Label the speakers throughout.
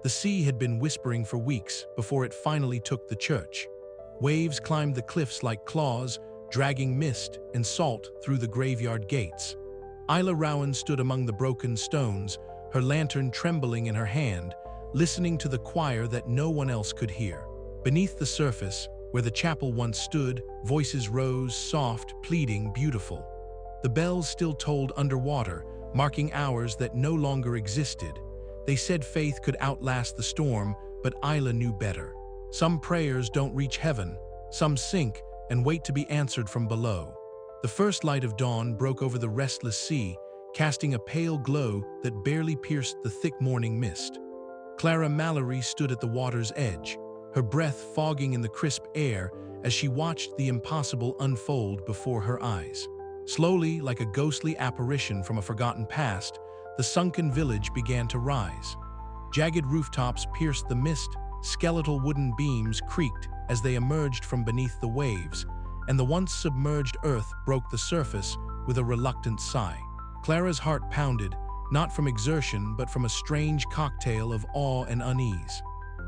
Speaker 1: The sea had been whispering for weeks before it finally took the church. Waves climbed the cliffs like claws, dragging mist and salt through the graveyard gates. Isla Rowan stood among the broken stones, her lantern trembling in her hand, listening to the choir that no one else could hear. Beneath the surface, where the chapel once stood, voices rose, soft, pleading, beautiful. The bells still tolled underwater, marking hours that no longer existed. They said faith could outlast the storm, but Isla knew better. Some prayers don't reach heaven, some sink and wait to be answered from below. The first light of dawn broke over the restless sea, casting a pale glow that barely pierced the thick morning mist. Clara Mallory stood at the water's edge, her breath fogging in the crisp air as she watched the impossible unfold before her eyes. Slowly, like a ghostly apparition from a forgotten past, the sunken village began to rise. Jagged rooftops pierced the mist, skeletal wooden beams creaked as they emerged from beneath the waves, and the once submerged earth broke the surface with a reluctant sigh. Clara's heart pounded, not from exertion but from a strange cocktail of awe and unease.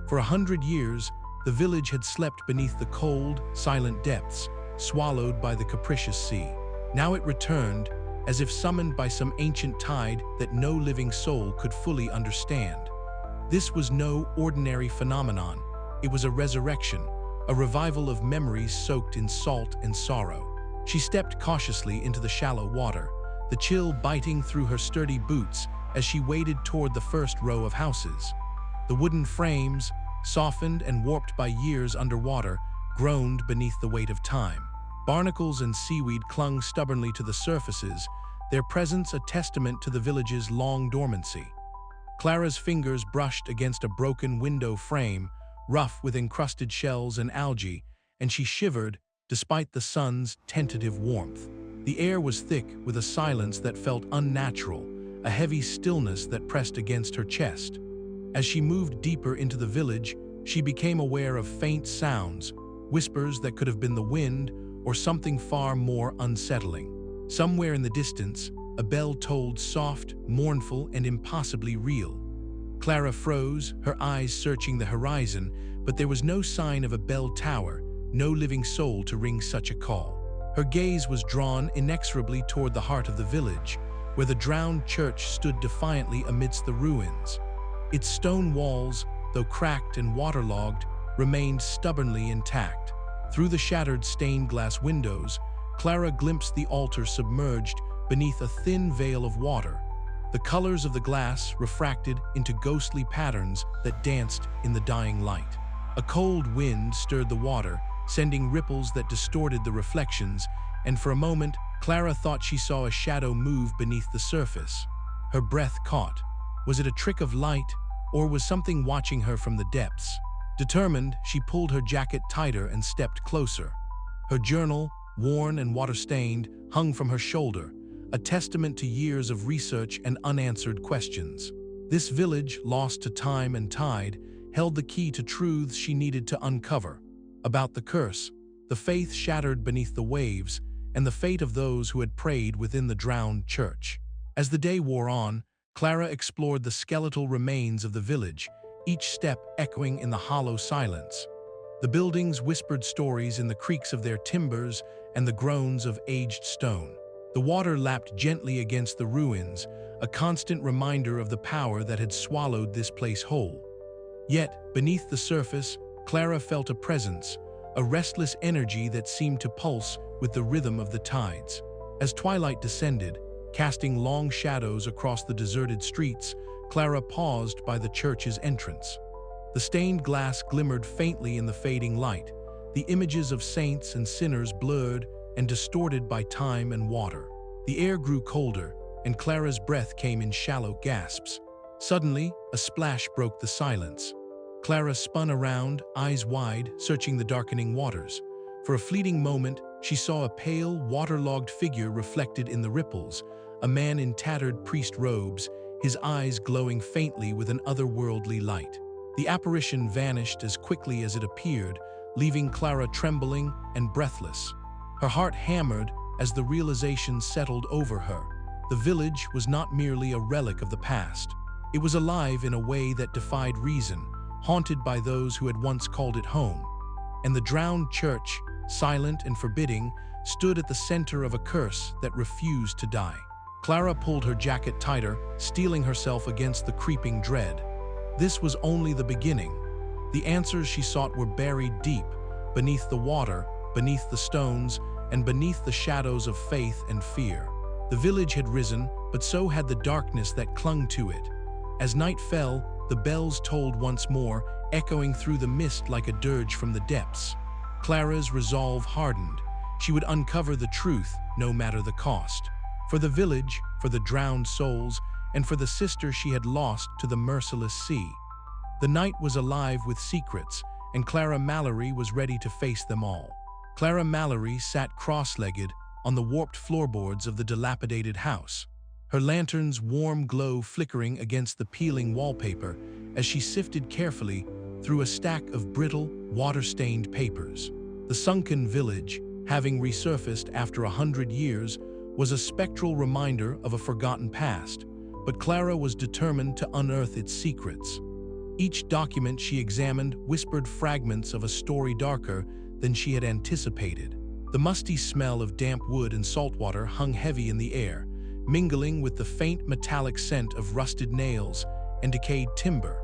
Speaker 1: For 100 years, the village had slept beneath the cold, silent depths, swallowed by the capricious sea. Now it returned, as if summoned by some ancient tide that no living soul could fully understand. This was no ordinary phenomenon. It was a resurrection, a revival of memories soaked in salt and sorrow. She stepped cautiously into the shallow water, the chill biting through her sturdy boots as she waded toward the first row of houses. The wooden frames, softened and warped by years underwater, groaned beneath the weight of time. Barnacles and seaweed clung stubbornly to the surfaces, their presence a testament to the village's long dormancy. Clara's fingers brushed against a broken window frame, rough with encrusted shells and algae, and she shivered despite the sun's tentative warmth. The air was thick with a silence that felt unnatural, a heavy stillness that pressed against her chest. As she moved deeper into the village, she became aware of faint sounds, whispers that could have been the wind or something far more unsettling. Somewhere in the distance, a bell tolled soft, mournful, and impossibly real. Clara froze, her eyes searching the horizon, but there was no sign of a bell tower, no living soul to ring such a call. Her gaze was drawn inexorably toward the heart of the village, where the drowned church stood defiantly amidst the ruins. Its stone walls, though cracked and waterlogged, remained stubbornly intact. Through the shattered stained glass windows, Clara glimpsed the altar submerged beneath a thin veil of water. The colors of the glass refracted into ghostly patterns that danced in the dying light. A cold wind stirred the water, sending ripples that distorted the reflections, and for a moment, Clara thought she saw a shadow move beneath the surface. Her breath caught. Was it a trick of light, or was something watching her from the depths? Determined, she pulled her jacket tighter and stepped closer. Her journal, worn and water-stained, hung from her shoulder, a testament to years of research and unanswered questions. This village, lost to time and tide, held the key to truths she needed to uncover. About the curse, the faith shattered beneath the waves, and the fate of those who had prayed within the drowned church. As the day wore on, Clara explored the skeletal remains of the village, each step echoing in the hollow silence. The buildings whispered stories in the creaks of their timbers and the groans of aged stone. The water lapped gently against the ruins, a constant reminder of the power that had swallowed this place whole. Yet, beneath the surface, Clara felt a presence, a restless energy that seemed to pulse with the rhythm of the tides. As twilight descended, casting long shadows across the deserted streets, Clara paused by the church's entrance. The stained glass glimmered faintly in the fading light, the images of saints and sinners blurred and distorted by time and water. The air grew colder, and Clara's breath came in shallow gasps. Suddenly, a splash broke the silence. Clara spun around, eyes wide, searching the darkening waters. For a fleeting moment, she saw a pale, waterlogged figure reflected in the ripples, a man in tattered priest robes, his eyes glowing faintly with an otherworldly light. The apparition vanished as quickly as it appeared, leaving Clara trembling and breathless. Her heart hammered as the realization settled over her. The village was not merely a relic of the past. It was alive in a way that defied reason, haunted by those who had once called it home. And the drowned church, silent and forbidding, stood at the center of a curse that refused to die. Clara pulled her jacket tighter, steeling herself against the creeping dread. This was only the beginning. The answers she sought were buried deep, beneath the water, beneath the stones, and beneath the shadows of faith and fear. The village had risen, but so had the darkness that clung to it. As night fell, the bells tolled once more, echoing through the mist like a dirge from the depths. Clara's resolve hardened. She would uncover the truth, no matter the cost. For the village, for the drowned souls, and for the sister she had lost to the merciless sea. The night was alive with secrets, and Clara Mallory was ready to face them all. Clara Mallory sat cross-legged on the warped floorboards of the dilapidated house, her lantern's warm glow flickering against the peeling wallpaper as she sifted carefully through a stack of brittle, water-stained papers. The sunken village, having resurfaced after 100 years, was a spectral reminder of a forgotten past, but Clara was determined to unearth its secrets. Each document she examined whispered fragments of a story darker than she had anticipated. The musty smell of damp wood and saltwater hung heavy in the air, mingling with the faint metallic scent of rusted nails and decayed timber.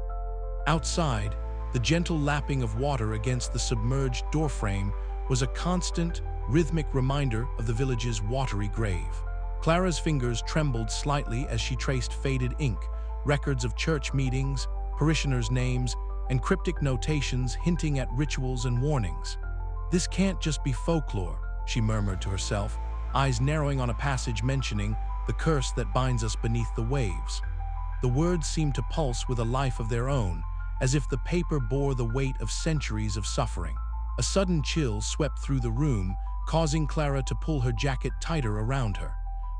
Speaker 1: Outside, the gentle lapping of water against the submerged doorframe was a constant, rhythmic reminder of the village's watery grave. Clara's fingers trembled slightly as she traced faded ink, records of church meetings, parishioners' names, and cryptic notations hinting at rituals and warnings. "This can't just be folklore," she murmured to herself, eyes narrowing on a passage mentioning the curse that binds us beneath the waves. The words seemed to pulse with a life of their own, as if the paper bore the weight of centuries of suffering. A sudden chill swept through the room, causing Clara to pull her jacket tighter around her.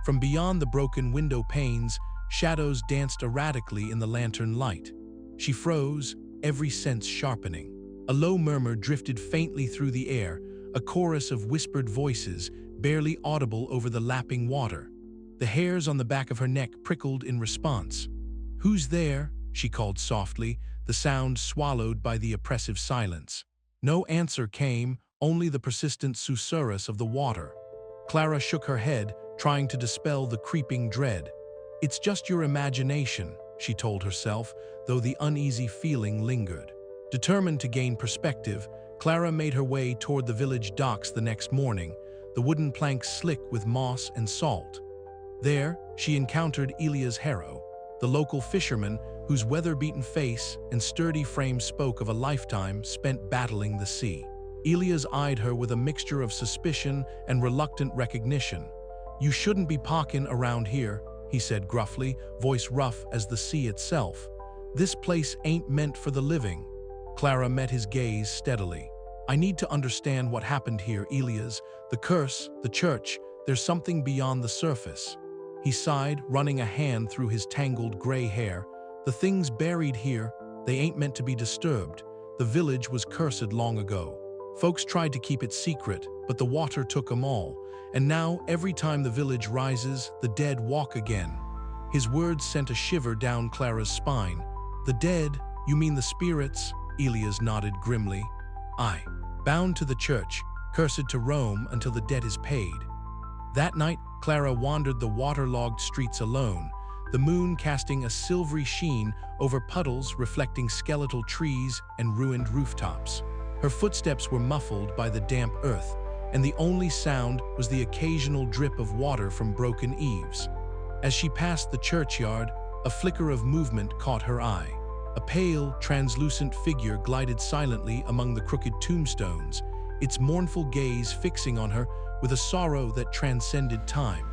Speaker 1: From beyond the broken window panes, shadows danced erratically in the lantern light. She froze, every sense sharpening. A low murmur drifted faintly through the air, a chorus of whispered voices, barely audible over the lapping water. The hairs on the back of her neck prickled in response. "Who's there?" she called softly, the sound swallowed by the oppressive silence. No answer came, only the persistent susurrus of the water. Clara shook her head, trying to dispel the creeping dread. "It's just your imagination," she told herself, though the uneasy feeling lingered. Determined to gain perspective, Clara made her way toward the village docks the next morning, the wooden planks slick with moss and salt. There, she encountered Elia's Harrow, the local fisherman whose weather-beaten face and sturdy frame spoke of a lifetime spent battling the sea. Elias eyed her with a mixture of suspicion and reluctant recognition. "You shouldn't be pawkin' around here," he said gruffly, voice rough as the sea itself. "This place ain't meant for the living." Clara met his gaze steadily. "I need to understand what happened here, Elias. The curse, the church, there's something beyond the surface." He sighed, running a hand through his tangled gray hair. "The things buried here, they ain't meant to be disturbed. The village was cursed long ago. Folks tried to keep it secret, but the water took 'em all. And now, every time the village rises, the dead walk again." His words sent a shiver down Clara's spine. "The dead? You mean the spirits?" Elias nodded grimly. "Aye, bound to the church, cursed to roam until the debt is paid." That night, Clara wandered the waterlogged streets alone, the moon casting a silvery sheen over puddles reflecting skeletal trees and ruined rooftops. Her footsteps were muffled by the damp earth, and the only sound was the occasional drip of water from broken eaves. As she passed the churchyard, a flicker of movement caught her eye. A pale, translucent figure glided silently among the crooked tombstones, its mournful gaze fixing on her with a sorrow that transcended time.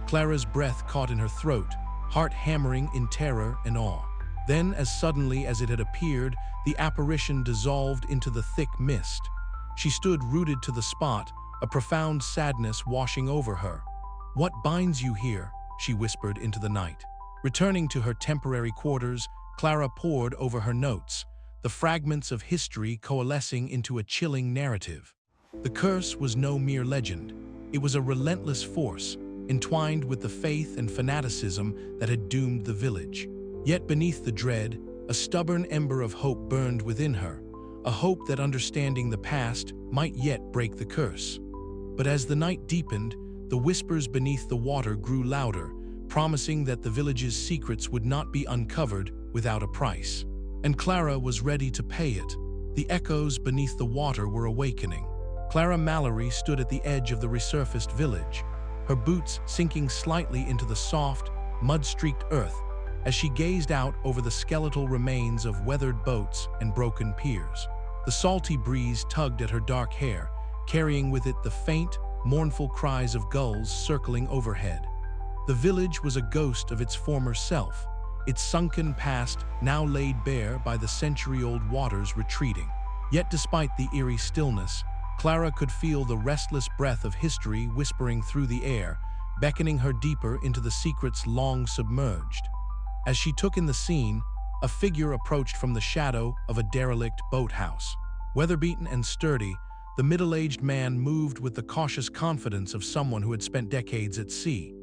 Speaker 1: Clara's breath caught in her throat, heart hammering in terror and awe. Then, as suddenly as it had appeared, the apparition dissolved into the thick mist. She stood rooted to the spot, a profound sadness washing over her. "What binds you here?" she whispered into the night. Returning to her temporary quarters, Clara pored over her notes, the fragments of history coalescing into a chilling narrative. The curse was no mere legend. It was a relentless force, entwined with the faith and fanaticism that had doomed the village. Yet beneath the dread, a stubborn ember of hope burned within her, a hope that understanding the past might yet break the curse. But as the night deepened, the whispers beneath the water grew louder, promising that the village's secrets would not be uncovered without a price. And Clara was ready to pay it. The echoes beneath the water were awakening. Clara Mallory stood at the edge of the resurfaced village, her boots sinking slightly into the soft, mud-streaked earth as she gazed out over the skeletal remains of weathered boats and broken piers. The salty breeze tugged at her dark hair, carrying with it the faint, mournful cries of gulls circling overhead. The village was a ghost of its former self, its sunken past now laid bare by the century-old waters retreating. Yet despite the eerie stillness, Clara could feel the restless breath of history whispering through the air, beckoning her deeper into the secrets long submerged. As she took in the scene, a figure approached from the shadow of a derelict boathouse. Weather-beaten and sturdy, the middle-aged man moved with the cautious confidence of someone who had spent decades at sea,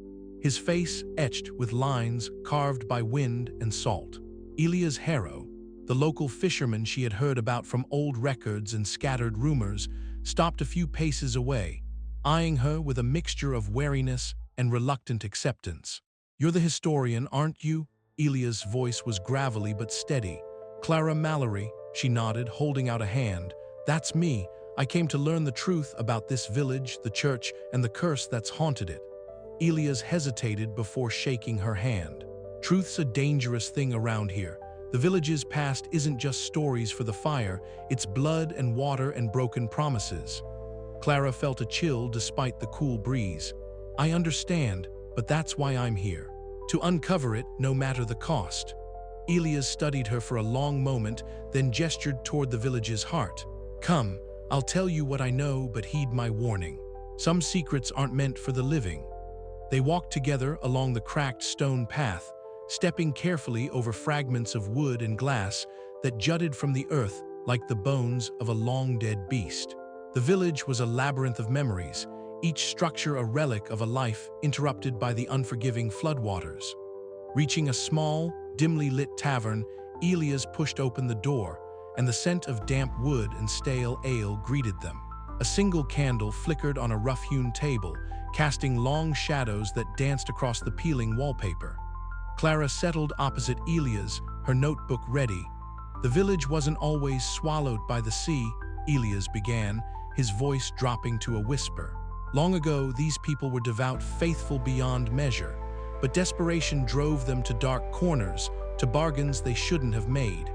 Speaker 1: his face etched with lines carved by wind and salt. Elias Harrow, the local fisherman she had heard about from old records and scattered rumors, stopped a few paces away, eyeing her with a mixture of wariness and reluctant acceptance. "You're the historian, aren't you?" Elias' voice was gravelly but steady. "Clara Mallory," she nodded, holding out a hand. "That's me. I came to learn the truth about this village, the church, and the curse that's haunted it." Elias hesitated before shaking her hand. "Truth's a dangerous thing around here. The village's past isn't just stories for the fire, it's blood and water and broken promises." Clara felt a chill despite the cool breeze. "I understand, but that's why I'm here. To uncover it, no matter the cost." Elias studied her for a long moment, then gestured toward the village's heart. "Come, I'll tell you what I know, but heed my warning. Some secrets aren't meant for the living." They walked together along the cracked stone path, stepping carefully over fragments of wood and glass that jutted from the earth like the bones of a long-dead beast. The village was a labyrinth of memories, each structure a relic of a life interrupted by the unforgiving floodwaters. Reaching a small, dimly lit tavern, Elias pushed open the door, and the scent of damp wood and stale ale greeted them. A single candle flickered on a rough-hewn table, casting long shadows that danced across the peeling wallpaper. Clara settled opposite Elias, her notebook ready. "The village wasn't always swallowed by the sea," Elias began, his voice dropping to a whisper. "Long ago, these people were devout, faithful beyond measure, but desperation drove them to dark corners, to bargains they shouldn't have made."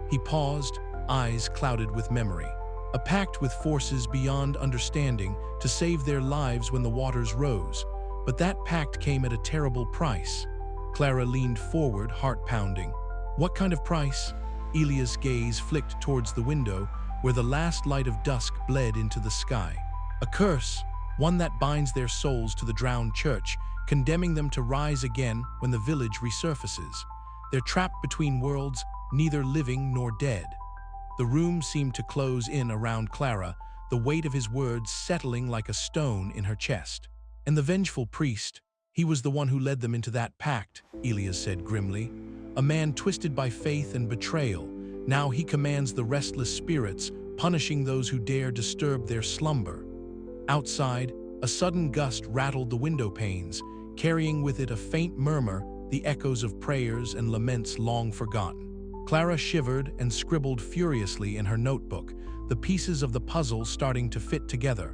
Speaker 1: He paused, eyes clouded with memory. "A pact with forces beyond understanding to save their lives when the waters rose. But that pact came at a terrible price." Clara leaned forward, heart pounding. "What kind of price?" Elias' gaze flicked towards the window, where the last light of dusk bled into the sky. "A curse, one that binds their souls to the drowned church, condemning them to rise again when the village resurfaces. They're trapped between worlds, neither living nor dead." The room seemed to close in around Clara, the weight of his words settling like a stone in her chest. "And the vengeful priest, he was the one who led them into that pact," Elias said grimly. "A man twisted by faith and betrayal. Now he commands the restless spirits, punishing those who dare disturb their slumber." Outside, a sudden gust rattled the window panes, carrying with it a faint murmur, the echoes of prayers and laments long forgotten. Clara shivered and scribbled furiously in her notebook, the pieces of the puzzle starting to fit together.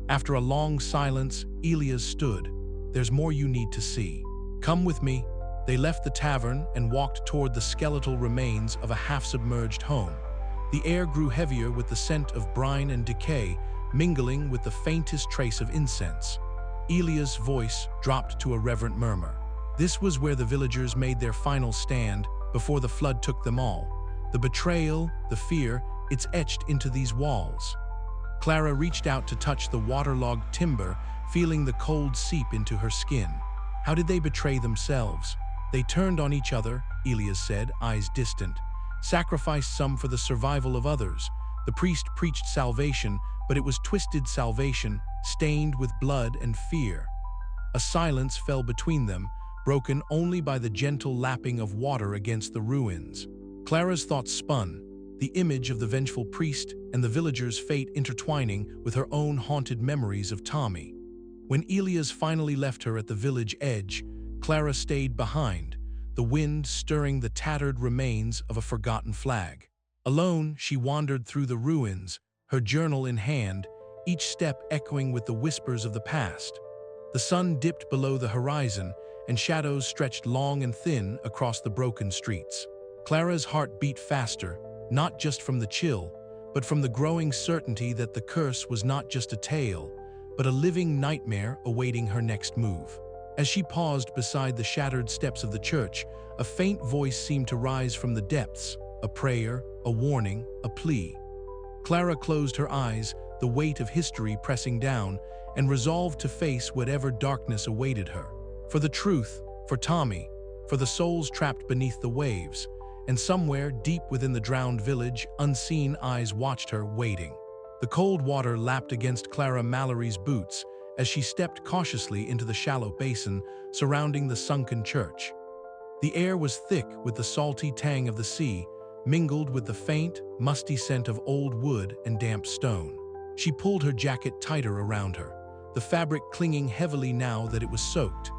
Speaker 1: After a long silence, Elias stood. "There's more you need to see. Come with me." They left the tavern and walked toward the skeletal remains of a half-submerged home. The air grew heavier with the scent of brine and decay, mingling with the faintest trace of incense. Elias' voice dropped to a reverent murmur. This was where the villagers made their final stand before the flood took them all. The betrayal, the fear, it's etched into these walls. Clara reached out to touch the waterlogged timber, feeling the cold seep into her skin. How did they betray themselves? "They turned on each other," Elias said, eyes distant. "Sacrificed some for the survival of others. The priest preached salvation, but it was twisted salvation, stained with blood and fear." A silence fell between them, broken only by the gentle lapping of water against the ruins. Clara's thoughts spun, the image of the vengeful priest and the villagers' fate intertwining with her own haunted memories of Tommy. When Elias finally left her at the village edge, Clara stayed behind, the wind stirring the tattered remains of a forgotten flag. Alone, she wandered through the ruins, her journal in hand, each step echoing with the whispers of the past. The sun dipped below the horizon, and shadows stretched long and thin across the broken streets. Clara's heart beat faster, not just from the chill, but from the growing certainty that the curse was not just a tale, but a living nightmare awaiting her next move. As she paused beside the shattered steps of the church, a faint voice seemed to rise from the depths, a prayer, a warning, a plea. Clara closed her eyes, the weight of history pressing down, and resolved to face whatever darkness awaited her. For the truth, for Tommy, for the souls trapped beneath the waves, and somewhere deep within the drowned village, unseen eyes watched her, waiting. The cold water lapped against Clara Mallory's boots as she stepped cautiously into the shallow basin surrounding the sunken church. The air was thick with the salty tang of the sea, mingled with the faint, musty scent of old wood and damp stone. She pulled her jacket tighter around her, the fabric clinging heavily now that it was soaked,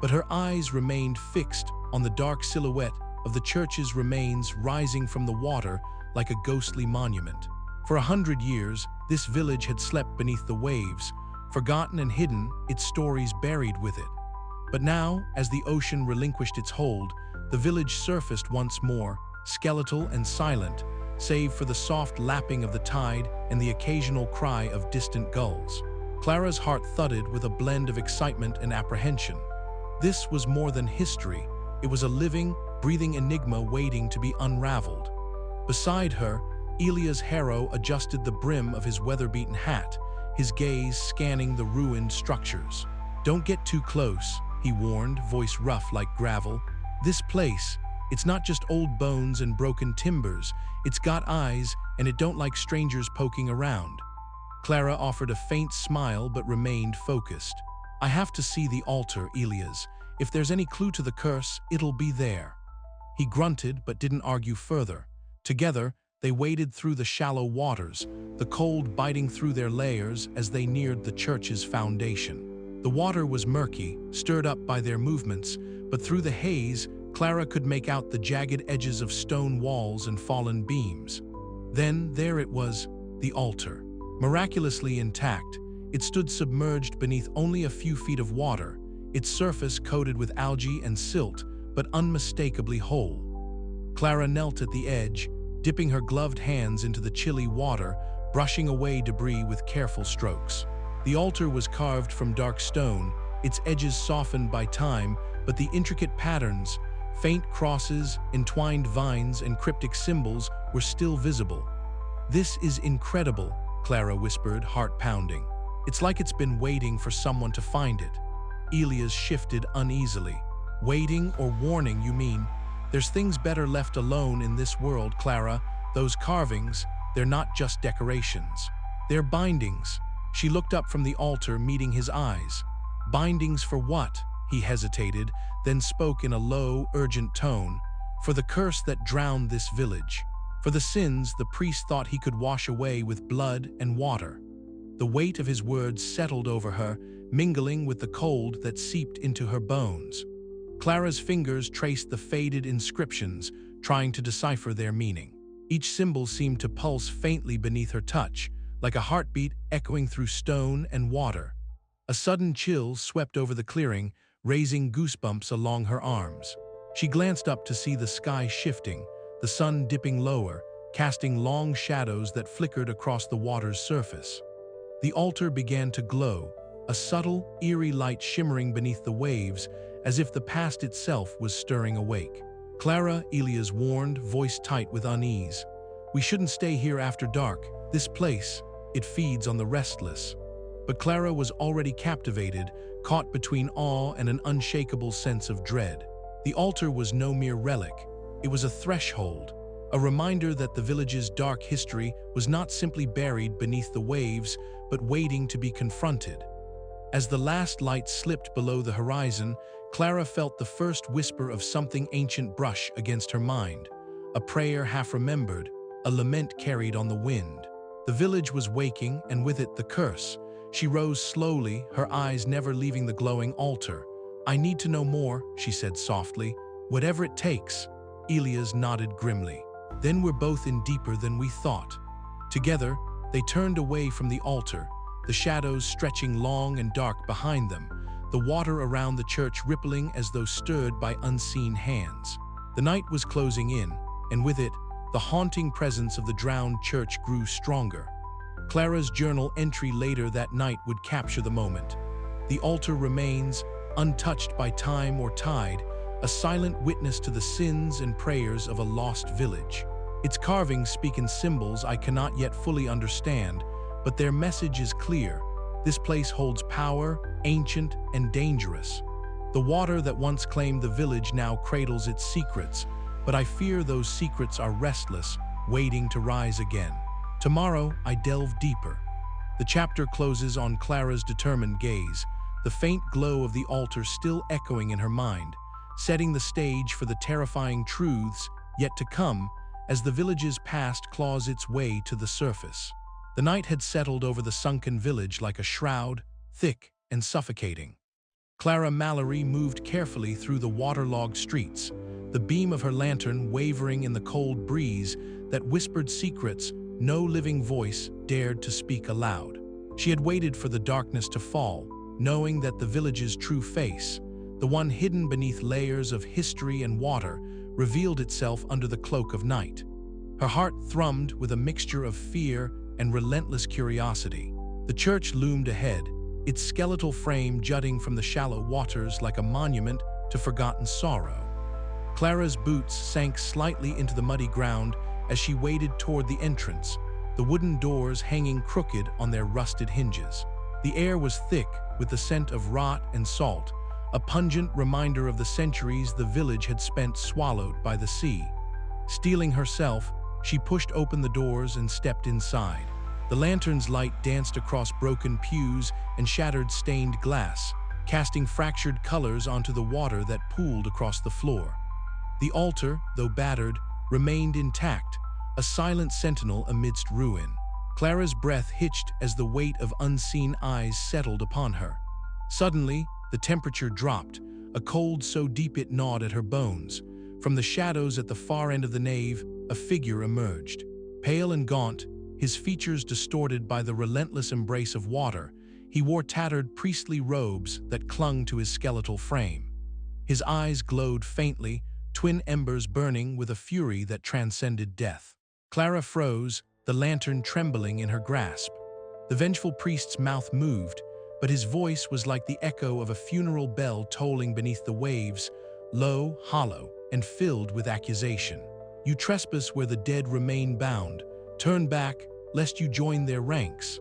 Speaker 1: but her eyes remained fixed on the dark silhouette of the church's remains rising from the water like a ghostly monument. For 100 years, this village had slept beneath the waves, forgotten and hidden, its stories buried with it. But now, as the ocean relinquished its hold, the village surfaced once more, skeletal and silent, save for the soft lapping of the tide and the occasional cry of distant gulls. Clara's heart thudded with a blend of excitement and apprehension. This was more than history. It was a living, breathing enigma waiting to be unraveled. Beside her, Elias Harrow adjusted the brim of his weather-beaten hat, his gaze scanning the ruined structures. "Don't get too close," he warned, voice rough like gravel. "This place, it's not just old bones and broken timbers. It's got eyes, and it don't like strangers poking around." Clara offered a faint smile but remained focused. "I have to see the altar, Elias. If there's any clue to the curse, it'll be there." He grunted but didn't argue further. Together, they waded through the shallow waters, the cold biting through their layers as they neared the church's foundation. The water was murky, stirred up by their movements, but through the haze, Clara could make out the jagged edges of stone walls and fallen beams. Then there it was, the altar. Miraculously intact, it stood submerged beneath only a few feet of water, its surface coated with algae and silt, but unmistakably whole. Clara knelt at the edge, dipping her gloved hands into the chilly water, brushing away debris with careful strokes. The altar was carved from dark stone, its edges softened by time, but the intricate patterns, faint crosses, entwined vines, and cryptic symbols were still visible. "This is incredible," Clara whispered, heart pounding. "It's like it's been waiting for someone to find it." Elias shifted uneasily. "Waiting or warning, you mean? There's things better left alone in this world, Clara. Those carvings, they're not just decorations. They're bindings." She looked up from the altar, meeting his eyes. "Bindings for what?" He hesitated, then spoke in a low, urgent tone. "For the curse that drowned this village. For the sins the priest thought he could wash away with blood and water." The weight of his words settled over her, mingling with the cold that seeped into her bones. Clara's fingers traced the faded inscriptions, trying to decipher their meaning. Each symbol seemed to pulse faintly beneath her touch, like a heartbeat echoing through stone and water. A sudden chill swept over the clearing, raising goosebumps along her arms. She glanced up to see the sky shifting, the sun dipping lower, casting long shadows that flickered across the water's surface. The altar began to glow, a subtle, eerie light shimmering beneath the waves, as if the past itself was stirring awake. "Clara," Elias warned, voice tight with unease. "We shouldn't stay here after dark. This place, it feeds on the restless." But Clara was already captivated, caught between awe and an unshakable sense of dread. The altar was no mere relic. It was a threshold, a reminder that the village's dark history was not simply buried beneath the waves, but waiting to be confronted. As the last light slipped below the horizon, Clara felt the first whisper of something ancient brush against her mind, a prayer half remembered, a lament carried on the wind. The village was waking, and with it the curse. She rose slowly, her eyes never leaving the glowing altar. "I need to know more," she said softly. "Whatever it takes." Elias nodded grimly. "Then we're both in deeper than we thought." Together, they turned away from the altar, the shadows stretching long and dark behind them, the water around the church rippling as though stirred by unseen hands. The night was closing in, and with it, the haunting presence of the drowned church grew stronger. Clara's journal entry later that night would capture the moment. The altar remains, untouched by time or tide, a silent witness to the sins and prayers of a lost village. Its carvings speak in symbols I cannot yet fully understand, but their message is clear. This place holds power, ancient and dangerous. The water that once claimed the village now cradles its secrets, but I fear those secrets are restless, waiting to rise again. Tomorrow, I delve deeper. The chapter closes on Clara's determined gaze, the faint glow of the altar still echoing in her mind, setting the stage for the terrifying truths yet to come as the village's past claws its way to the surface. The night had settled over the sunken village like a shroud, thick and suffocating. Clara Mallory moved carefully through the waterlogged streets, the beam of her lantern wavering in the cold breeze that whispered secrets no living voice dared to speak aloud. She had waited for the darkness to fall, knowing that the village's true face, the one hidden beneath layers of history and water, revealed itself under the cloak of night. Her heart thrummed with a mixture of fear and relentless curiosity. The church loomed ahead, its skeletal frame jutting from the shallow waters like a monument to forgotten sorrow. Clara's boots sank slightly into the muddy ground as she waded toward the entrance, the wooden doors hanging crooked on their rusted hinges. The air was thick with the scent of rot and salt, a pungent reminder of the centuries the village had spent swallowed by the sea. Steeling herself, she pushed open the doors and stepped inside. The lantern's light danced across broken pews and shattered stained glass, casting fractured colors onto the water that pooled across the floor. The altar, though battered, remained intact, a silent sentinel amidst ruin. Clara's breath hitched as the weight of unseen eyes settled upon her. Suddenly, the temperature dropped, a cold so deep it gnawed at her bones. From the shadows at the far end of the nave, a figure emerged. Pale and gaunt, his features distorted by the relentless embrace of water, he wore tattered priestly robes that clung to his skeletal frame. His eyes glowed faintly, twin embers burning with a fury that transcended death. Clara froze, the lantern trembling in her grasp. The vengeful priest's mouth moved, but his voice was like the echo of a funeral bell tolling beneath the waves, low, hollow, and filled with accusation. "You trespass where the dead remain bound. Turn back, lest you join their ranks."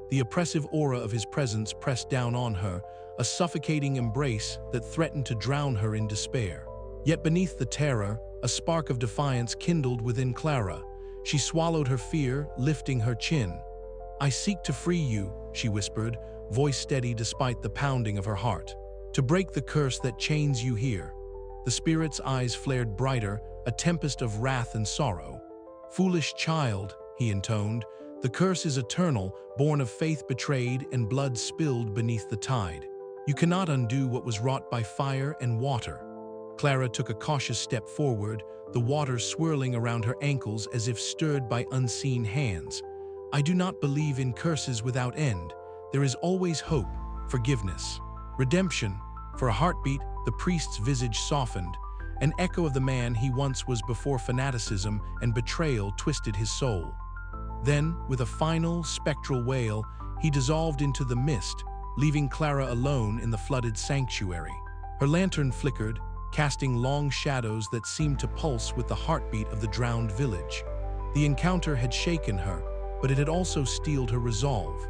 Speaker 1: The oppressive aura of his presence pressed down on her, a suffocating embrace that threatened to drown her in despair. Yet beneath the terror, a spark of defiance kindled within Clara. She swallowed her fear, lifting her chin. "I seek to free you," she whispered, voice steady despite the pounding of her heart. "To break the curse that chains you here." The spirit's eyes flared brighter, a tempest of wrath and sorrow. "Foolish child," he intoned, "the curse is eternal, born of faith betrayed and blood spilled beneath the tide. You cannot undo what was wrought by fire and water." Clara took a cautious step forward, the water swirling around her ankles as if stirred by unseen hands. "I do not believe in curses without end. There is always hope, forgiveness, redemption." For a heartbeat, the priest's visage softened. An echo of the man he once was before fanaticism and betrayal twisted his soul. Then, with a final, spectral wail, he dissolved into the mist, leaving Clara alone in the flooded sanctuary. Her lantern flickered, casting long shadows that seemed to pulse with the heartbeat of the drowned village. The encounter had shaken her, but it had also steeled her resolve.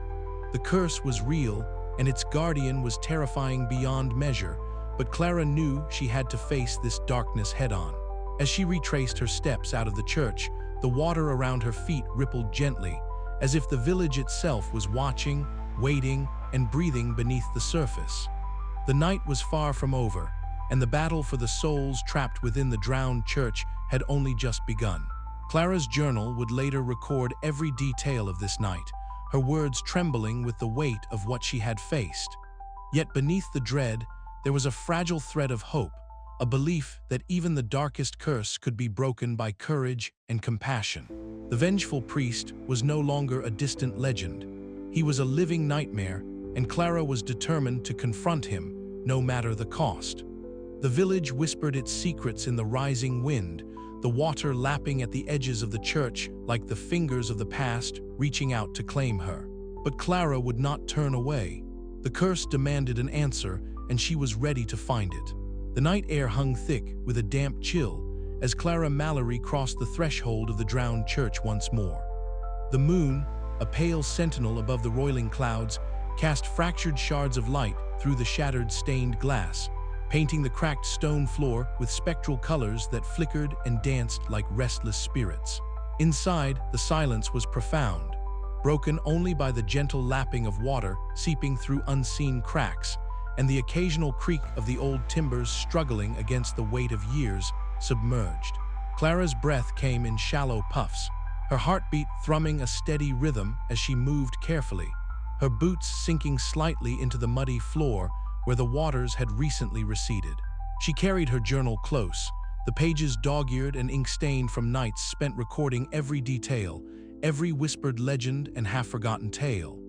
Speaker 1: The curse was real, and its guardian was terrifying beyond measure, but Clara knew she had to face this darkness head-on. As she retraced her steps out of the church, the water around her feet rippled gently, as if the village itself was watching, waiting, and breathing beneath the surface. The night was far from over, and the battle for the souls trapped within the drowned church had only just begun. Clara's journal would later record every detail of this night, her words trembling with the weight of what she had faced. Yet beneath the dread, there was a fragile thread of hope, a belief that even the darkest curse could be broken by courage and compassion. The vengeful priest was no longer a distant legend. He was a living nightmare, and Clara was determined to confront him, no matter the cost. The village whispered its secrets in the rising wind, the water lapping at the edges of the church like the fingers of the past reaching out to claim her. But Clara would not turn away. The curse demanded an answer, and she was ready to find it. The night air hung thick with a damp chill as Clara Mallory crossed the threshold of the drowned church once more. The moon, a pale sentinel above the roiling clouds, cast fractured shards of light through the shattered stained glass, painting the cracked stone floor with spectral colors that flickered and danced like restless spirits. Inside, the silence was profound, broken only by the gentle lapping of water seeping through unseen cracks and the occasional creak of the old timbers struggling against the weight of years submerged. Clara's breath came in shallow puffs, her heartbeat thrumming a steady rhythm as she moved carefully, her boots sinking slightly into the muddy floor where the waters had recently receded. She carried her journal close, the pages dog-eared and ink-stained from nights spent recording every detail, every whispered legend and half-forgotten tale.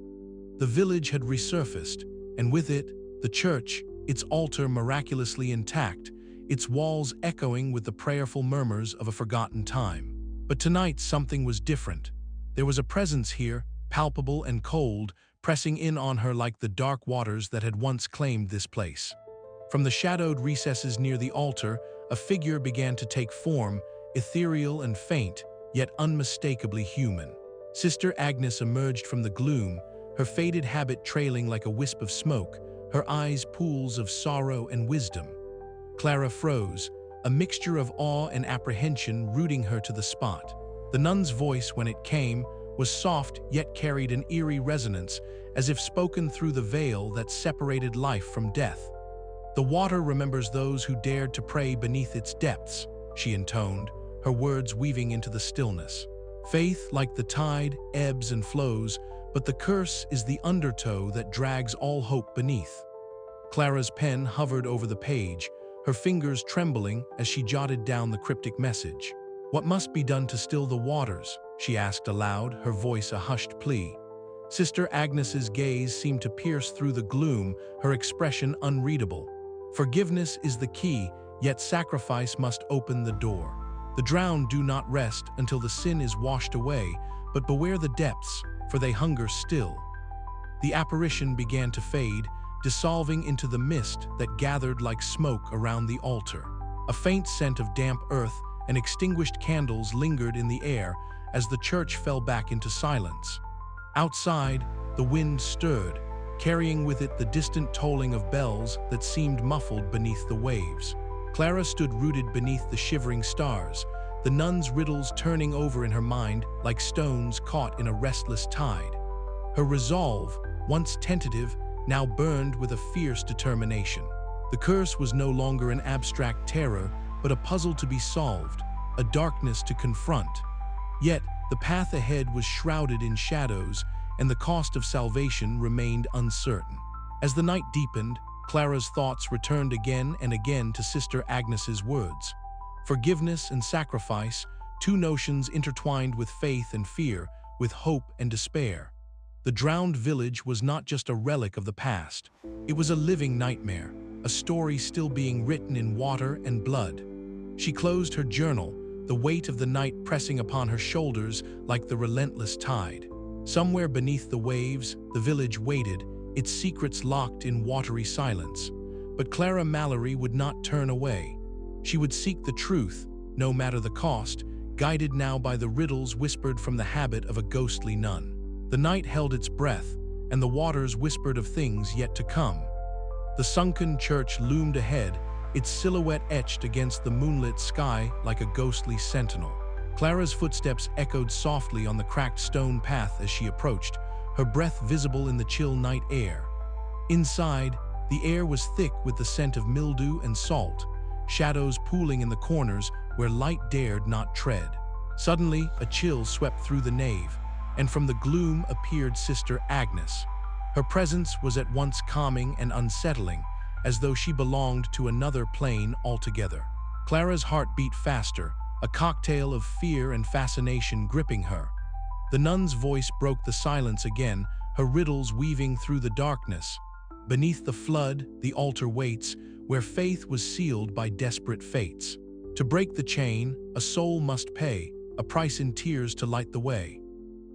Speaker 1: The village had resurfaced, and with it, the church, its altar miraculously intact, its walls echoing with the prayerful murmurs of a forgotten time. But tonight something was different. There was a presence here, palpable and cold, pressing in on her like the dark waters that had once claimed this place. From the shadowed recesses near the altar, a figure began to take form, ethereal and faint, yet unmistakably human. Sister Agnes emerged from the gloom, her faded habit trailing like a wisp of smoke, her eyes pools of sorrow and wisdom. Clara froze, a mixture of awe and apprehension rooting her to the spot. The nun's voice, when it came, was soft yet carried an eerie resonance, as if spoken through the veil that separated life from death. "The water remembers those who dared to pray beneath its depths," she intoned, her words weaving into the stillness. "Faith, like the tide, ebbs and flows, but the curse is the undertow that drags all hope beneath." Clara's pen hovered over the page, her fingers trembling as she jotted down the cryptic message. "What must be done to still the waters?" she asked aloud, her voice a hushed plea. Sister Agnes's gaze seemed to pierce through the gloom, her expression unreadable. "Forgiveness is the key, yet sacrifice must open the door. The drowned do not rest until the sin is washed away, but beware the depths, for they hunger still." The apparition began to fade, dissolving into the mist that gathered like smoke around the altar. A faint scent of damp earth and extinguished candles lingered in the air as the church fell back into silence. Outside, the wind stirred, carrying with it the distant tolling of bells that seemed muffled beneath the waves. Clara stood rooted beneath the shivering stars, the nun's riddles turning over in her mind like stones caught in a restless tide. Her resolve, once tentative, now burned with a fierce determination. The curse was no longer an abstract terror, but a puzzle to be solved, a darkness to confront. Yet, the path ahead was shrouded in shadows, and the cost of salvation remained uncertain. As the night deepened, Clara's thoughts returned again and again to Sister Agnes's words. Forgiveness and sacrifice, two notions intertwined with faith and fear, with hope and despair. The drowned village was not just a relic of the past. It was a living nightmare, a story still being written in water and blood. She closed her journal, the weight of the night pressing upon her shoulders like the relentless tide. Somewhere beneath the waves, the village waited, its secrets locked in watery silence. But Clara Mallory would not turn away. She would seek the truth, no matter the cost, guided now by the riddles whispered from the habit of a ghostly nun. The night held its breath, and the waters whispered of things yet to come. The sunken church loomed ahead, its silhouette etched against the moonlit sky like a ghostly sentinel. Clara's footsteps echoed softly on the cracked stone path as she approached, her breath visible in the chill night air. Inside, The air was thick with the scent of mildew and salt, shadows pooling in the corners where light dared not tread. Suddenly, a chill swept through the nave, and from the gloom appeared Sister Agnes. Her presence was at once calming and unsettling, as though she belonged to another plane altogether. Clara's heart beat faster, a cocktail of fear and fascination gripping her. The nun's voice broke the silence again, her riddles weaving through the darkness. Beneath the flood, the altar waits, where faith was sealed by desperate fates. To break the chain, a soul must pay, a price in tears to light the way.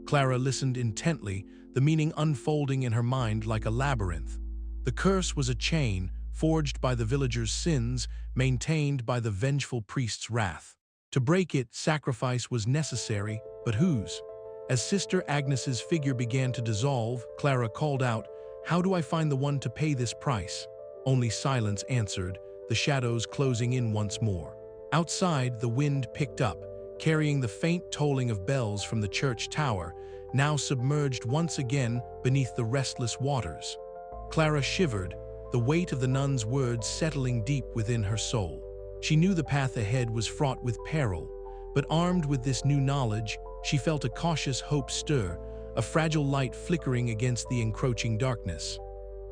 Speaker 1: Clara listened intently, the meaning unfolding in her mind like a labyrinth. The curse was a chain, forged by the villagers' sins, maintained by the vengeful priest's wrath. To break it, sacrifice was necessary, but whose? As Sister Agnes's figure began to dissolve, Clara called out, "How do I find the one to pay this price?" Only silence answered, the shadows closing in once more. Outside, the wind picked up, carrying the faint tolling of bells from the church tower, now submerged once again beneath the restless waters. Clara shivered, the weight of the nun's words settling deep within her soul. She knew the path ahead was fraught with peril, but armed with this new knowledge, she felt a cautious hope stir, a fragile light flickering against the encroaching darkness.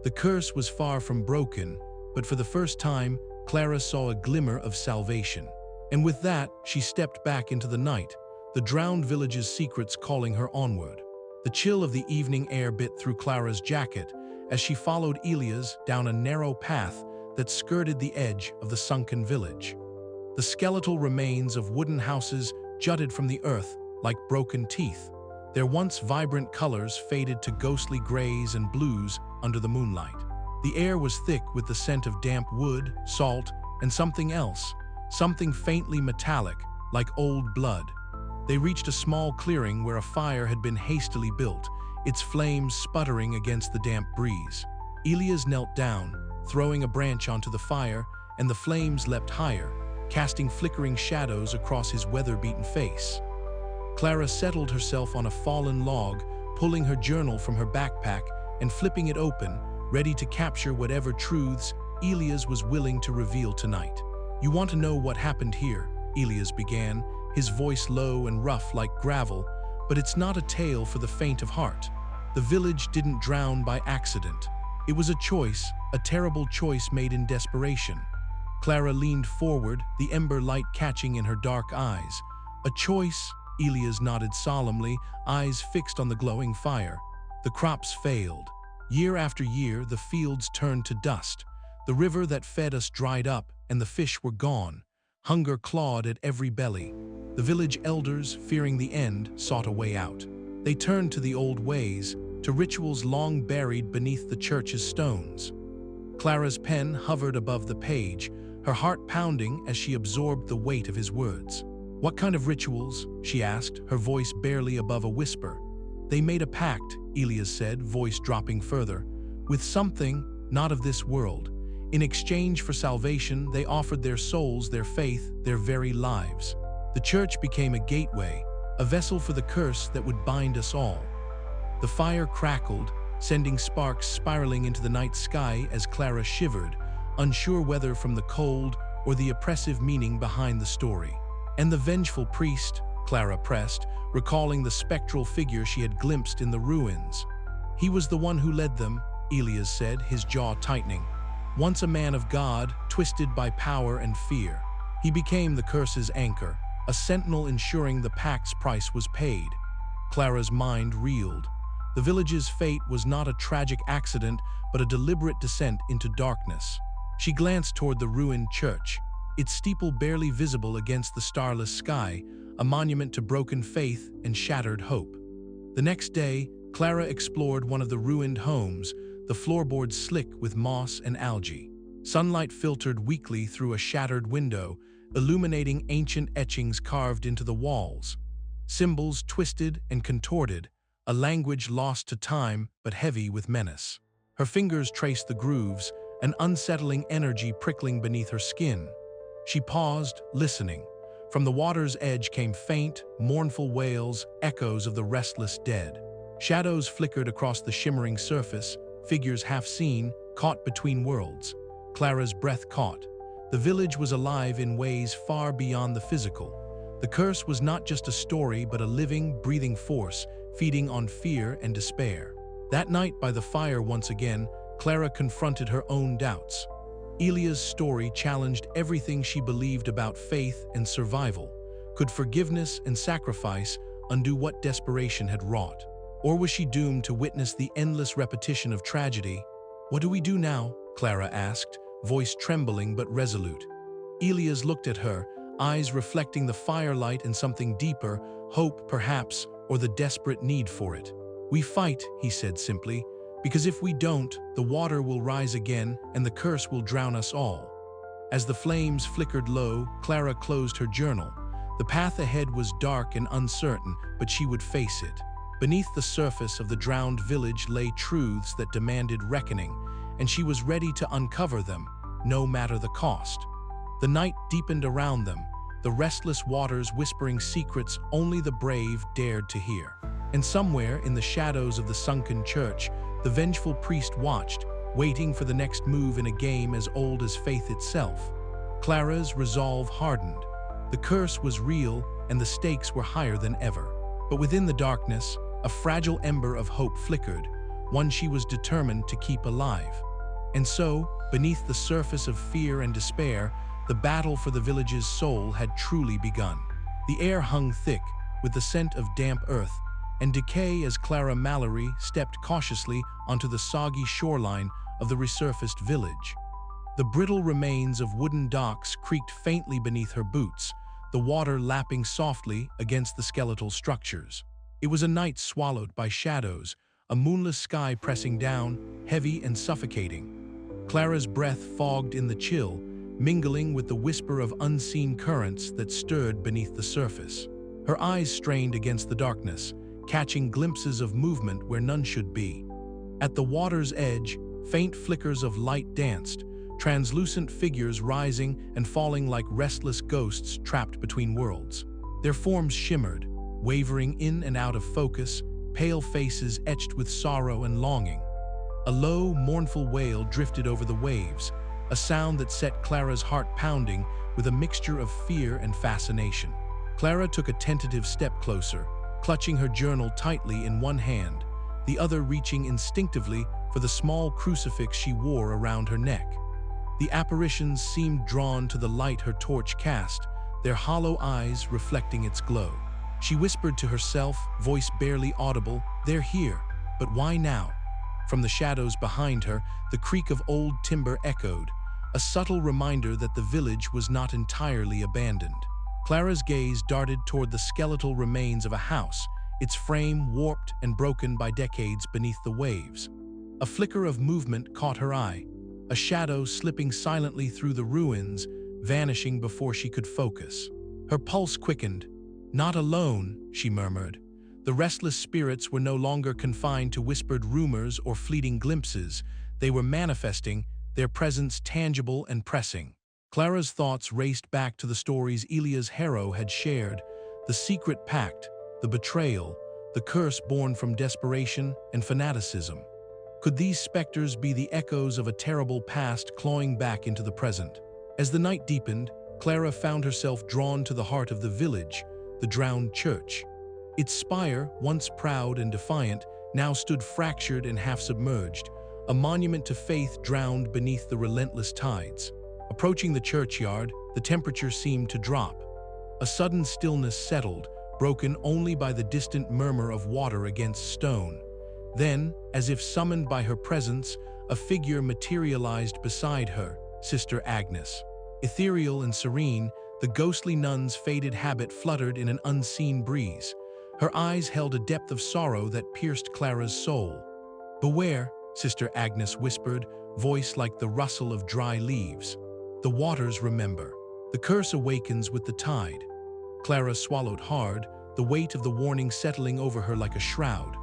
Speaker 1: The curse was far from broken, but for the first time, Clara saw a glimmer of salvation. And with that, she stepped back into the night, the drowned village's secrets calling her onward. The chill of the evening air bit through Clara's jacket as she followed Elias down a narrow path that skirted the edge of the sunken village. The skeletal remains of wooden houses jutted from the earth like broken teeth, their once vibrant colors faded to ghostly grays and blues under the moonlight. The air was thick with the scent of damp wood, salt, and something else, something faintly metallic, like old blood. They reached a small clearing where a fire had been hastily built, its flames sputtering against the damp breeze. Elias knelt down, throwing a branch onto the fire, and the flames leapt higher, casting flickering shadows across his weather-beaten face. Clara settled herself on a fallen log, pulling her journal from her backpack and flipping it open, ready to capture whatever truths Elias was willing to reveal tonight. "You want to know what happened here?" Elias began, his voice low and rough like gravel, "but it's not a tale for the faint of heart. The village didn't drown by accident. It was a choice, a terrible choice made in desperation." Clara leaned forward, the ember light catching in her dark eyes. "A choice?" Elias nodded solemnly, eyes fixed on the glowing fire. "The crops failed. Year after year, the fields turned to dust. The river that fed us dried up, and the fish were gone. Hunger clawed at every belly. The village elders, fearing the end, sought a way out. They turned to the old ways, to rituals long buried beneath the church's stones." Clara's pen hovered above the page, her heart pounding as she absorbed the weight of his words. "What kind of rituals?" she asked, her voice barely above a whisper. "They made a pact," Elias said, voice dropping further, "with something not of this world. In exchange for salvation, they offered their souls, their faith, their very lives. The church became a gateway, a vessel for the curse that would bind us all." The fire crackled, sending sparks spiraling into the night sky as Clara shivered, unsure whether from the cold or the oppressive meaning behind the story. "And the vengeful priest," Clara pressed, recalling the spectral figure she had glimpsed in the ruins. "He was the one who led them," Elias said, his jaw tightening. "Once a man of God, twisted by power and fear. He became the curse's anchor, a sentinel ensuring the pact's price was paid." Clara's mind reeled. The village's fate was not a tragic accident, but a deliberate descent into darkness. She glanced toward the ruined church, its steeple barely visible against the starless sky, a monument to broken faith and shattered hope. The next day, Clara explored one of the ruined homes, the floorboards slick with moss and algae. Sunlight filtered weakly through a shattered window, illuminating ancient etchings carved into the walls. Symbols twisted and contorted, a language lost to time but heavy with menace. Her fingers traced the grooves, an unsettling energy prickling beneath her skin. She paused, listening. From the water's edge came faint, mournful wails, echoes of the restless dead. Shadows flickered across the shimmering surface, figures half seen, caught between worlds. Clara's breath caught. The village was alive in ways far beyond the physical. The curse was not just a story, but a living, breathing force, feeding on fear and despair. That night by the fire once again, Clara confronted her own doubts. Elia's story challenged everything she believed about faith and survival. Could forgiveness and sacrifice undo what desperation had wrought? Or was she doomed to witness the endless repetition of tragedy? "What do we do now?" Clara asked, voice trembling but resolute. Elias looked at her, eyes reflecting the firelight and something deeper, hope perhaps, or the desperate need for it. "We fight," he said simply, "because if we don't, the water will rise again and the curse will drown us all." As the flames flickered low, Clara closed her journal. The path ahead was dark and uncertain, but she would face it. Beneath the surface of the drowned village lay truths that demanded reckoning, and she was ready to uncover them, no matter the cost. The night deepened around them, the restless waters whispering secrets only the brave dared to hear. And somewhere in the shadows of the sunken church, the vengeful priest watched, waiting for the next move in a game as old as faith itself. Clara's resolve hardened. The curse was real, and the stakes were higher than ever. But within the darkness, a fragile ember of hope flickered, one she was determined to keep alive. And so, beneath the surface of fear and despair, the battle for the village's soul had truly begun. The air hung thick, with the scent of damp earth and decay as Clara Mallory stepped cautiously onto the soggy shoreline of the resurfaced village. The brittle remains of wooden docks creaked faintly beneath her boots, the water lapping softly against the skeletal structures. It was a night swallowed by shadows, a moonless sky pressing down, heavy and suffocating. Clara's breath fogged in the chill, mingling with the whisper of unseen currents that stirred beneath the surface. Her eyes strained against the darkness, catching glimpses of movement where none should be. At the water's edge, faint flickers of light danced, translucent figures rising and falling like restless ghosts trapped between worlds. Their forms shimmered, wavering in and out of focus, pale faces etched with sorrow and longing. A low, mournful wail drifted over the waves, a sound that set Clara's heart pounding with a mixture of fear and fascination. Clara took a tentative step closer, clutching her journal tightly in one hand, the other reaching instinctively for the small crucifix she wore around her neck. The apparitions seemed drawn to the light her torch cast, their hollow eyes reflecting its glow. She whispered to herself, voice barely audible, "They're here, but why now?" From the shadows behind her, the creak of old timber echoed, a subtle reminder that the village was not entirely abandoned. Clara's gaze darted toward the skeletal remains of a house, its frame warped and broken by decades beneath the waves. A flicker of movement caught her eye, a shadow slipping silently through the ruins, vanishing before she could focus. Her pulse quickened. "Not alone," she murmured. The restless spirits were no longer confined to whispered rumors or fleeting glimpses. They were manifesting, their presence tangible and pressing. Clara's thoughts raced back to the stories Elia's hero had shared, the secret pact, the betrayal, the curse born from desperation and fanaticism. Could these specters be the echoes of a terrible past clawing back into the present? As the night deepened, Clara found herself drawn to the heart of the village, the drowned church. Its spire, once proud and defiant, now stood fractured and half-submerged, a monument to faith drowned beneath the relentless tides. Approaching the churchyard, the temperature seemed to drop. A sudden stillness settled, broken only by the distant murmur of water against stone. Then, as if summoned by her presence, a figure materialized beside her, Sister Agnes. Ethereal and serene, the ghostly nun's faded habit fluttered in an unseen breeze. Her eyes held a depth of sorrow that pierced Clara's soul. "Beware," Sister Agnes whispered, voice like the rustle of dry leaves. "The waters remember. The curse awakens with the tide." Clara swallowed hard, the weight of the warning settling over her like a shroud.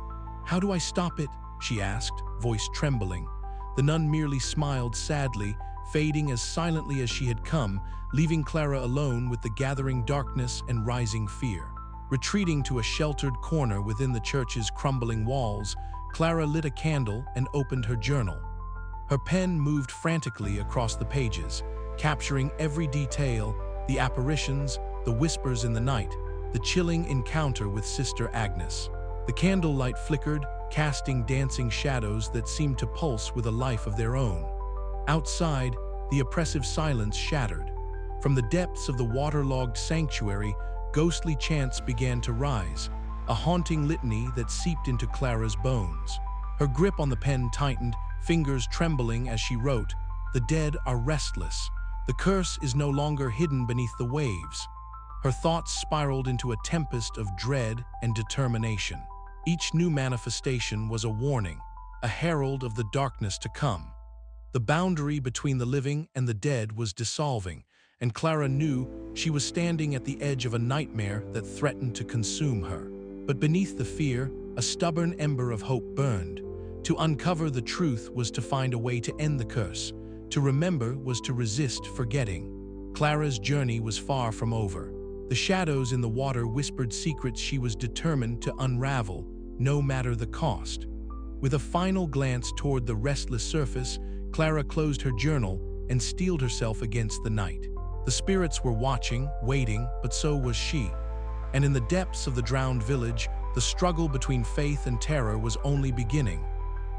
Speaker 1: "How do I stop it?" she asked, voice trembling. The nun merely smiled sadly, fading as silently as she had come, leaving Clara alone with the gathering darkness and rising fear. Retreating to a sheltered corner within the church's crumbling walls, Clara lit a candle and opened her journal. Her pen moved frantically across the pages, capturing every detail: the apparitions, the whispers in the night, the chilling encounter with Sister Agnes. The candlelight flickered, casting dancing shadows that seemed to pulse with a life of their own. Outside, the oppressive silence shattered. From the depths of the waterlogged sanctuary, ghostly chants began to rise, a haunting litany that seeped into Clara's bones. Her grip on the pen tightened, fingers trembling as she wrote, "The dead are restless. The curse is no longer hidden beneath the waves." Her thoughts spiraled into a tempest of dread and determination. Each new manifestation was a warning, a herald of the darkness to come. The boundary between the living and the dead was dissolving, and Clara knew she was standing at the edge of a nightmare that threatened to consume her. But beneath the fear, a stubborn ember of hope burned. To uncover the truth was to find a way to end the curse. To remember was to resist forgetting. Clara's journey was far from over. The shadows in the water whispered secrets she was determined to unravel, no matter the cost. With a final glance toward the restless surface, Clara closed her journal and steeled herself against the night. The spirits were watching, waiting, but so was she. And in the depths of the drowned village, the struggle between faith and terror was only beginning.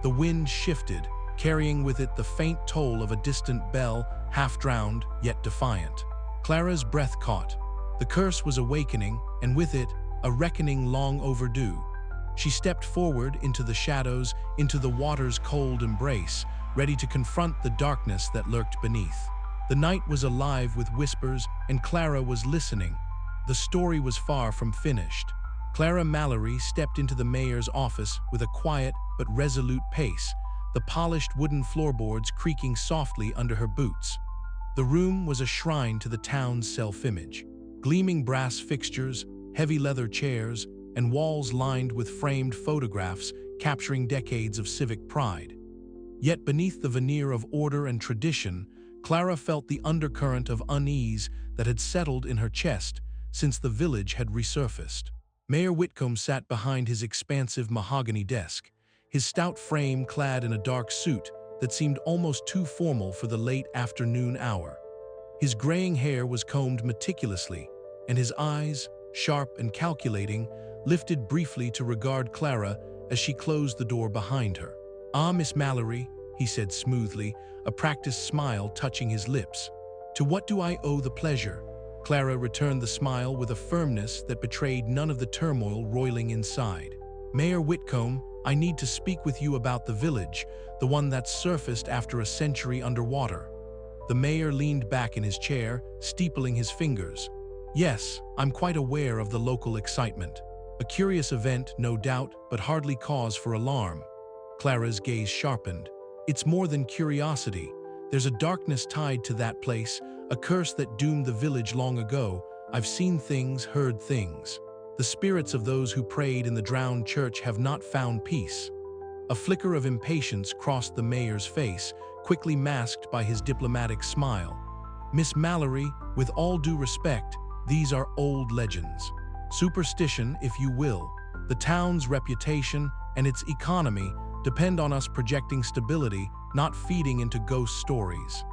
Speaker 1: The wind shifted, carrying with it the faint toll of a distant bell, half-drowned, yet defiant. Clara's breath caught. The curse was awakening, and with it, a reckoning long overdue. She stepped forward into the shadows, into the water's cold embrace, ready to confront the darkness that lurked beneath. The night was alive with whispers, and Clara was listening. The story was far from finished. Clara Mallory stepped into the mayor's office with a quiet but resolute pace, the polished wooden floorboards creaking softly under her boots. The room was a shrine to the town's self-image. Gleaming brass fixtures, heavy leather chairs, and walls lined with framed photographs capturing decades of civic pride. Yet beneath the veneer of order and tradition, Clara felt the undercurrent of unease that had settled in her chest since the village had resurfaced. Mayor Whitcomb sat behind his expansive mahogany desk, his stout frame clad in a dark suit that seemed almost too formal for the late afternoon hour. His graying hair was combed meticulously, and his eyes, sharp and calculating, lifted briefly to regard Clara as she closed the door behind her. "Ah, Miss Mallory," he said smoothly, a practiced smile touching his lips. "To what do I owe the pleasure?" Clara returned the smile with a firmness that betrayed none of the turmoil roiling inside. "Mayor Whitcomb, I need to speak with you about the village, the one that surfaced after a century underwater." The mayor leaned back in his chair, steepling his fingers. "Yes, I'm quite aware of the local excitement. A curious event, no doubt, but hardly cause for alarm." Clara's gaze sharpened. "It's more than curiosity. There's a darkness tied to that place, a curse that doomed the village long ago. I've seen things, heard things. The spirits of those who prayed in the drowned church have not found peace." A flicker of impatience crossed the mayor's face, quickly masked by his diplomatic smile. "Miss Mallory, with all due respect, these are old legends. Superstition, if you will. The town's reputation and its economy depend on us projecting stability, not feeding into ghost stories."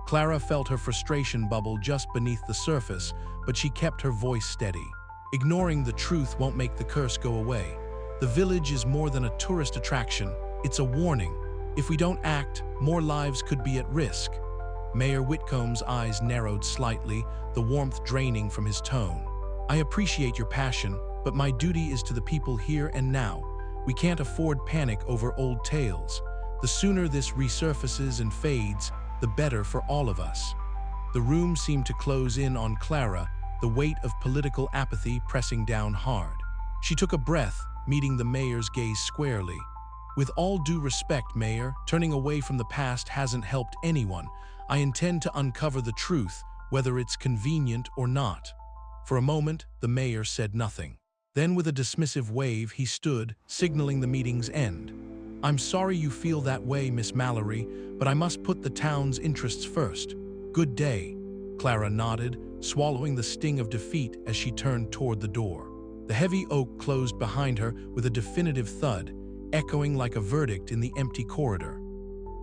Speaker 1: Clara felt her frustration bubble just beneath the surface, but she kept her voice steady. "Ignoring the truth won't make the curse go away. The village is more than a tourist attraction, it's a warning. If we don't act, more lives could be at risk." Mayor Whitcomb's eyes narrowed slightly, the warmth draining from his tone. "I appreciate your passion, but my duty is to the people here and now. We can't afford panic over old tales. The sooner this resurfaces and fades, the better for all of us." The room seemed to close in on Clara, the weight of political apathy pressing down hard. She took a breath, meeting the mayor's gaze squarely. "With all due respect, Mayor, turning away from the past hasn't helped anyone. I intend to uncover the truth, whether it's convenient or not." For a moment, the mayor said nothing. Then with a dismissive wave, he stood, signaling the meeting's end. "I'm sorry you feel that way, Miss Mallory, but I must put the town's interests first. Good day." Clara nodded, swallowing the sting of defeat as she turned toward the door. The heavy oak closed behind her with a definitive thud, echoing like a verdict in the empty corridor.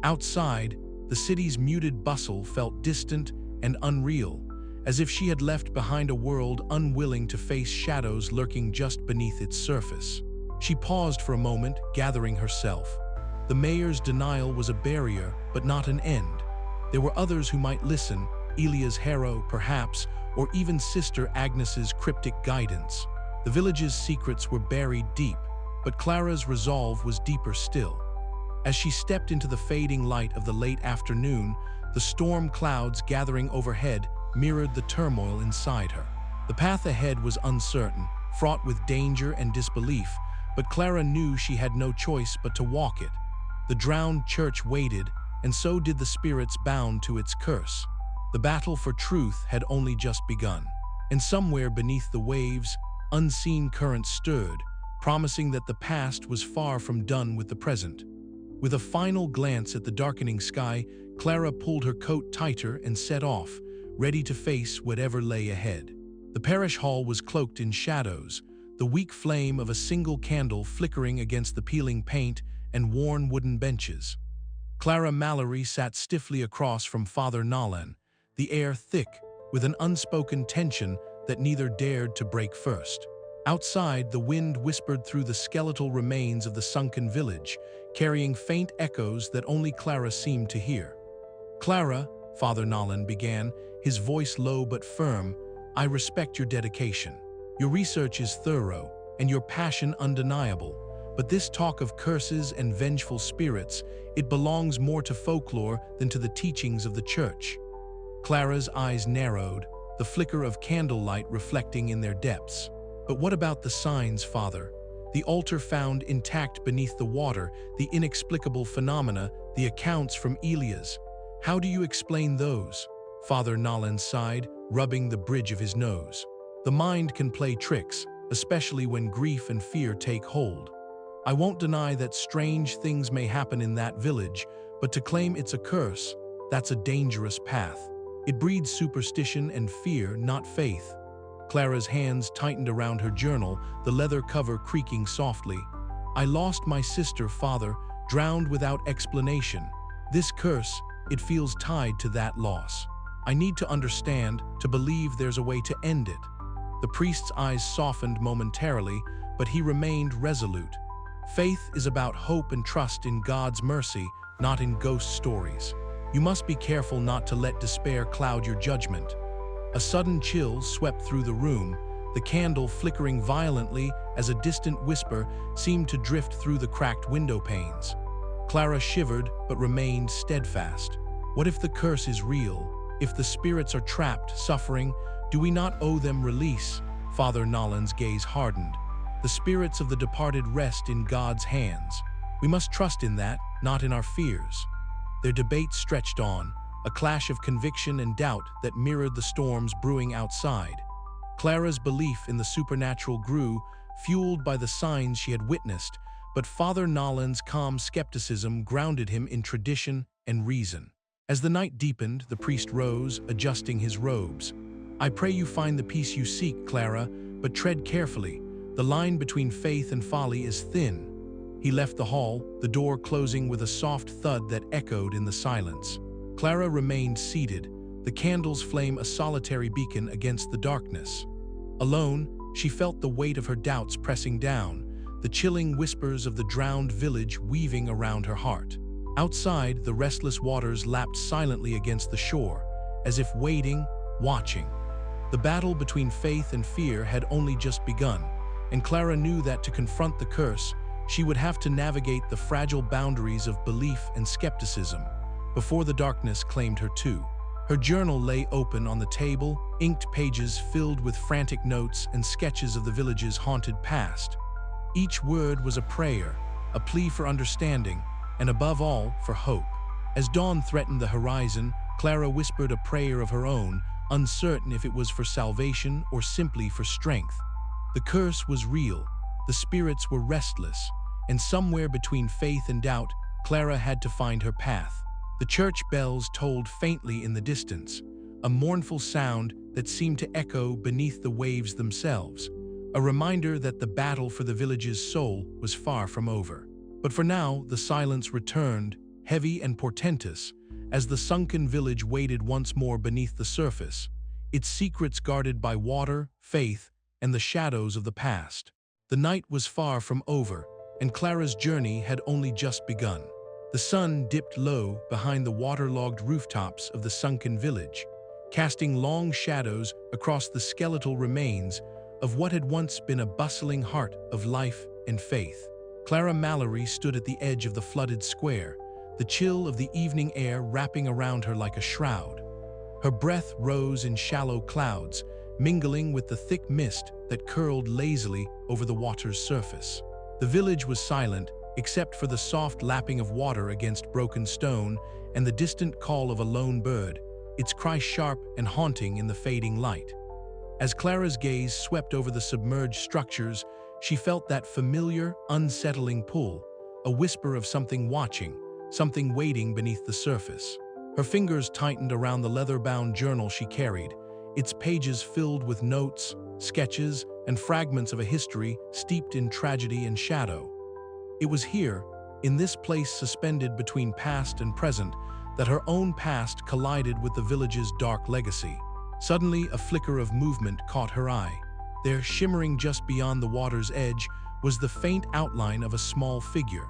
Speaker 1: Outside, the city's muted bustle felt distant and unreal, as if she had left behind a world unwilling to face shadows lurking just beneath its surface. She paused for a moment, gathering herself. The mayor's denial was a barrier, but not an end. There were others who might listen, Elia's harrow, perhaps, or even Sister Agnes's cryptic guidance. The village's secrets were buried deep, but Clara's resolve was deeper still. As she stepped into the fading light of the late afternoon, the storm clouds gathering overhead mirrored the turmoil inside her. The path ahead was uncertain, fraught with danger and disbelief, but Clara knew she had no choice but to walk it. The drowned church waited, and so did the spirits bound to its curse. The battle for truth had only just begun, and somewhere beneath the waves, unseen currents stirred, promising that the past was far from done with the present. With a final glance at the darkening sky, Clara pulled her coat tighter and set off, ready to face whatever lay ahead. The parish hall was cloaked in shadows, the weak flame of a single candle flickering against the peeling paint and worn wooden benches. Clara Mallory sat stiffly across from Father Nolan, the air thick with an unspoken tension that neither dared to break first. Outside, the wind whispered through the skeletal remains of the sunken village, carrying faint echoes that only Clara seemed to hear. "Clara," Father Nolan began, his voice low but firm, "I respect your dedication. Your research is thorough, and your passion undeniable. But this talk of curses and vengeful spirits, it belongs more to folklore than to the teachings of the church." Clara's eyes narrowed, the flicker of candlelight reflecting in their depths. "But what about the signs, Father? The altar found intact beneath the water, the inexplicable phenomena, the accounts from Elia's. How do you explain those?" Father Nolan sighed, rubbing the bridge of his nose. "The mind can play tricks, especially when grief and fear take hold. I won't deny that strange things may happen in that village, but to claim it's a curse, that's a dangerous path. It breeds superstition and fear, not faith." Clara's hands tightened around her journal, the leather cover creaking softly. "I lost my sister, Father, drowned without explanation. This curse, it feels tied to that loss. I need to understand, to believe there's a way to end it." The priest's eyes softened momentarily, but he remained resolute. "Faith is about hope and trust in God's mercy, not in ghost stories. You must be careful not to let despair cloud your judgment." A sudden chill swept through the room, the candle flickering violently as a distant whisper seemed to drift through the cracked window panes. Clara shivered but remained steadfast. What if the curse is real? If the spirits are trapped, suffering, do we not owe them release? Father Nolan's gaze hardened. "The spirits of the departed rest in God's hands. We must trust in that, not in our fears." Their debate stretched on, a clash of conviction and doubt that mirrored the storms brewing outside. Clara's belief in the supernatural grew, fueled by the signs she had witnessed, but Father Nolan's calm skepticism grounded him in tradition and reason. As the night deepened, the priest rose, adjusting his robes. "I pray you find the peace you seek, Clara, but tread carefully. The line between faith and folly is thin." He left the hall, the door closing with a soft thud that echoed in the silence. Clara remained seated, the candle's flame a solitary beacon against the darkness. Alone, she felt the weight of her doubts pressing down, the chilling whispers of the drowned village weaving around her heart. Outside, the restless waters lapped silently against the shore, as if waiting, watching. The battle between faith and fear had only just begun, and Clara knew that to confront the curse, she would have to navigate the fragile boundaries of belief and skepticism before the darkness claimed her too. Her journal lay open on the table, inked pages filled with frantic notes and sketches of the village's haunted past. Each word was a prayer, a plea for understanding, and above all, for hope. As dawn threatened the horizon, Clara whispered a prayer of her own, uncertain if it was for salvation or simply for strength. The curse was real, the spirits were restless, and somewhere between faith and doubt, Clara had to find her path. The church bells tolled faintly in the distance, a mournful sound that seemed to echo beneath the waves themselves, a reminder that the battle for the village's soul was far from over. But for now, the silence returned, heavy and portentous, as the sunken village waded once more beneath the surface, its secrets guarded by water, faith, and the shadows of the past. The night was far from over, and Clara's journey had only just begun. The sun dipped low behind the waterlogged rooftops of the sunken village, casting long shadows across the skeletal remains of what had once been a bustling heart of life and faith. Clara Mallory stood at the edge of the flooded square, the chill of the evening air wrapping around her like a shroud. Her breath rose in shallow clouds, mingling with the thick mist that curled lazily over the water's surface. The village was silent, except for the soft lapping of water against broken stone and the distant call of a lone bird, its cry sharp and haunting in the fading light. As Clara's gaze swept over the submerged structures, she felt that familiar, unsettling pull, a whisper of something watching, something waiting beneath the surface. Her fingers tightened around the leather-bound journal she carried, its pages filled with notes, sketches, and fragments of a history steeped in tragedy and shadow. It was here, in this place suspended between past and present, that her own past collided with the village's dark legacy. Suddenly, a flicker of movement caught her eye. There, shimmering just beyond the water's edge, was the faint outline of a small figure.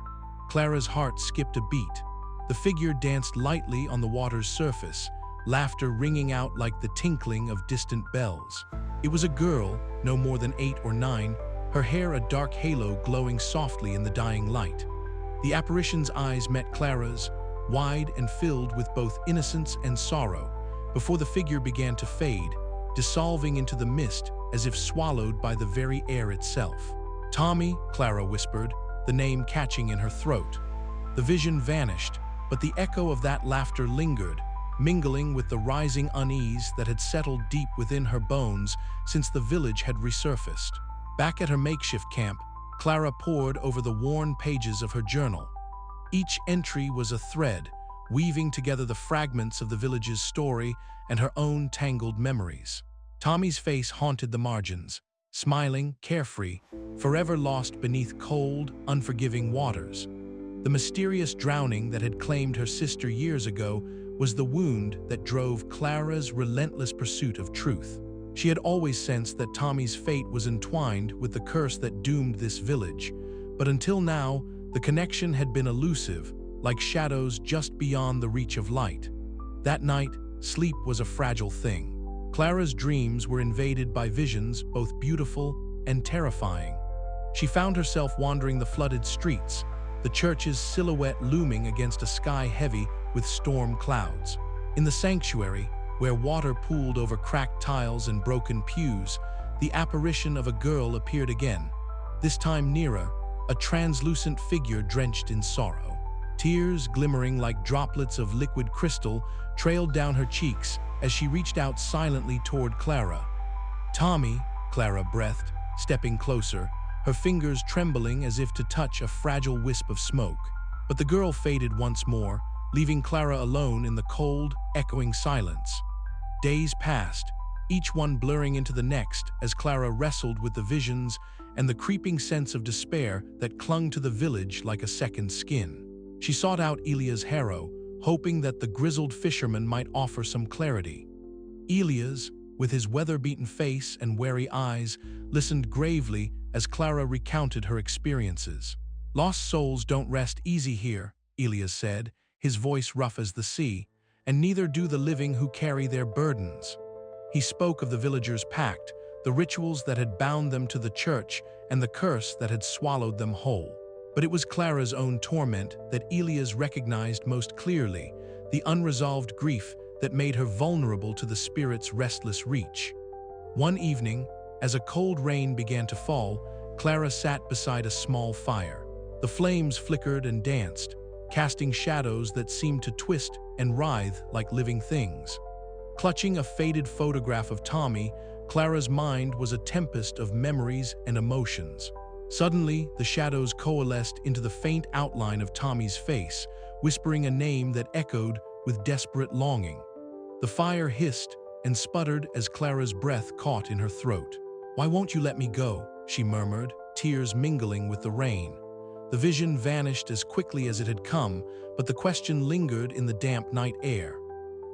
Speaker 1: Clara's heart skipped a beat. The figure danced lightly on the water's surface, laughter ringing out like the tinkling of distant bells. It was a girl, no more than 8 or 9, her hair a dark halo glowing softly in the dying light. The apparition's eyes met Clara's, wide and filled with both innocence and sorrow, before the figure began to fade, dissolving into the mist as if swallowed by the very air itself. "Tommy," Clara whispered, the name catching in her throat. The vision vanished, but the echo of that laughter lingered, mingling with the rising unease that had settled deep within her bones since the village had resurfaced. Back at her makeshift camp, Clara pored over the worn pages of her journal. Each entry was a thread, weaving together the fragments of the village's story and her own tangled memories. Tommy's face haunted the margins, smiling, carefree, forever lost beneath cold, unforgiving waters. The mysterious drowning that had claimed her sister years ago was the wound that drove Clara's relentless pursuit of truth. She had always sensed that Tommy's fate was entwined with the curse that doomed this village, but until now, the connection had been elusive, like shadows just beyond the reach of light. That night, sleep was a fragile thing. Clara's dreams were invaded by visions both beautiful and terrifying. She found herself wandering the flooded streets, the church's silhouette looming against a sky heavy with storm clouds. In the sanctuary, where water pooled over cracked tiles and broken pews, the apparition of a girl appeared again, this time nearer, a translucent figure drenched in sorrow. Tears, glimmering like droplets of liquid crystal, trailed down her cheeks as she reached out silently toward Clara. "Tommy," Clara breathed, stepping closer, her fingers trembling as if to touch a fragile wisp of smoke. But the girl faded once more, leaving Clara alone in the cold, echoing silence. Days passed, each one blurring into the next as Clara wrestled with the visions and the creeping sense of despair that clung to the village like a second skin. She sought out Elias Harrow, hoping that the grizzled fisherman might offer some clarity. Elias, with his weather-beaten face and wary eyes, listened gravely as Clara recounted her experiences. "Lost souls don't rest easy here," Elias said, his voice rough as the sea, "and neither do the living who carry their burdens." He spoke of the villagers' pact, the rituals that had bound them to the church, and the curse that had swallowed them whole. But it was Clara's own torment that Elias recognized most clearly, the unresolved grief that made her vulnerable to the spirit's restless reach. One evening, as a cold rain began to fall, Clara sat beside a small fire. The flames flickered and danced, casting shadows that seemed to twist and writhe like living things. Clutching a faded photograph of Tommy, Clara's mind was a tempest of memories and emotions. Suddenly, the shadows coalesced into the faint outline of Tommy's face, whispering a name that echoed with desperate longing. The fire hissed and sputtered as Clara's breath caught in her throat. "Why won't you let me go?" she murmured, tears mingling with the rain. The vision vanished as quickly as it had come, but the question lingered in the damp night air.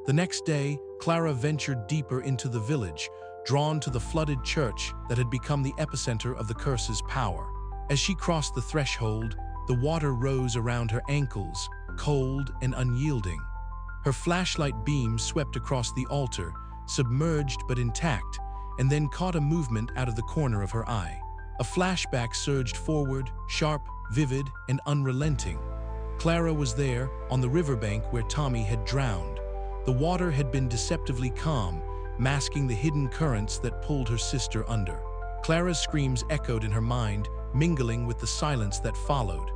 Speaker 1: The next day, Clara ventured deeper into the village, drawn to the flooded church that had become the epicenter of the curse's power. As she crossed the threshold, the water rose around her ankles, cold and unyielding. Her flashlight beam swept across the altar, submerged but intact, and then caught a movement out of the corner of her eye. A flashback surged forward, sharp, vivid, and unrelenting. Clara was there, on the riverbank where Tommy had drowned. The water had been deceptively calm, masking the hidden currents that pulled her sister under. Clara's screams echoed in her mind, mingling with the silence that followed.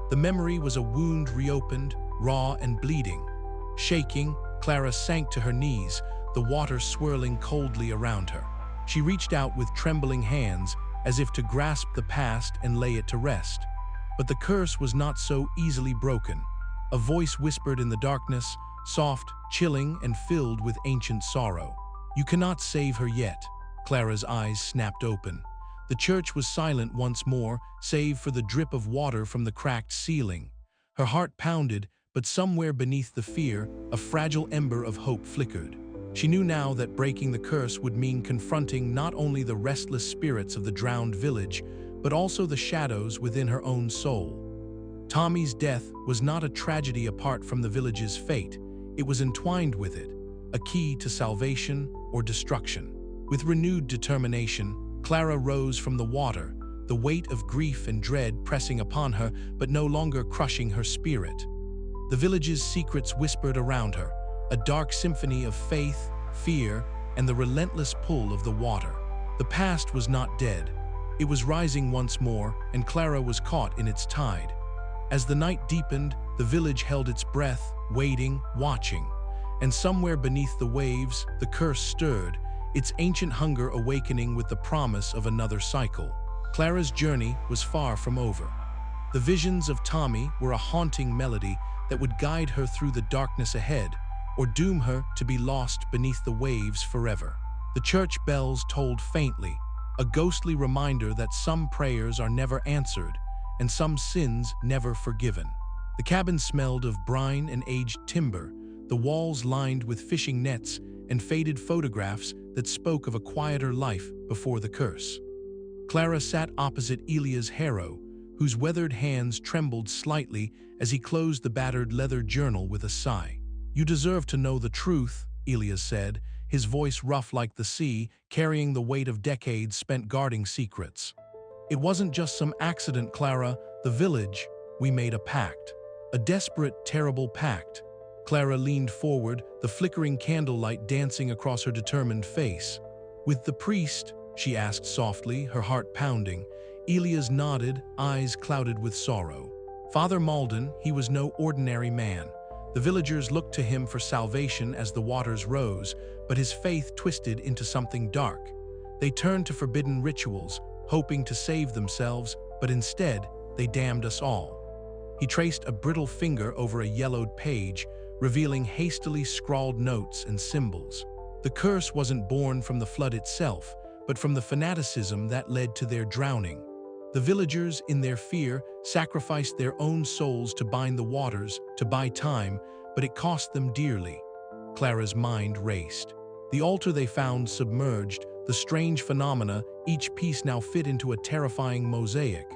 Speaker 1: The memory was a wound reopened, raw and bleeding. Shaking, Clara sank to her knees, the water swirling coldly around her. She reached out with trembling hands, as if to grasp the past and lay it to rest. But the curse was not so easily broken. A voice whispered in the darkness, soft, chilling, and filled with ancient sorrow. "You cannot save her yet." Clara's eyes snapped open. The church was silent once more, save for the drip of water from the cracked ceiling. Her heart pounded, but somewhere beneath the fear, a fragile ember of hope flickered. She knew now that breaking the curse would mean confronting not only the restless spirits of the drowned village, but also the shadows within her own soul. Tommy's death was not a tragedy apart from the village's fate. It was entwined with it, a key to salvation or destruction. With renewed determination, Clara rose from the water, the weight of grief and dread pressing upon her, but no longer crushing her spirit. The village's secrets whispered around her, a dark symphony of faith, fear, and the relentless pull of the water. The past was not dead. It was rising once more, and Clara was caught in its tide. As the night deepened, the village held its breath, waiting, watching. And somewhere beneath the waves, the curse stirred, its ancient hunger awakening with the promise of another cycle. Clara's journey was far from over. The visions of Tommy were a haunting melody that would guide her through the darkness ahead, or doom her to be lost beneath the waves forever. The church bells tolled faintly, a ghostly reminder that some prayers are never answered, and some sins never forgiven. The cabin smelled of brine and aged timber, the walls lined with fishing nets and faded photographs that spoke of a quieter life before the curse. Clara sat opposite Elia's harrow, whose weathered hands trembled slightly as he closed the battered leather journal with a sigh. "You deserve to know the truth," Elia said, his voice rough like the sea, carrying the weight of decades spent guarding secrets. "It wasn't just some accident, Clara. The village, we made a pact. A desperate, terrible pact." Clara leaned forward, the flickering candlelight dancing across her determined face. "With the priest?" she asked softly, her heart pounding. Elias nodded, eyes clouded with sorrow. "Father Malden, he was no ordinary man. The villagers looked to him for salvation as the waters rose, but his faith twisted into something dark. They turned to forbidden rituals, hoping to save themselves, but instead, they damned us all." He traced a brittle finger over a yellowed page, revealing hastily scrawled notes and symbols. The curse wasn't born from the flood itself, but from the fanaticism that led to their drowning. The villagers, in their fear, sacrificed their own souls to bind the waters, to buy time, but it cost them dearly. Clara's mind raced. The altar they found submerged, the strange phenomena, each piece now fit into a terrifying mosaic.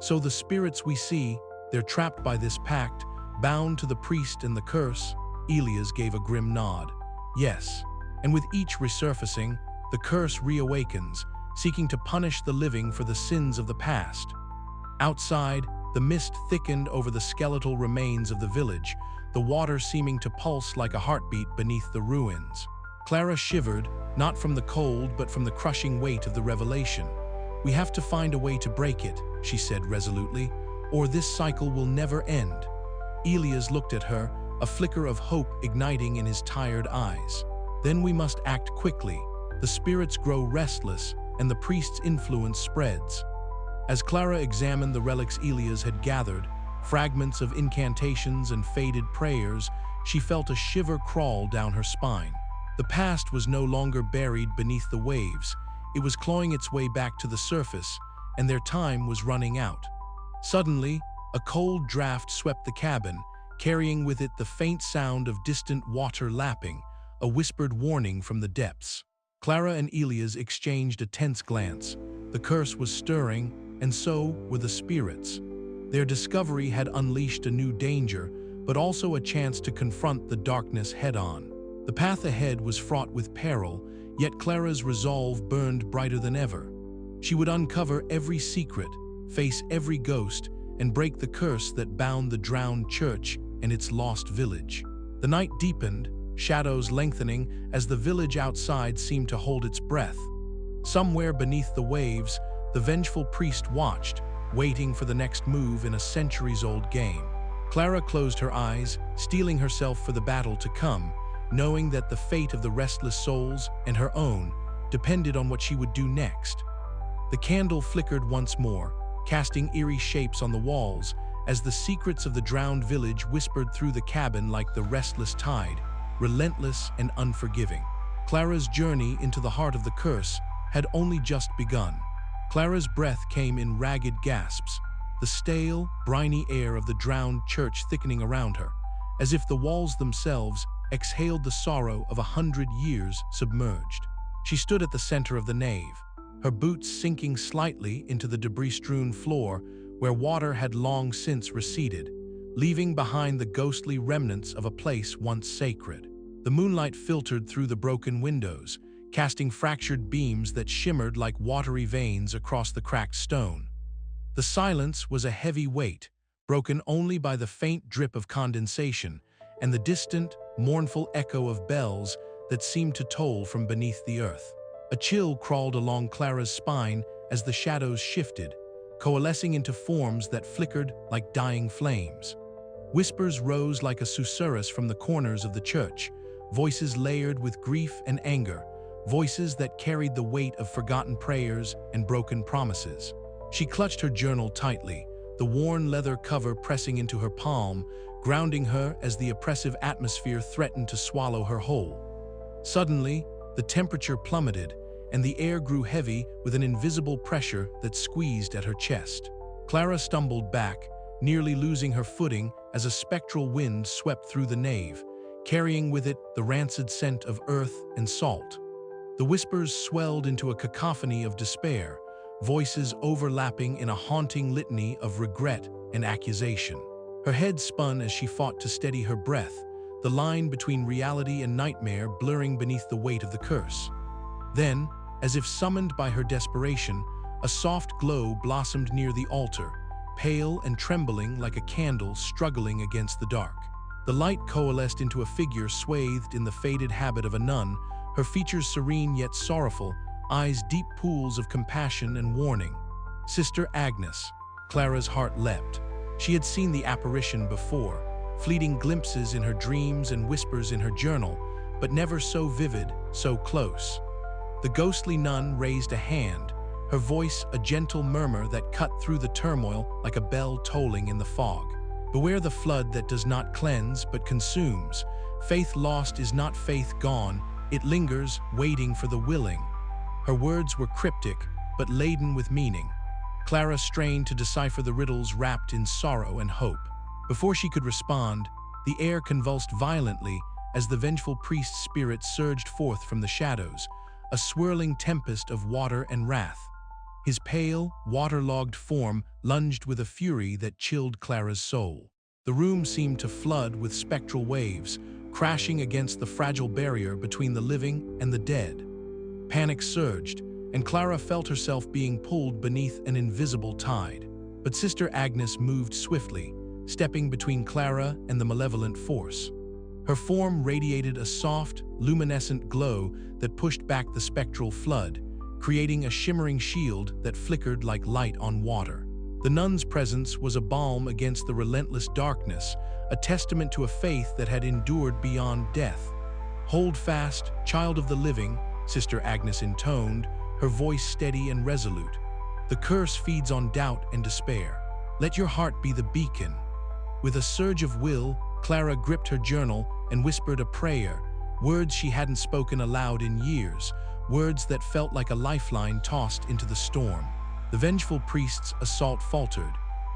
Speaker 1: So the spirits we see, they're trapped by this pact, bound to the priest and the curse. Elias gave a grim nod. "Yes, and with each resurfacing, the curse reawakens, seeking to punish the living for the sins of the past." Outside, the mist thickened over the skeletal remains of the village, the water seeming to pulse like a heartbeat beneath the ruins. Clara shivered, not from the cold but from the crushing weight of the revelation. "We have to find a way to break it," she said resolutely, "or this cycle will never end." Elias looked at her, a flicker of hope igniting in his tired eyes. "Then we must act quickly. The spirits grow restless, and the priest's influence spreads." As Clara examined the relics Elias had gathered, fragments of incantations and faded prayers, she felt a shiver crawl down her spine. The past was no longer buried beneath the waves. It was clawing its way back to the surface, and their time was running out. Suddenly, A cold draft swept the cabin, carrying with it the faint sound of distant water lapping, a whispered warning from the depths. Clara and Elias exchanged a tense glance. The curse was stirring, and so were the spirits. Their discovery had unleashed a new danger, but also a chance to confront the darkness head-on. The path ahead was fraught with peril, yet Clara's resolve burned brighter than ever. She would uncover every secret, face every ghost, and break the curse that bound the drowned church and its lost village. The night deepened, shadows lengthening as the village outside seemed to hold its breath. Somewhere beneath the waves, the vengeful priest watched, waiting for the next move in a centuries-old game. Clara closed her eyes, steeling herself for the battle to come, knowing that the fate of the restless souls and her own depended on what she would do next. The candle flickered once more, casting eerie shapes on the walls, as the secrets of the drowned village whispered through the cabin like the restless tide, relentless and unforgiving. Clara's journey into the heart of the curse had only just begun. Clara's breath came in ragged gasps, the stale, briny air of the drowned church thickening around her, as if the walls themselves exhaled the sorrow of 100 years submerged. She stood at the center of the nave, her boots sinking slightly into the debris-strewn floor where water had long since receded, leaving behind the ghostly remnants of a place once sacred. The moonlight filtered through the broken windows, casting fractured beams that shimmered like watery veins across the cracked stone. The silence was a heavy weight, broken only by the faint drip of condensation and the distant, mournful echo of bells that seemed to toll from beneath the earth. A chill crawled along Clara's spine as the shadows shifted, coalescing into forms that flickered like dying flames. Whispers rose like a susurrus from the corners of the church, voices layered with grief and anger, voices that carried the weight of forgotten prayers and broken promises. She clutched her journal tightly, the worn leather cover pressing into her palm, grounding her as the oppressive atmosphere threatened to swallow her whole. Suddenly, the temperature plummeted, and the air grew heavy with an invisible pressure that squeezed at her chest. Clara stumbled back, nearly losing her footing as a spectral wind swept through the nave, carrying with it the rancid scent of earth and salt. The whispers swelled into a cacophony of despair, voices overlapping in a haunting litany of regret and accusation. Her head spun as she fought to steady her breath, the line between reality and nightmare blurring beneath the weight of the curse. Then, as if summoned by her desperation, a soft glow blossomed near the altar, pale and trembling like a candle struggling against the dark. The light coalesced into a figure swathed in the faded habit of a nun, her features serene yet sorrowful, eyes deep pools of compassion and warning. Sister Agnes. Clara's heart leapt. She had seen the apparition before, fleeting glimpses in her dreams and whispers in her journal, but never so vivid, so close. The ghostly nun raised a hand, her voice a gentle murmur that cut through the turmoil like a bell tolling in the fog. Beware the flood that does not cleanse but consumes. Faith lost is not faith gone, it lingers, waiting for the willing. Her words were cryptic, but laden with meaning. Clara strained to decipher the riddles wrapped in sorrow and hope. Before she could respond, the air convulsed violently as the vengeful priest's spirit surged forth from the shadows, a swirling tempest of water and wrath. His pale, waterlogged form lunged with a fury that chilled Clara's soul. The room seemed to flood with spectral waves, crashing against the fragile barrier between the living and the dead. Panic surged, and Clara felt herself being pulled beneath an invisible tide. But Sister Agnes moved swiftly, stepping between Clara and the malevolent force. Her form radiated a soft, luminescent glow that pushed back the spectral flood, creating a shimmering shield that flickered like light on water. The nun's presence was a balm against the relentless darkness, a testament to a faith that had endured beyond death. "Hold fast, child of the living," Sister Agnes intoned, her voice steady and resolute. "The curse feeds on doubt and despair. Let your heart be the beacon." With a surge of will, Clara gripped her journal and whispered a prayer, words she hadn't spoken aloud in years, words that felt like a lifeline tossed into the storm. The vengeful priest's assault faltered,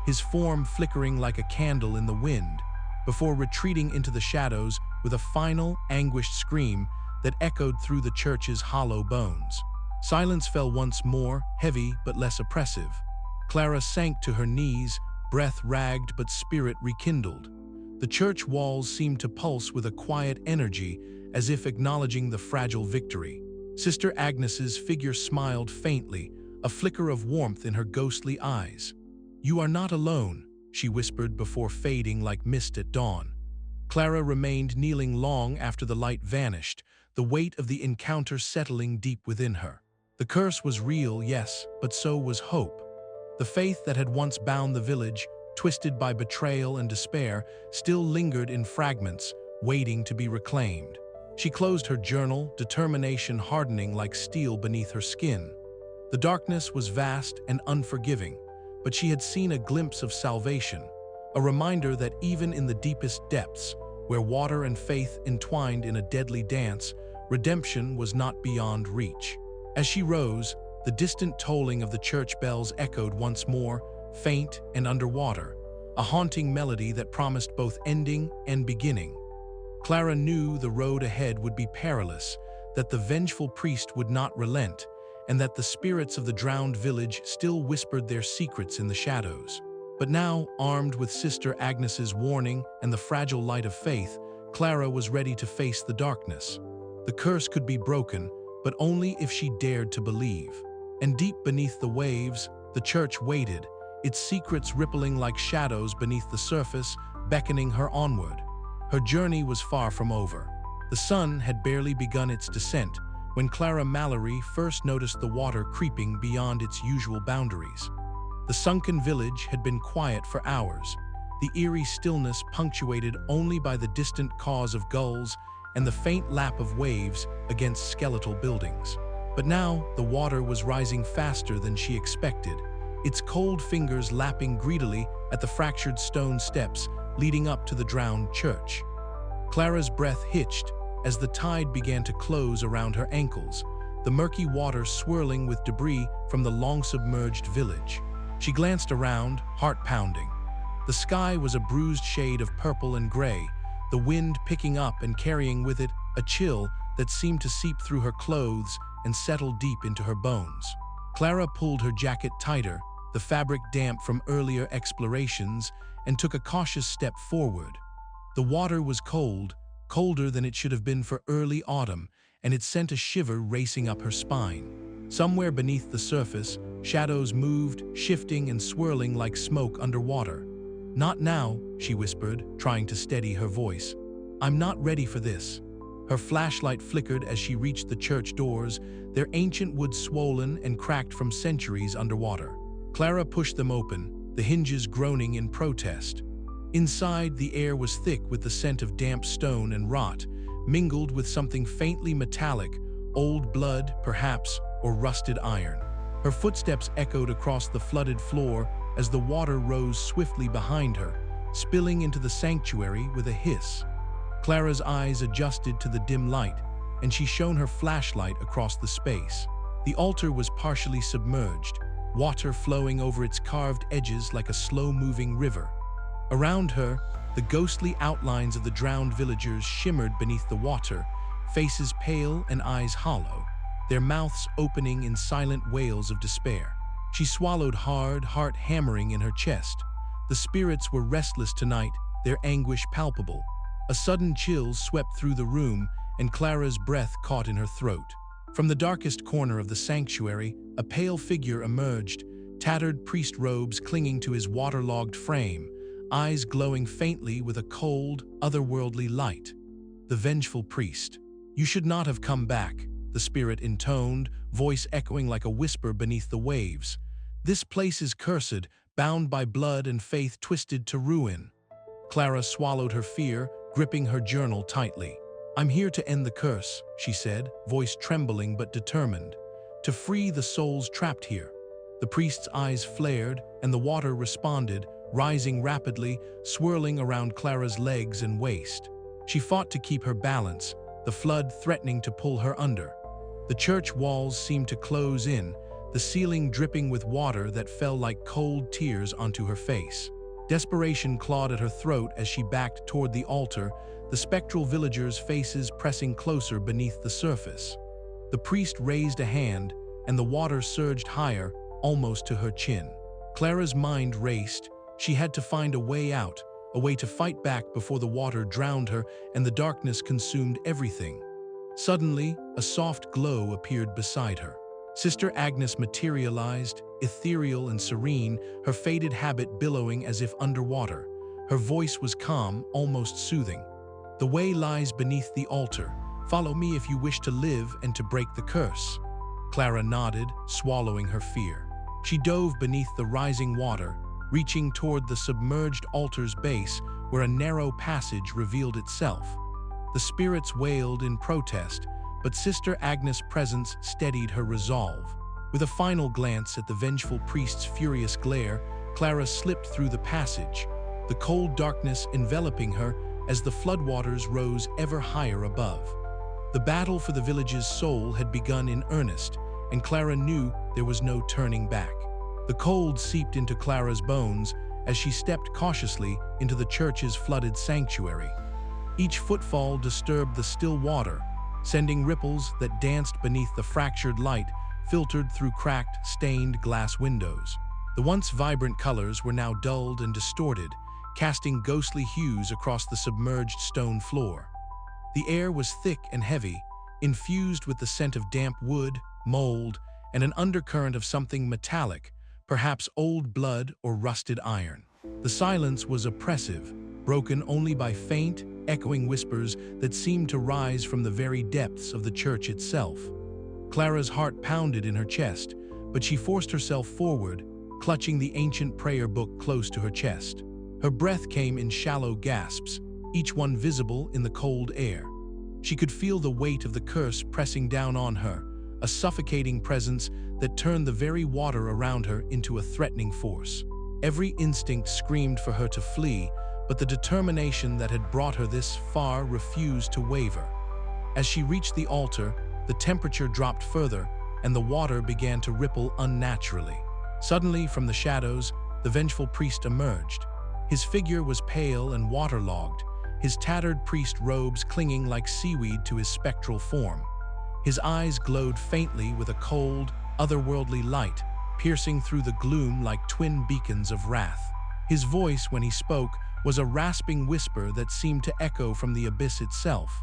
Speaker 1: his form flickering like a candle in the wind, before retreating into the shadows with a final, anguished scream that echoed through the church's hollow bones. Silence fell once more, heavy but less oppressive. Clara sank to her knees, breath ragged but spirit rekindled. The church walls seemed to pulse with a quiet energy, as if acknowledging the fragile victory. Sister Agnes's figure smiled faintly, a flicker of warmth in her ghostly eyes. "You are not alone," she whispered before fading like mist at dawn. Clara remained kneeling long after the light vanished, the weight of the encounter settling deep within her. The curse was real, yes, but so was hope. The faith that had once bound the village, twisted by betrayal and despair, still lingered in fragments, waiting to be reclaimed. She closed her journal, determination hardening like steel beneath her skin. The darkness was vast and unforgiving, but she had seen a glimpse of salvation, a reminder that even in the deepest depths, where water and faith entwined in a deadly dance, redemption was not beyond reach. As she rose, the distant tolling of the church bells echoed once more, faint and underwater, a haunting melody that promised both ending and beginning. Clara knew the road ahead would be perilous, that the vengeful priest would not relent, and that the spirits of the drowned village still whispered their secrets in the shadows. But now, armed with Sister Agnes's warning and the fragile light of faith, Clara was ready to face the darkness. The curse could be broken, but only if she dared to believe. And deep beneath the waves, the church waited, its secrets rippling like shadows beneath the surface, beckoning her onward. Her journey was far from over. The sun had barely begun its descent when Clara Mallory first noticed the water creeping beyond its usual boundaries. The sunken village had been quiet for hours, the eerie stillness punctuated only by the distant caws of gulls and the faint lap of waves against skeletal buildings. But now the water was rising faster than she expected, its cold fingers lapping greedily at the fractured stone steps leading up to the drowned church. Clara's breath hitched as the tide began to close around her ankles, the murky water swirling with debris from the long-submerged village. She glanced around, heart pounding. The sky was a bruised shade of purple and gray, the wind picking up and carrying with it a chill that seemed to seep through her clothes and settle deep into her bones. Clara pulled her jacket tighter, the fabric damp from earlier explorations, and took a cautious step forward. The water was cold, colder than it should have been for early autumn, and it sent a shiver racing up her spine. Somewhere beneath the surface, shadows moved, shifting and swirling like smoke underwater. "Not now," she whispered, trying to steady her voice. "I'm not ready for this." Her flashlight flickered as she reached the church doors, their ancient wood swollen and cracked from centuries underwater. Clara pushed them open, the hinges groaning in protest. Inside, the air was thick with the scent of damp stone and rot, mingled with something faintly metallic, old blood, perhaps, or rusted iron. Her footsteps echoed across the flooded floor as the water rose swiftly behind her, spilling into the sanctuary with a hiss. Clara's eyes adjusted to the dim light, and she shone her flashlight across the space. The altar was partially submerged, water flowing over its carved edges like a slow-moving river. Around her, the ghostly outlines of the drowned villagers shimmered beneath the water, faces pale and eyes hollow, their mouths opening in silent wails of despair. She swallowed hard, heart hammering in her chest. The spirits were restless tonight, their anguish palpable. A sudden chill swept through the room, and Clara's breath caught in her throat. From the darkest corner of the sanctuary, a pale figure emerged, tattered priest robes clinging to his waterlogged frame, eyes glowing faintly with a cold, otherworldly light. The vengeful priest. "You should not have come back," the spirit intoned, voice echoing like a whisper beneath the waves. "This place is cursed, bound by blood and faith twisted to ruin." Clara swallowed her fear, gripping her journal tightly. "I'm here to end the curse," she said, voice trembling but determined. "To free the souls trapped here." The priest's eyes flared, and the water responded, rising rapidly, swirling around Clara's legs and waist. She fought to keep her balance, the flood threatening to pull her under. The church walls seemed to close in, the ceiling dripping with water that fell like cold tears onto her face. Desperation clawed at her throat as she backed toward the altar, the spectral villagers' faces pressing closer beneath the surface. The priest raised a hand, and the water surged higher, almost to her chin. Clara's mind raced. She had to find a way out, a way to fight back before the water drowned her and the darkness consumed everything. Suddenly, a soft glow appeared beside her. Sister Agnes materialized, ethereal and serene, her faded habit billowing as if underwater. Her voice was calm, almost soothing. "The way lies beneath the altar. Follow me if you wish to live and to break the curse." Clara nodded, swallowing her fear. She dove beneath the rising water, reaching toward the submerged altar's base where a narrow passage revealed itself. The spirits wailed in protest, but Sister Agnes' presence steadied her resolve. With a final glance at the vengeful priest's furious glare, Clara slipped through the passage, the cold darkness enveloping her as the floodwaters rose ever higher above. The battle for the village's soul had begun in earnest, and Clara knew there was no turning back. The cold seeped into Clara's bones as she stepped cautiously into the church's flooded sanctuary. Each footfall disturbed the still water, sending ripples that danced beneath the fractured light filtered through cracked, stained glass windows. The once vibrant colors were now dulled and distorted, casting ghostly hues across the submerged stone floor. The air was thick and heavy, infused with the scent of damp wood, mold, and an undercurrent of something metallic, perhaps old blood or rusted iron. The silence was oppressive, broken only by faint, echoing whispers that seemed to rise from the very depths of the church itself. Clara's heart pounded in her chest, but she forced herself forward, clutching the ancient prayer book close to her chest. Her breath came in shallow gasps, each one visible in the cold air. She could feel the weight of the curse pressing down on her, a suffocating presence that turned the very water around her into a threatening force. Every instinct screamed for her to flee, but the determination that had brought her this far refused to waver. As she reached the altar, the temperature dropped further, and the water began to ripple unnaturally. Suddenly, from the shadows, the vengeful priest emerged. His figure was pale and waterlogged, his tattered priest robes clinging like seaweed to his spectral form. His eyes glowed faintly with a cold, otherworldly light, piercing through the gloom like twin beacons of wrath. His voice, when he spoke, was a rasping whisper that seemed to echo from the abyss itself.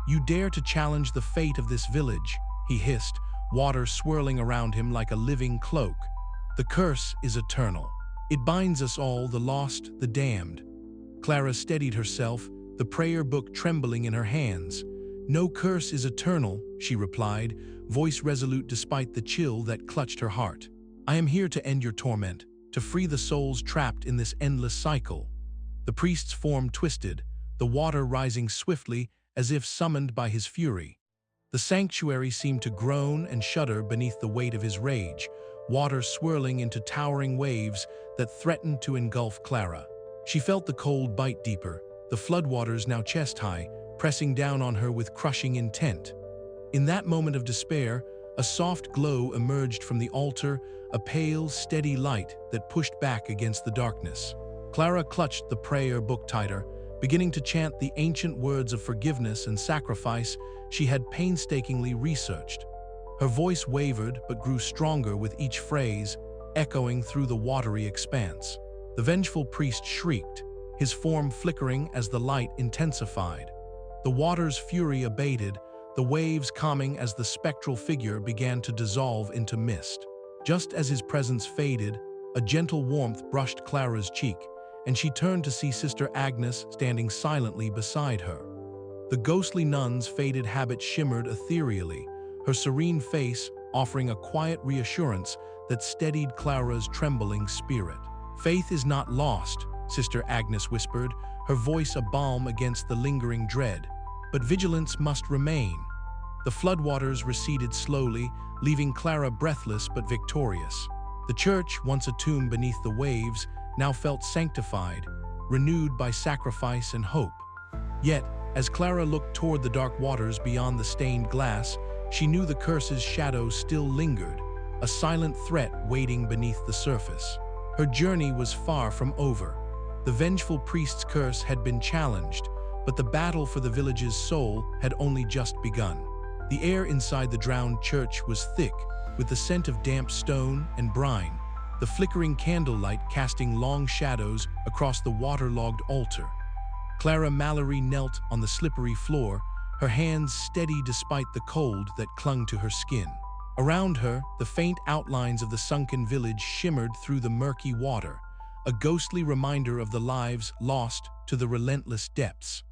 Speaker 1: "You dare to challenge the fate of this village," he hissed, water swirling around him like a living cloak. "The curse is eternal. It binds us all, the lost, the damned." Clara steadied herself, the prayer book trembling in her hands. "No curse is eternal," she replied, voice resolute despite the chill that clutched her heart. "I am here to end your torment, to free the souls trapped in this endless cycle." The priest's form twisted, the water rising swiftly as if summoned by his fury. The sanctuary seemed to groan and shudder beneath the weight of his rage, water swirling into towering waves that threatened to engulf Clara. She felt the cold bite deeper, the floodwaters now chest-high, pressing down on her with crushing intent. In that moment of despair, a soft glow emerged from the altar, a pale, steady light that pushed back against the darkness. Clara clutched the prayer book tighter, beginning to chant the ancient words of forgiveness and sacrifice she had painstakingly researched. Her voice wavered but grew stronger with each phrase, echoing through the watery expanse. The vengeful priest shrieked, his form flickering as the light intensified. The water's fury abated, the waves calming as the spectral figure began to dissolve into mist. Just as his presence faded, a gentle warmth brushed Clara's cheek, and she turned to see Sister Agnes standing silently beside her. The ghostly nun's faded habit shimmered ethereally, her serene face offering a quiet reassurance that steadied Clara's trembling spirit. "Faith is not lost," Sister Agnes whispered, her voice a balm against the lingering dread. "But vigilance must remain." The floodwaters receded slowly, leaving Clara breathless but victorious. The church, once a tomb beneath the waves, now felt sanctified, renewed by sacrifice and hope. Yet, as Clara looked toward the dark waters beyond the stained glass, she knew the curse's shadow still lingered, a silent threat waiting beneath the surface. Her journey was far from over. The vengeful priest's curse had been challenged, but the battle for the village's soul had only just begun. The air inside the drowned church was thick, with the scent of damp stone and brine, the flickering candlelight casting long shadows across the waterlogged altar. Clara Mallory knelt on the slippery floor, her hands steady despite the cold that clung to her skin. Around her, the faint outlines of the sunken village shimmered through the murky water, a ghostly reminder of the lives lost to the relentless depths.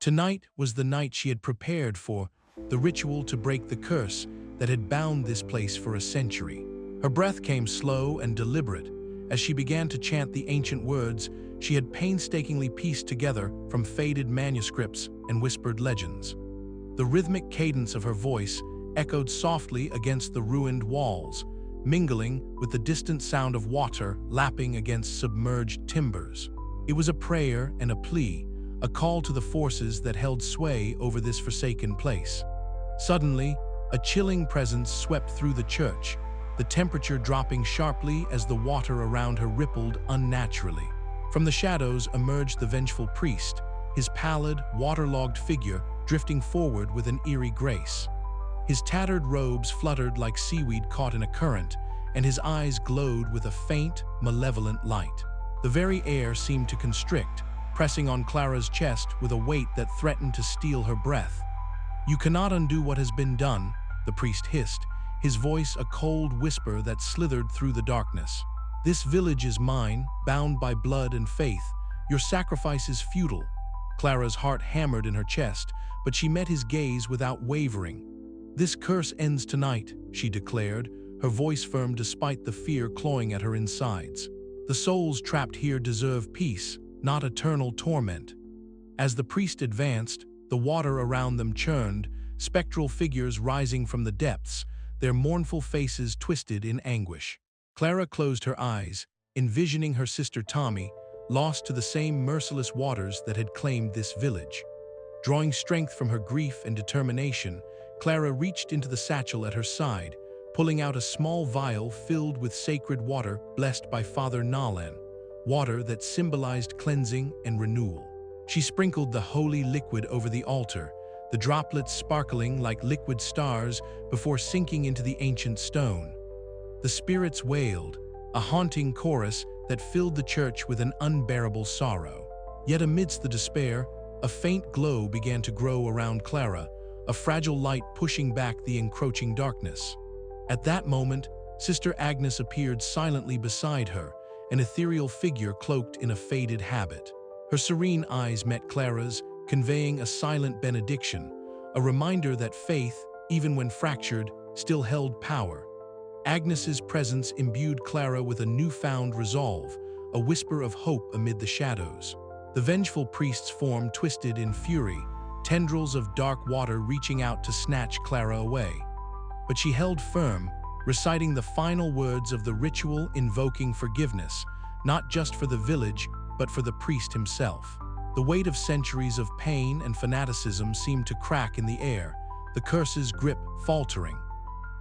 Speaker 1: Tonight was the night she had prepared for, the ritual to break the curse that had bound this place for a century. Her breath came slow and deliberate as she began to chant the ancient words she had painstakingly pieced together from faded manuscripts and whispered legends. The rhythmic cadence of her voice echoed softly against the ruined walls, mingling with the distant sound of water lapping against submerged timbers. It was a prayer and a plea, a call to the forces that held sway over this forsaken place. Suddenly, a chilling presence swept through the church, the temperature dropping sharply as the water around her rippled unnaturally. From the shadows emerged the vengeful priest, his pallid, waterlogged figure drifting forward with an eerie grace. His tattered robes fluttered like seaweed caught in a current, and his eyes glowed with a faint, malevolent light. The very air seemed to constrict, pressing on Clara's chest with a weight that threatened to steal her breath. "You cannot undo what has been done," the priest hissed, his voice a cold whisper that slithered through the darkness. "This village is mine, bound by blood and faith. Your sacrifice is futile." Clara's heart hammered in her chest, but she met his gaze without wavering. "This curse ends tonight," she declared, her voice firm despite the fear clawing at her insides. "The souls trapped here deserve peace, not eternal torment." As the priest advanced, the water around them churned, spectral figures rising from the depths, their mournful faces twisted in anguish. Clara closed her eyes, envisioning her sister Tommy, lost to the same merciless waters that had claimed this village. Drawing strength from her grief and determination, Clara reached into the satchel at her side, pulling out a small vial filled with sacred water blessed by Father Nalan, water that symbolized cleansing and renewal. She sprinkled the holy liquid over the altar, the droplets sparkling like liquid stars before sinking into the ancient stone. The spirits wailed, a haunting chorus that filled the church with an unbearable sorrow. Yet amidst the despair, a faint glow began to grow around Clara, a fragile light pushing back the encroaching darkness. At that moment, Sister Agnes appeared silently beside her, an ethereal figure cloaked in a faded habit. Her serene eyes met Clara's, conveying a silent benediction, a reminder that faith, even when fractured, still held power. Agnes's presence imbued Clara with a newfound resolve, a whisper of hope amid the shadows. The vengeful priest's form twisted in fury, tendrils of dark water reaching out to snatch Clara away. But she held firm, reciting the final words of the ritual invoking forgiveness, not just for the village, but for the priest himself. The weight of centuries of pain and fanaticism seemed to crack in the air, the curse's grip faltering.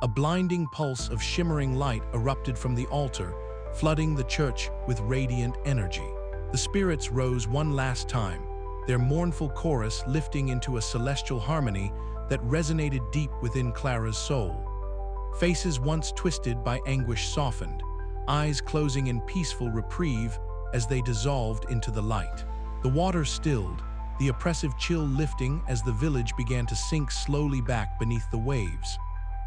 Speaker 1: A blinding pulse of shimmering light erupted from the altar, flooding the church with radiant energy. The spirits rose one last time, their mournful chorus lifting into a celestial harmony that resonated deep within Clara's soul. Faces once twisted by anguish softened, eyes closing in peaceful reprieve as they dissolved into the light. The water stilled, the oppressive chill lifting as the village began to sink slowly back beneath the waves.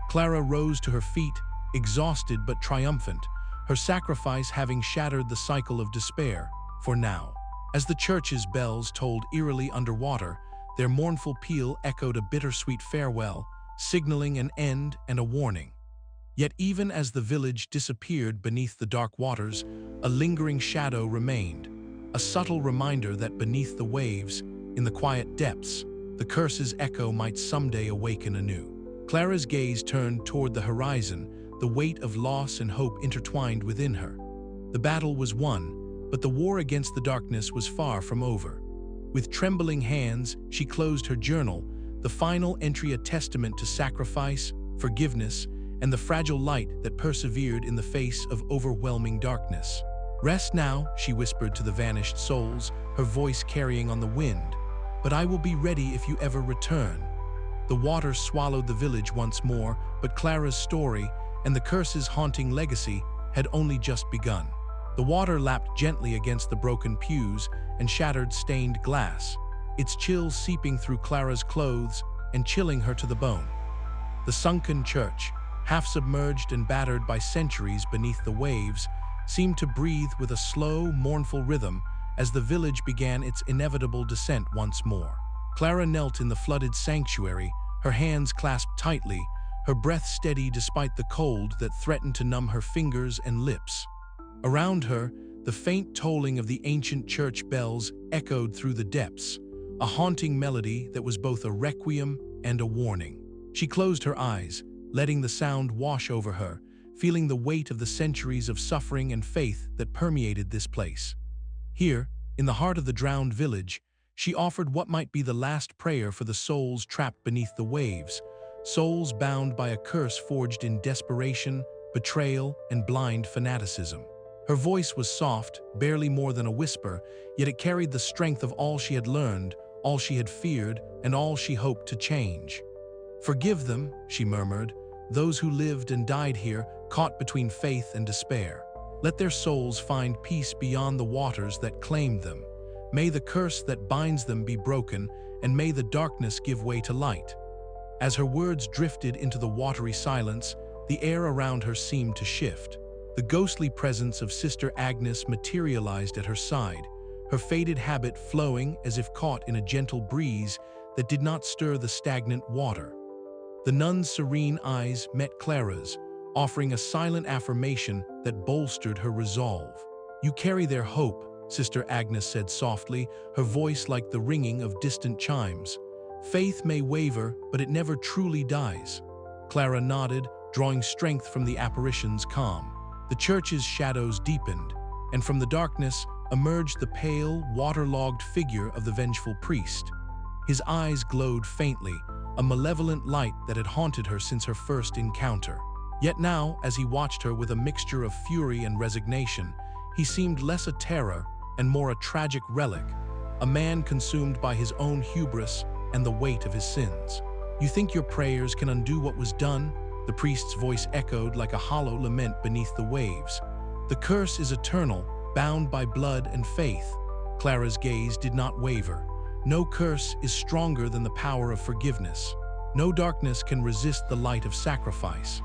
Speaker 1: Clara rose to her feet, exhausted but triumphant, her sacrifice having shattered the cycle of despair, for now. As the church's bells tolled eerily underwater, their mournful peal echoed a bittersweet farewell, signaling an end and a warning. Yet even as the village disappeared beneath the dark waters, a lingering shadow remained, a subtle reminder that beneath the waves, in the quiet depths, the curse's echo might someday awaken anew. Clara's gaze turned toward the horizon, the weight of loss and hope intertwined within her. The battle was won, but the war against the darkness was far from over. With trembling hands, she closed her journal, the final entry a testament to sacrifice, forgiveness, and the fragile light that persevered in the face of overwhelming darkness. "Rest now," she whispered to the vanished souls, her voice carrying on the wind, "but I will be ready if you ever return." The water swallowed the village once more, but Clara's story and the curse's haunting legacy had only just begun. The water lapped gently against the broken pews and shattered stained glass, its chill seeping through Clara's clothes and chilling her to the bone. The sunken church, half submerged and battered by centuries beneath the waves, seemed to breathe with a slow, mournful rhythm as the village began its inevitable descent once more. Clara knelt in the flooded sanctuary, her hands clasped tightly, her breath steady despite the cold that threatened to numb her fingers and lips. Around her, the faint tolling of the ancient church bells echoed through the depths, a haunting melody that was both a requiem and a warning. She closed her eyes, letting the sound wash over her, feeling the weight of the centuries of suffering and faith that permeated this place. Here, in the heart of the drowned village, she offered what might be the last prayer for the souls trapped beneath the waves, souls bound by a curse forged in desperation, betrayal, and blind fanaticism. Her voice was soft, barely more than a whisper, yet it carried the strength of all she had learned, all she had feared, and all she hoped to change. "Forgive them," she murmured, "those who lived and died here, caught between faith and despair. Let their souls find peace beyond the waters that claimed them. May the curse that binds them be broken, and may the darkness give way to light." As her words drifted into the watery silence, the air around her seemed to shift. The ghostly presence of Sister Agnes materialized at her side, her faded habit flowing as if caught in a gentle breeze that did not stir the stagnant water. The nun's serene eyes met Clara's, offering a silent affirmation that bolstered her resolve. "You carry their hope," Sister Agnes said softly, her voice like the ringing of distant chimes. "Faith may waver, but it never truly dies." Clara nodded, drawing strength from the apparition's calm. The church's shadows deepened, and from the darkness emerged the pale, waterlogged figure of the vengeful priest. His eyes glowed faintly, a malevolent light that had haunted her since her first encounter. Yet now, as he watched her with a mixture of fury and resignation, he seemed less a terror and more a tragic relic, a man consumed by his own hubris and the weight of his sins. "You think your prayers can undo what was done?" The priest's voice echoed like a hollow lament beneath the waves. "The curse is eternal, bound by blood and faith." Clara's gaze did not waver. No curse is stronger than the power of forgiveness. No darkness can resist the light of sacrifice.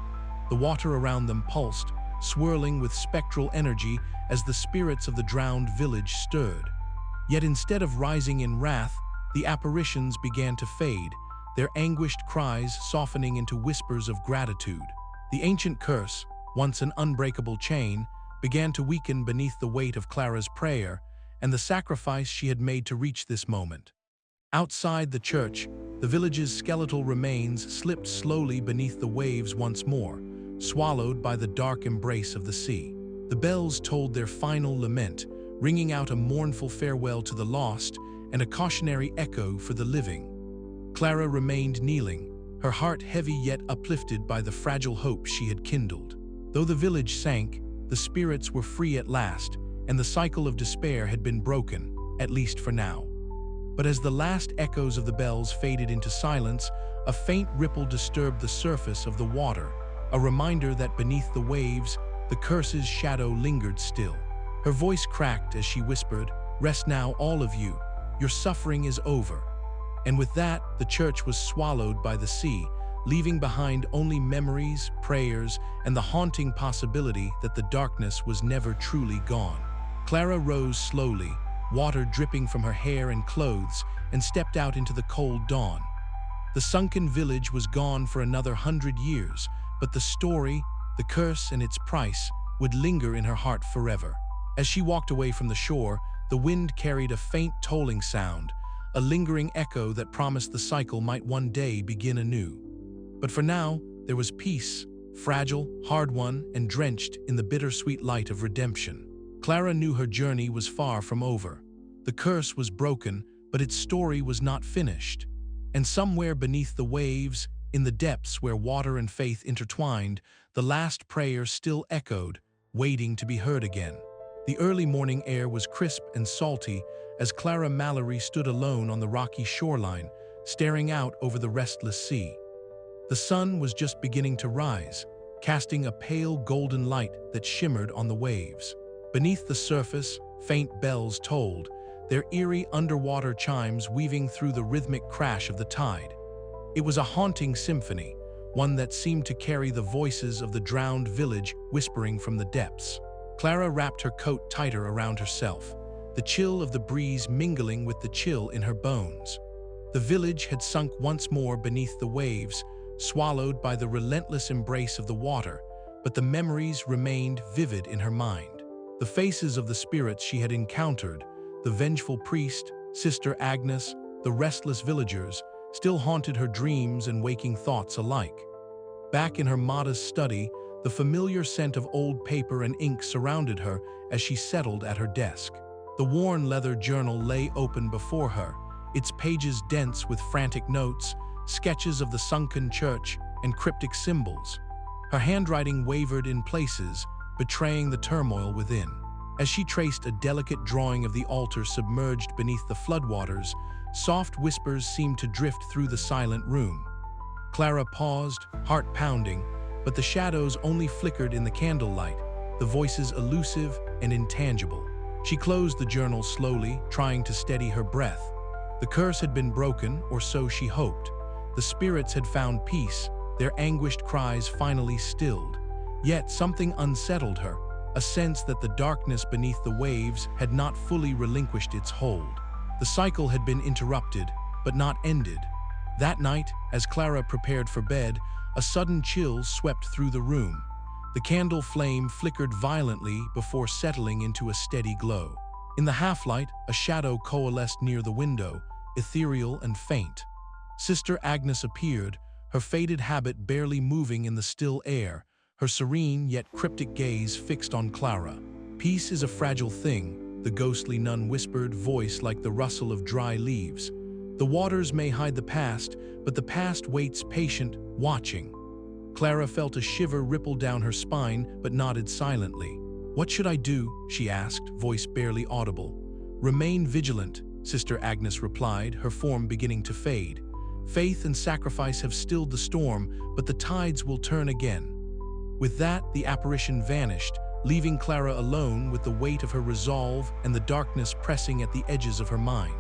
Speaker 1: The water around them pulsed, swirling with spectral energy as the spirits of the drowned village stirred. Yet instead of rising in wrath, the apparitions began to fade, their anguished cries softening into whispers of gratitude. The ancient curse, once an unbreakable chain, began to weaken beneath the weight of Clara's prayer and the sacrifice she had made to reach this moment. Outside the church, the village's skeletal remains slipped slowly beneath the waves once more, swallowed by the dark embrace of the sea. The bells told their final lament, ringing out a mournful farewell to the lost and a cautionary echo for the living. Clara remained kneeling, her heart heavy yet uplifted by the fragile hope she had kindled. Though the village sank, the spirits were free at last, and the cycle of despair had been broken, at least for now. But as the last echoes of the bells faded into silence, a faint ripple disturbed the surface of the water, a reminder that beneath the waves, the curse's shadow lingered still. Her voice cracked as she whispered, "Rest now, all of you. Your suffering is over." And with that, the church was swallowed by the sea, leaving behind only memories, prayers, and the haunting possibility that the darkness was never truly gone. Clara rose slowly, water dripping from her hair and clothes, and stepped out into the cold dawn. The sunken village was gone for another 100 years, but the story, the curse, and its price would linger in her heart forever. As she walked away from the shore, the wind carried a faint tolling sound, a lingering echo that promised the cycle might one day begin anew. But for now, there was peace, fragile, hard-won, and drenched in the bittersweet light of redemption. Clara knew her journey was far from over. The curse was broken, but its story was not finished. And somewhere beneath the waves, In the depths where water and faith intertwined, the last prayer still echoed, waiting to be heard again. The early morning air was crisp and salty as Clara Mallory stood alone on the rocky shoreline, staring out over the restless sea. The sun was just beginning to rise, casting a pale golden light that shimmered on the waves. Beneath the surface, faint bells tolled, their eerie underwater chimes weaving through the rhythmic crash of the tide. It was a haunting symphony, one that seemed to carry the voices of the drowned village whispering from the depths. Clara wrapped her coat tighter around herself, the chill of the breeze mingling with the chill in her bones. The village had sunk once more beneath the waves, swallowed by the relentless embrace of the water, but the memories remained vivid in her mind. The faces of the spirits she had encountered, the vengeful priest, Sister Agnes, the restless villagers, still haunted her dreams and waking thoughts alike. Back in her modest study, the familiar scent of old paper and ink surrounded her as she settled at her desk. The worn leather journal lay open before her, its pages dense with frantic notes, sketches of the sunken church, and cryptic symbols. Her handwriting wavered in places, betraying the turmoil within. As she traced a delicate drawing of the altar submerged beneath the floodwaters, soft whispers seemed to drift through the silent room. Clara paused, heart pounding, but the shadows only flickered in the candlelight, the voices elusive and intangible. She closed the journal slowly, trying to steady her breath. The curse had been broken, or so she hoped. The spirits had found peace, their anguished cries finally stilled. Yet something unsettled her, a sense that the darkness beneath the waves had not fully relinquished its hold. The cycle had been interrupted, but not ended. That night, as Clara prepared for bed, a sudden chill swept through the room. The candle flame flickered violently before settling into a steady glow. In the half-light, a shadow coalesced near the window, ethereal and faint. Sister Agnes appeared, her faded habit barely moving in the still air, her serene yet cryptic gaze fixed on Clara. "Peace is a fragile thing," the ghostly nun whispered, voice like the rustle of dry leaves. "The waters may hide the past, but the past waits patient, watching." Clara felt a shiver ripple down her spine, but nodded silently. "What should I do?" she asked, voice barely audible. "Remain vigilant," Sister Agnes replied, her form beginning to fade. "Faith and sacrifice have stilled the storm, but the tides will turn again." With that, the apparition vanished, leaving Clara alone with the weight of her resolve and the darkness pressing at the edges of her mind.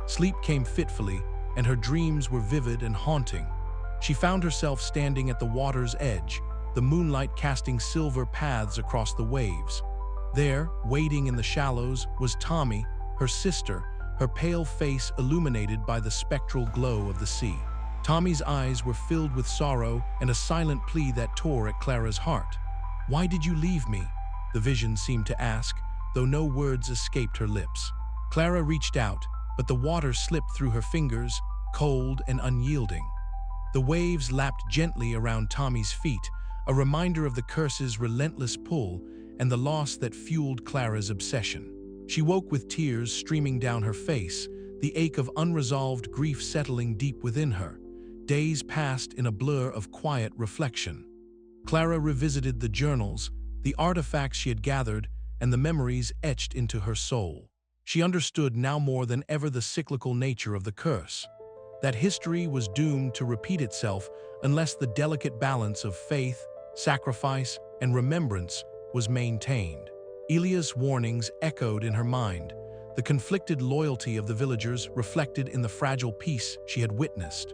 Speaker 1: Sleep came fitfully, and her dreams were vivid and haunting. She found herself standing at the water's edge, the moonlight casting silver paths across the waves. There, waiting in the shallows, was Tommy, her sister, her pale face illuminated by the spectral glow of the sea. Tommy's eyes were filled with sorrow and a silent plea that tore at Clara's heart. "Why did you leave me?" the vision seemed to ask, though no words escaped her lips. Clara reached out, but the water slipped through her fingers, cold and unyielding. The waves lapped gently around Tommy's feet, a reminder of the curse's relentless pull and the loss that fueled Clara's obsession. She woke with tears streaming down her face, the ache of unresolved grief settling deep within her. Days passed in a blur of quiet reflection. Clara revisited the journals, the artifacts she had gathered, and the memories etched into her soul. She understood now more than ever the cyclical nature of the curse. That history was doomed to repeat itself unless the delicate balance of faith, sacrifice, and remembrance was maintained. Elia's warnings echoed in her mind, the conflicted loyalty of the villagers reflected in the fragile peace she had witnessed.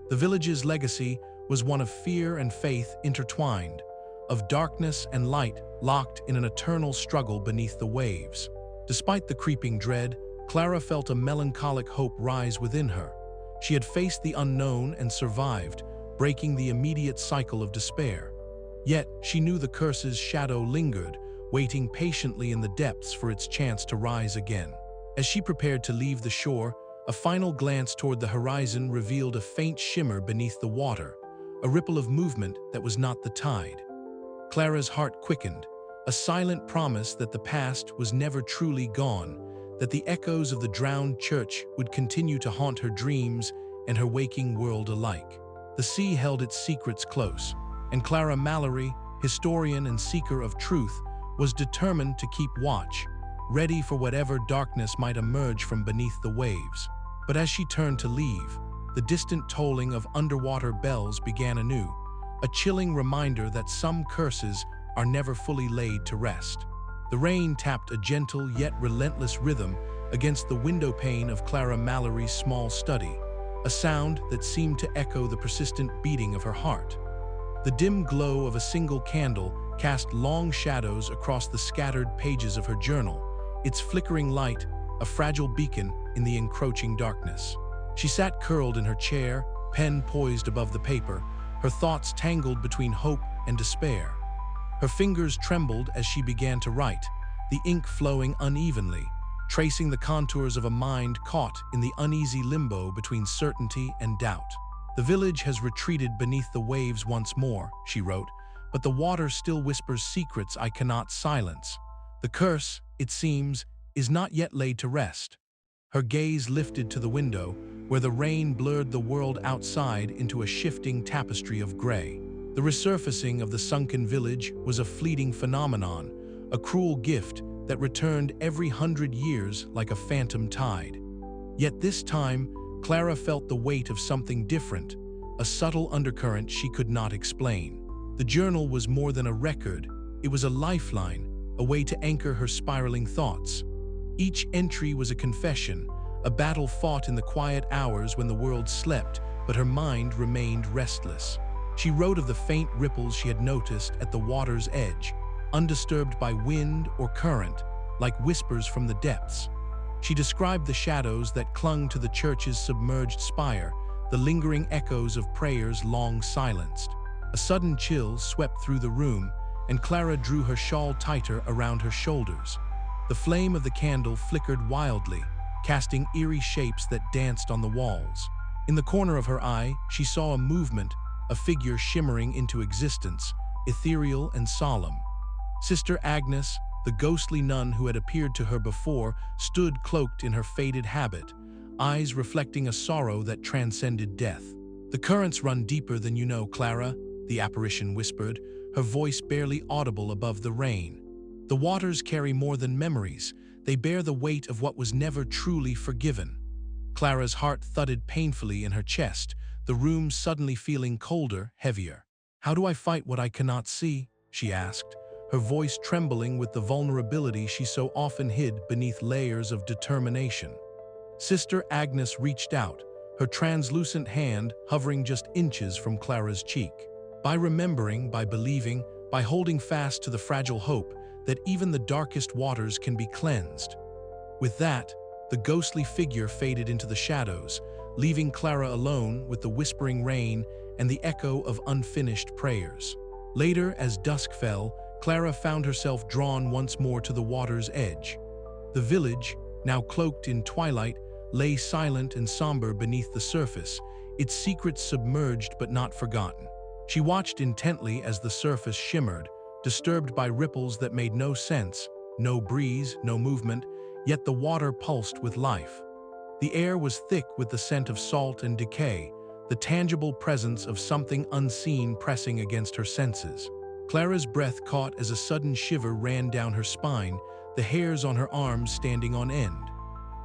Speaker 1: The village's legacy was one of fear and faith intertwined, of darkness and light locked in an eternal struggle beneath the waves. Despite the creeping dread, Clara felt a melancholic hope rise within her. She had faced the unknown and survived, breaking the immediate cycle of despair. Yet, she knew the curse's shadow lingered, waiting patiently in the depths for its chance to rise again. As she prepared to leave the shore, a final glance toward the horizon revealed a faint shimmer beneath the water, a ripple of movement that was not the tide. Clara's heart quickened, a silent promise that the past was never truly gone, that the echoes of the drowned church would continue to haunt her dreams and her waking world alike. The sea held its secrets close, and Clara Mallory, historian and seeker of truth, was determined to keep watch, ready for whatever darkness might emerge from beneath the waves. But as she turned to leave, the distant tolling of underwater bells began anew, a chilling reminder that some curses are never fully laid to rest. The rain tapped a gentle yet relentless rhythm against the window pane of Clara Mallory's small study, a sound that seemed to echo the persistent beating of her heart. The dim glow of a single candle cast long shadows across the scattered pages of her journal, its flickering light a fragile beacon in the encroaching darkness. She sat curled in her chair, pen poised above the paper, her thoughts tangled between hope and despair. Her fingers trembled as she began to write, the ink flowing unevenly, tracing the contours of a mind caught in the uneasy limbo between certainty and doubt. "The village has retreated beneath the waves once more," she wrote, "but the water still whispers secrets I cannot silence. The curse, it seems, is not yet laid to rest." Her gaze lifted to the window, where the rain blurred the world outside into a shifting tapestry of gray. The resurfacing of the sunken village was a fleeting phenomenon, a cruel gift that returned every 100 years like a phantom tide. Yet this time, Clara felt the weight of something different, a subtle undercurrent she could not explain. The journal was more than a record, it was a lifeline, a way to anchor her spiraling thoughts. Each entry was a confession, a battle fought in the quiet hours when the world slept, but her mind remained restless. She wrote of the faint ripples she had noticed at the water's edge, undisturbed by wind or current, like whispers from the depths. She described the shadows that clung to the church's submerged spire, the lingering echoes of prayers long silenced. A sudden chill swept through the room, and Clara drew her shawl tighter around her shoulders. The flame of the candle flickered wildly, casting eerie shapes that danced on the walls. In the corner of her eye, she saw a movement, a figure shimmering into existence, ethereal and solemn. Sister Agnes, the ghostly nun who had appeared to her before, stood cloaked in her faded habit, eyes reflecting a sorrow that transcended death. "The currents run deeper than you know, Clara," the apparition whispered, her voice barely audible above the rain. "The waters carry more than memories, they bear the weight of what was never truly forgiven." Clara's heart thudded painfully in her chest, the room suddenly feeling colder, heavier. "How do I fight what I cannot see?" she asked, her voice trembling with the vulnerability she so often hid beneath layers of determination. Sister Agnes reached out, her translucent hand hovering just inches from Clara's cheek. "By remembering, by believing, by holding fast to the fragile hope that even the darkest waters can be cleansed." With that, the ghostly figure faded into the shadows, leaving Clara alone with the whispering rain and the echo of unfinished prayers. Later, as dusk fell, Clara found herself drawn once more to the water's edge. The village, now cloaked in twilight, lay silent and somber beneath the surface, its secrets submerged but not forgotten. She watched intently as the surface shimmered, disturbed by ripples that made no sense, no breeze, no movement, yet the water pulsed with life. The air was thick with the scent of salt and decay, the tangible presence of something unseen pressing against her senses. Clara's breath caught as a sudden shiver ran down her spine, the hairs on her arms standing on end.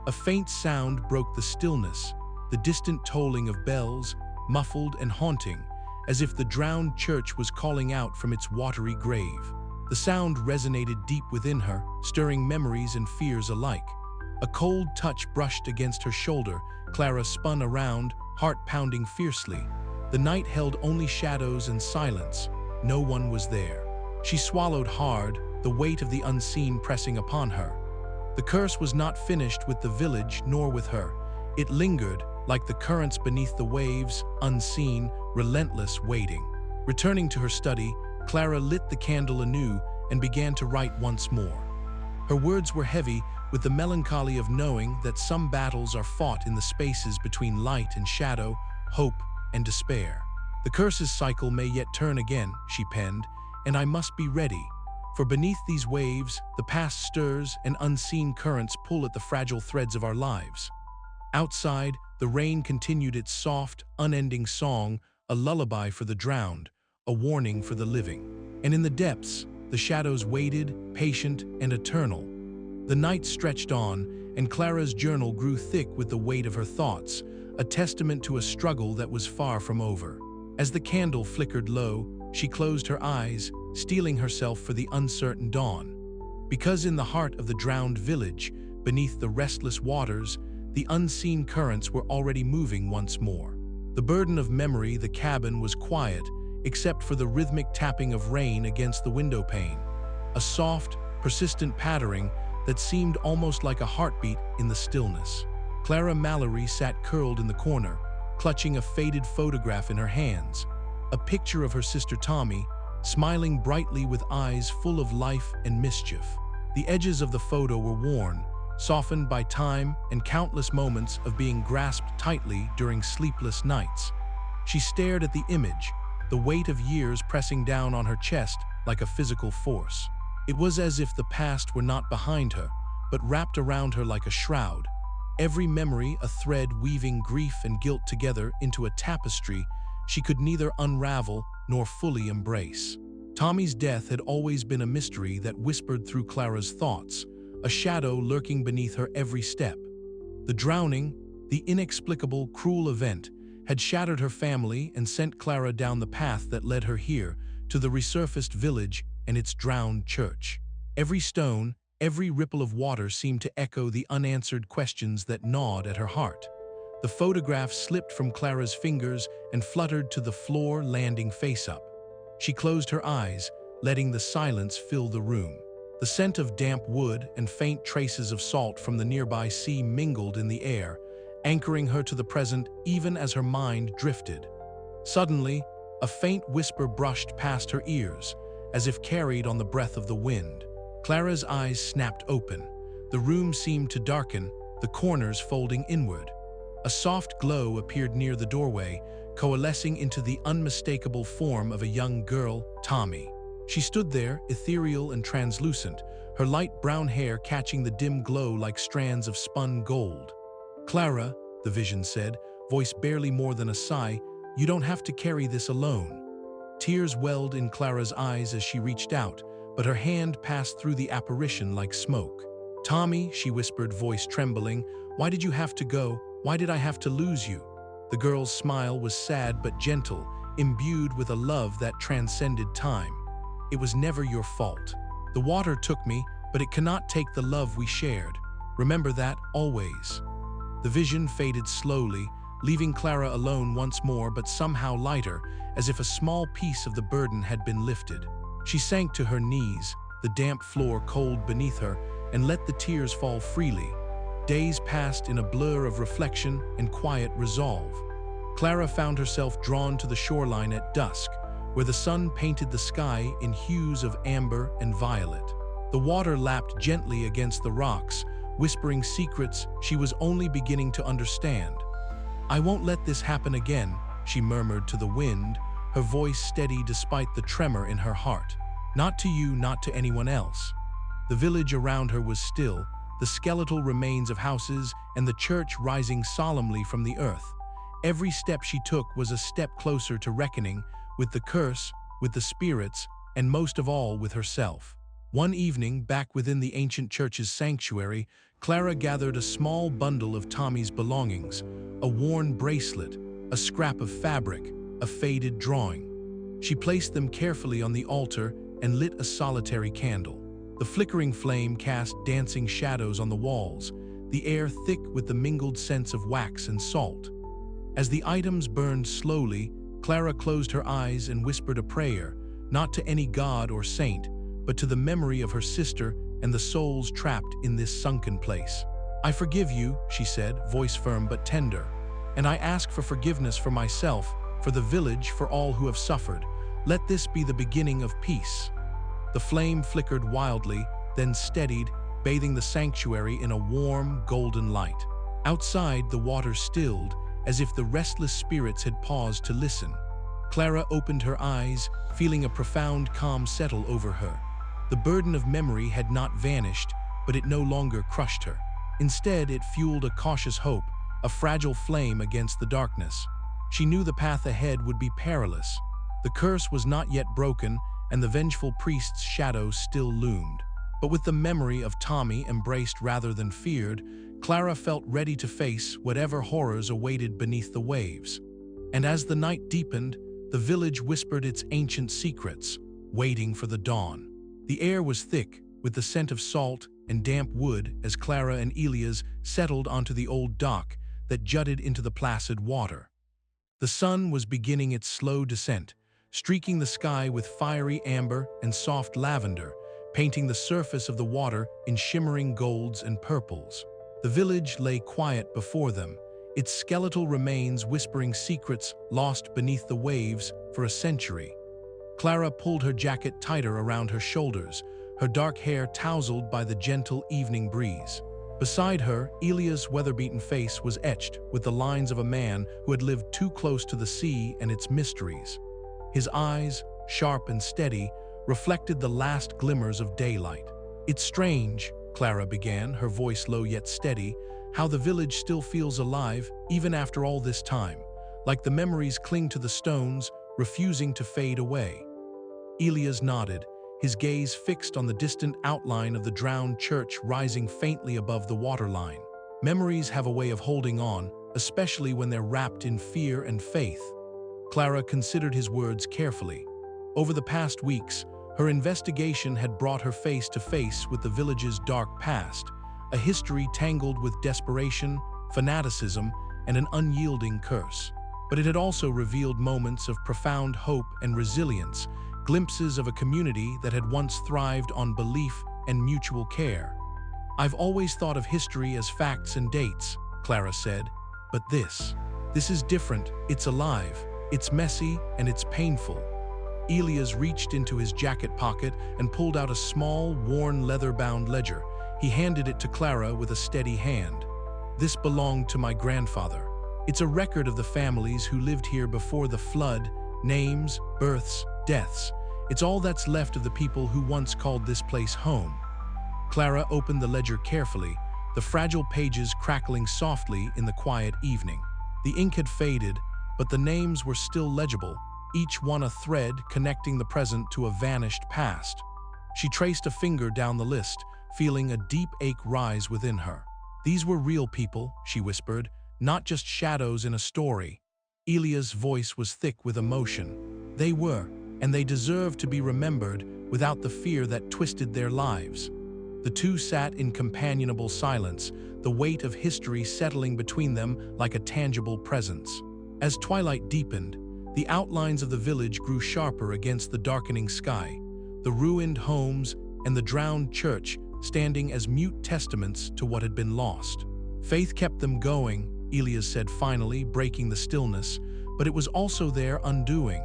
Speaker 1: A faint sound broke the stillness, the distant tolling of bells, muffled and haunting, as if the drowned church was calling out from its watery grave. The sound resonated deep within her, stirring memories and fears alike. A cold touch brushed against her shoulder. Clara spun around, heart pounding fiercely. The night held only shadows and silence. No one was there. She swallowed hard, the weight of the unseen pressing upon her. The curse was not finished with the village nor with her. It lingered, like the currents beneath the waves, unseen, relentless, waiting. Returning to her study, Clara lit the candle anew and began to write once more. Her words were heavy with the melancholy of knowing that some battles are fought in the spaces between light and shadow, hope and despair. "The curse's cycle may yet turn again," she penned, "and I must be ready. For beneath these waves, the past stirs and unseen currents pull at the fragile threads of our lives." Outside, the rain continued its soft, unending song, a lullaby for the drowned, a warning for the living. And in the depths, the shadows waited, patient and eternal. The night stretched on, and Clara's journal grew thick with the weight of her thoughts, a testament to a struggle that was far from over. As the candle flickered low, she closed her eyes, steeling herself for the uncertain dawn. Because in the heart of the drowned village, beneath the restless waters, the unseen currents were already moving once more. The burden of memory, the cabin was quiet, except for the rhythmic tapping of rain against the window pane, a soft, persistent pattering that seemed almost like a heartbeat in the stillness. Clara Mallory sat curled in the corner, clutching a faded photograph in her hands, a picture of her sister Tommy, smiling brightly with eyes full of life and mischief. The edges of the photo were worn, softened by time and countless moments of being grasped tightly during sleepless nights. She stared at the image, the weight of years pressing down on her chest like a physical force. It was as if the past were not behind her, but wrapped around her like a shroud. Every memory a thread weaving grief and guilt together into a tapestry she could neither unravel nor fully embrace. Tommy's death had always been a mystery that whispered through Clara's thoughts, a shadow lurking beneath her every step. The drowning, the inexplicable, cruel event, had shattered her family and sent Clara down the path that led her here, to the resurfaced village and its drowned church. Every stone, every ripple of water seemed to echo the unanswered questions that gnawed at her heart. The photograph slipped from Clara's fingers and fluttered to the floor, landing face up. She closed her eyes, letting the silence fill the room. The scent of damp wood and faint traces of salt from the nearby sea mingled in the air, anchoring her to the present even as her mind drifted. Suddenly, a faint whisper brushed past her ears, as if carried on the breath of the wind. Clara's eyes snapped open. The room seemed to darken, the corners folding inward. A soft glow appeared near the doorway, coalescing into the unmistakable form of a young girl, Tommy. She stood there, ethereal and translucent, her light brown hair catching the dim glow like strands of spun gold. "Clara," the vision said, voice barely more than a sigh, "you don't have to carry this alone." Tears welled in Clara's eyes as she reached out, but her hand passed through the apparition like smoke. "Tommy," she whispered, voice trembling, "why did you have to go? Why did I have to lose you?" The girl's smile was sad but gentle, imbued with a love that transcended time. "It was never your fault. The water took me, but it cannot take the love we shared. Remember that, always." The vision faded slowly, leaving Clara alone once more, but somehow lighter, as if a small piece of the burden had been lifted. She sank to her knees, the damp floor cold beneath her, and let the tears fall freely. Days passed in a blur of reflection and quiet resolve. Clara found herself drawn to the shoreline at dusk, where the sun painted the sky in hues of amber and violet. The water lapped gently against the rocks, whispering secrets she was only beginning to understand. "I won't let this happen again," she murmured to the wind, her voice steady despite the tremor in her heart. "Not to you, not to anyone else." The village around her was still, the skeletal remains of houses and the church rising solemnly from the earth. Every step she took was a step closer to reckoning with the curse, with the spirits, and most of all with herself. One evening, back within the ancient church's sanctuary, Clara gathered a small bundle of Tommy's belongings, a worn bracelet, a scrap of fabric, a faded drawing. She placed them carefully on the altar and lit a solitary candle. The flickering flame cast dancing shadows on the walls, the air thick with the mingled scents of wax and salt. As the items burned slowly, Clara closed her eyes and whispered a prayer, not to any god or saint, but to the memory of her sister and the souls trapped in this sunken place. "I forgive you," she said, voice firm but tender, "and I ask for forgiveness for myself, for the village, for all who have suffered. Let this be the beginning of peace." The flame flickered wildly, then steadied, bathing the sanctuary in a warm, golden light. Outside, the water stilled, as if the restless spirits had paused to listen. Clara opened her eyes, feeling a profound calm settle over her. The burden of memory had not vanished, but it no longer crushed her. Instead, it fueled a cautious hope, a fragile flame against the darkness. She knew the path ahead would be perilous. The curse was not yet broken, and the vengeful priest's shadow still loomed. But with the memory of Tommy embraced rather than feared, Clara felt ready to face whatever horrors awaited beneath the waves. And as the night deepened, the village whispered its ancient secrets, waiting for the dawn. The air was thick, with the scent of salt and damp wood as Clara and Elias settled onto the old dock that jutted into the placid water. The sun was beginning its slow descent, streaking the sky with fiery amber and soft lavender, painting the surface of the water in shimmering golds and purples. The village lay quiet before them, its skeletal remains whispering secrets lost beneath the waves for a century. Clara pulled her jacket tighter around her shoulders, her dark hair tousled by the gentle evening breeze. Beside her, Elias' weather-beaten face was etched with the lines of a man who had lived too close to the sea and its mysteries. His eyes, sharp and steady, reflected the last glimmers of daylight. "It's strange," Clara began, her voice low yet steady, "how the village still feels alive, even after all this time, like the memories cling to the stones, refusing to fade away." Elias nodded, his gaze fixed on the distant outline of the drowned church rising faintly above the waterline. Memories have a way of holding on, especially when they're wrapped in fear and faith. Clara considered his words carefully. Over the past weeks, her investigation had brought her face to face with the village's dark past, a history tangled with desperation, fanaticism, and an unyielding curse. But it had also revealed moments of profound hope and resilience, glimpses of a community that had once thrived on belief and mutual care. "I've always thought of history as facts and dates," Clara said, "but this is different. It's alive, it's messy, and it's painful." Elias reached into his jacket pocket and pulled out a small, worn leather-bound ledger. He handed it to Clara with a steady hand. "This belonged to my grandfather. It's a record of the families who lived here before the flood, names, births, deaths. It's all that's left of the people who once called this place home." Clara opened the ledger carefully, the fragile pages crackling softly in the quiet evening. The ink had faded, but the names were still legible, each one a thread connecting the present to a vanished past. She traced a finger down the list, feeling a deep ache rise within her. "These were real people," she whispered, "not just shadows in a story." Elias' voice was thick with emotion. "They were, and they deserve to be remembered without the fear that twisted their lives." The two sat in companionable silence, the weight of history settling between them like a tangible presence. As twilight deepened, the outlines of the village grew sharper against the darkening sky, the ruined homes and the drowned church standing as mute testaments to what had been lost. "Faith kept them going," Elias said finally, breaking the stillness, "but it was also their undoing."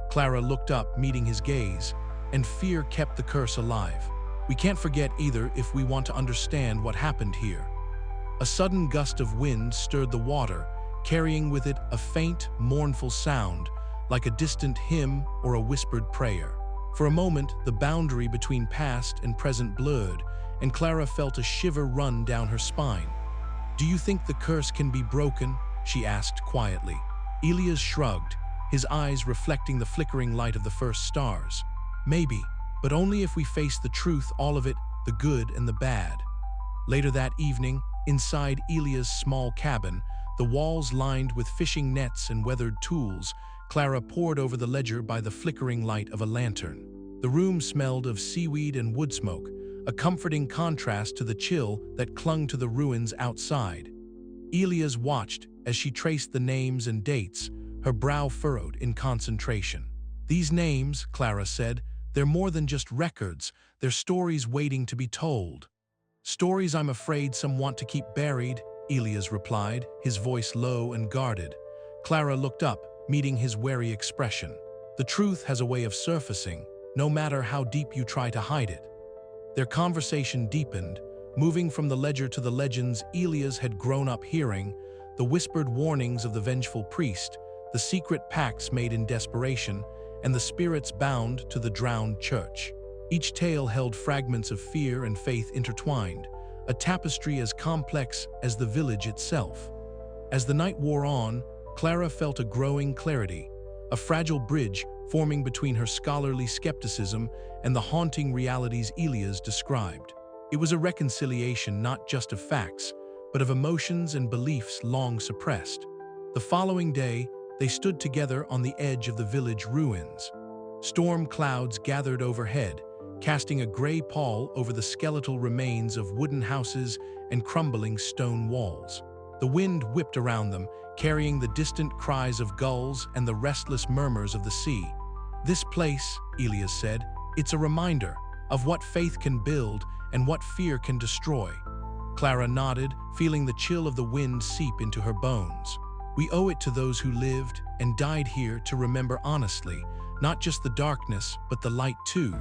Speaker 1: Clara looked up, meeting his gaze, "And fear kept the curse alive. We can't forget either if we want to understand what happened here." A sudden gust of wind stirred the water, carrying with it a faint, mournful sound, like a distant hymn or a whispered prayer. For a moment, the boundary between past and present blurred, and Clara felt a shiver run down her spine. "Do you think the curse can be broken?" she asked quietly. Elias shrugged, his eyes reflecting the flickering light of the first stars. "Maybe, but only if we face the truth, all of it, the good and the bad." Later that evening, inside Elias' small cabin, the walls lined with fishing nets and weathered tools, Clara pored over the ledger by the flickering light of a lantern. The room smelled of seaweed and wood smoke, a comforting contrast to the chill that clung to the ruins outside. Elias watched as she traced the names and dates, her brow furrowed in concentration. "These names," Clara said, "they're more than just records, they're stories waiting to be told." "Stories I'm afraid some want to keep buried," Elias replied, his voice low and guarded. Clara looked up, meeting his wary expression. "The truth has a way of surfacing, no matter how deep you try to hide it." Their conversation deepened, moving from the ledger to the legends Elias had grown up hearing, the whispered warnings of the vengeful priest, the secret pacts made in desperation, and the spirits bound to the drowned church. Each tale held fragments of fear and faith intertwined, a tapestry as complex as the village itself. As the night wore on, Clara felt a growing clarity, a fragile bridge forming between her scholarly skepticism and the haunting realities Elias described. It was a reconciliation not just of facts, but of emotions and beliefs long suppressed. The following day, they stood together on the edge of the village ruins. Storm clouds gathered overhead, casting a gray pall over the skeletal remains of wooden houses and crumbling stone walls. The wind whipped around them, carrying the distant cries of gulls and the restless murmurs of the sea. "This place," Elias said, "it's a reminder of what faith can build and what fear can destroy." Clara nodded, feeling the chill of the wind seep into her bones. "We owe it to those who lived and died here to remember honestly, not just the darkness, but the light too."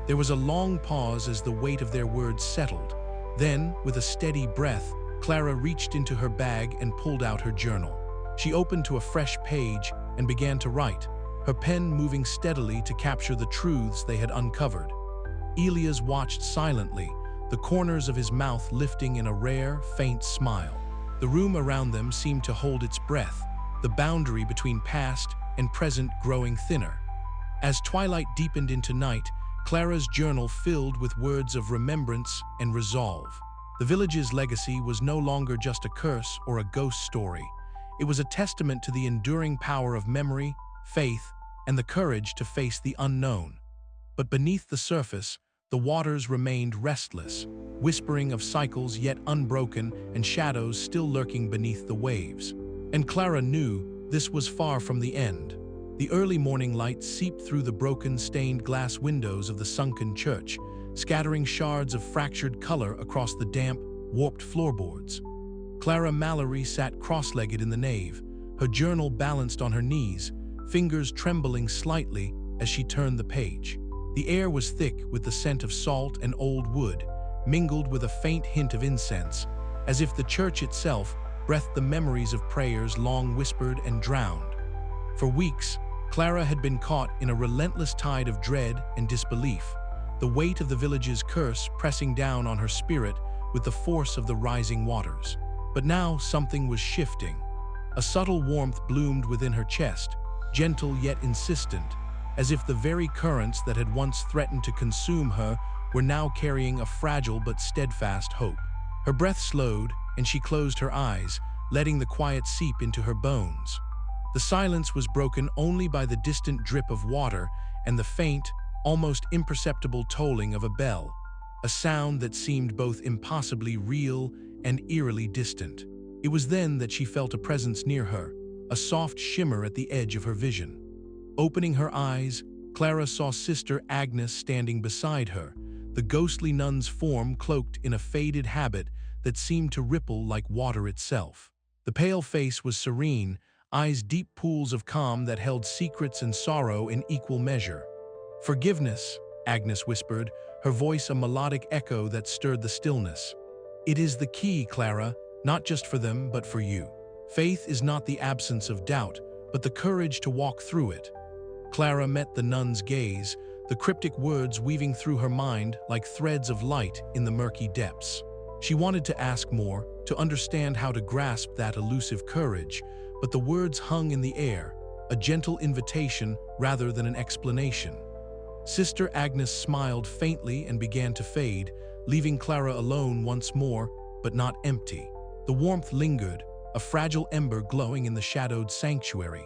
Speaker 1: There was a long pause as the weight of their words settled. Then, with a steady breath, Clara reached into her bag and pulled out her journal. She opened to a fresh page and began to write, her pen moving steadily to capture the truths they had uncovered. Elias watched silently, the corners of his mouth lifting in a rare, faint smile. The room around them seemed to hold its breath, the boundary between past and present growing thinner. As twilight deepened into night, Clara's journal filled with words of remembrance and resolve. The village's legacy was no longer just a curse or a ghost story. It was a testament to the enduring power of memory, faith, and the courage to face the unknown. But beneath the surface, the waters remained restless, whispering of cycles yet unbroken and shadows still lurking beneath the waves. And Clara knew this was far from the end. The early morning light seeped through the broken, stained glass windows of the sunken church, scattering shards of fractured color across the damp, warped floorboards. Clara Mallory sat cross-legged in the nave, her journal balanced on her knees, fingers trembling slightly as she turned the page. The air was thick with the scent of salt and old wood, mingled with a faint hint of incense, as if the church itself breathed the memories of prayers long whispered and drowned. For weeks, Clara had been caught in a relentless tide of dread and disbelief, the weight of the village's curse pressing down on her spirit with the force of the rising waters. But now something was shifting. A subtle warmth bloomed within her chest, gentle yet insistent, as if the very currents that had once threatened to consume her were now carrying a fragile but steadfast hope. Her breath slowed, and she closed her eyes, letting the quiet seep into her bones. The silence was broken only by the distant drip of water and the faint, almost imperceptible tolling of a bell, a sound that seemed both impossibly real and eerily distant. It was then that she felt a presence near her, a soft shimmer at the edge of her vision. Opening her eyes, Clara saw Sister Agnes standing beside her, the ghostly nun's form cloaked in a faded habit that seemed to ripple like water itself. The pale face was serene, eyes deep pools of calm that held secrets and sorrow in equal measure. "Forgiveness," Agnes whispered, her voice a melodic echo that stirred the stillness. "It is the key, Clara, not just for them, but for you. Faith is not the absence of doubt, but the courage to walk through it." Clara met the nun's gaze, the cryptic words weaving through her mind like threads of light in the murky depths. She wanted to ask more, to understand how to grasp that elusive courage, but the words hung in the air, a gentle invitation rather than an explanation. Sister Agnes smiled faintly and began to fade, leaving Clara alone once more, but not empty. The warmth lingered, a fragile ember glowing in the shadowed sanctuary.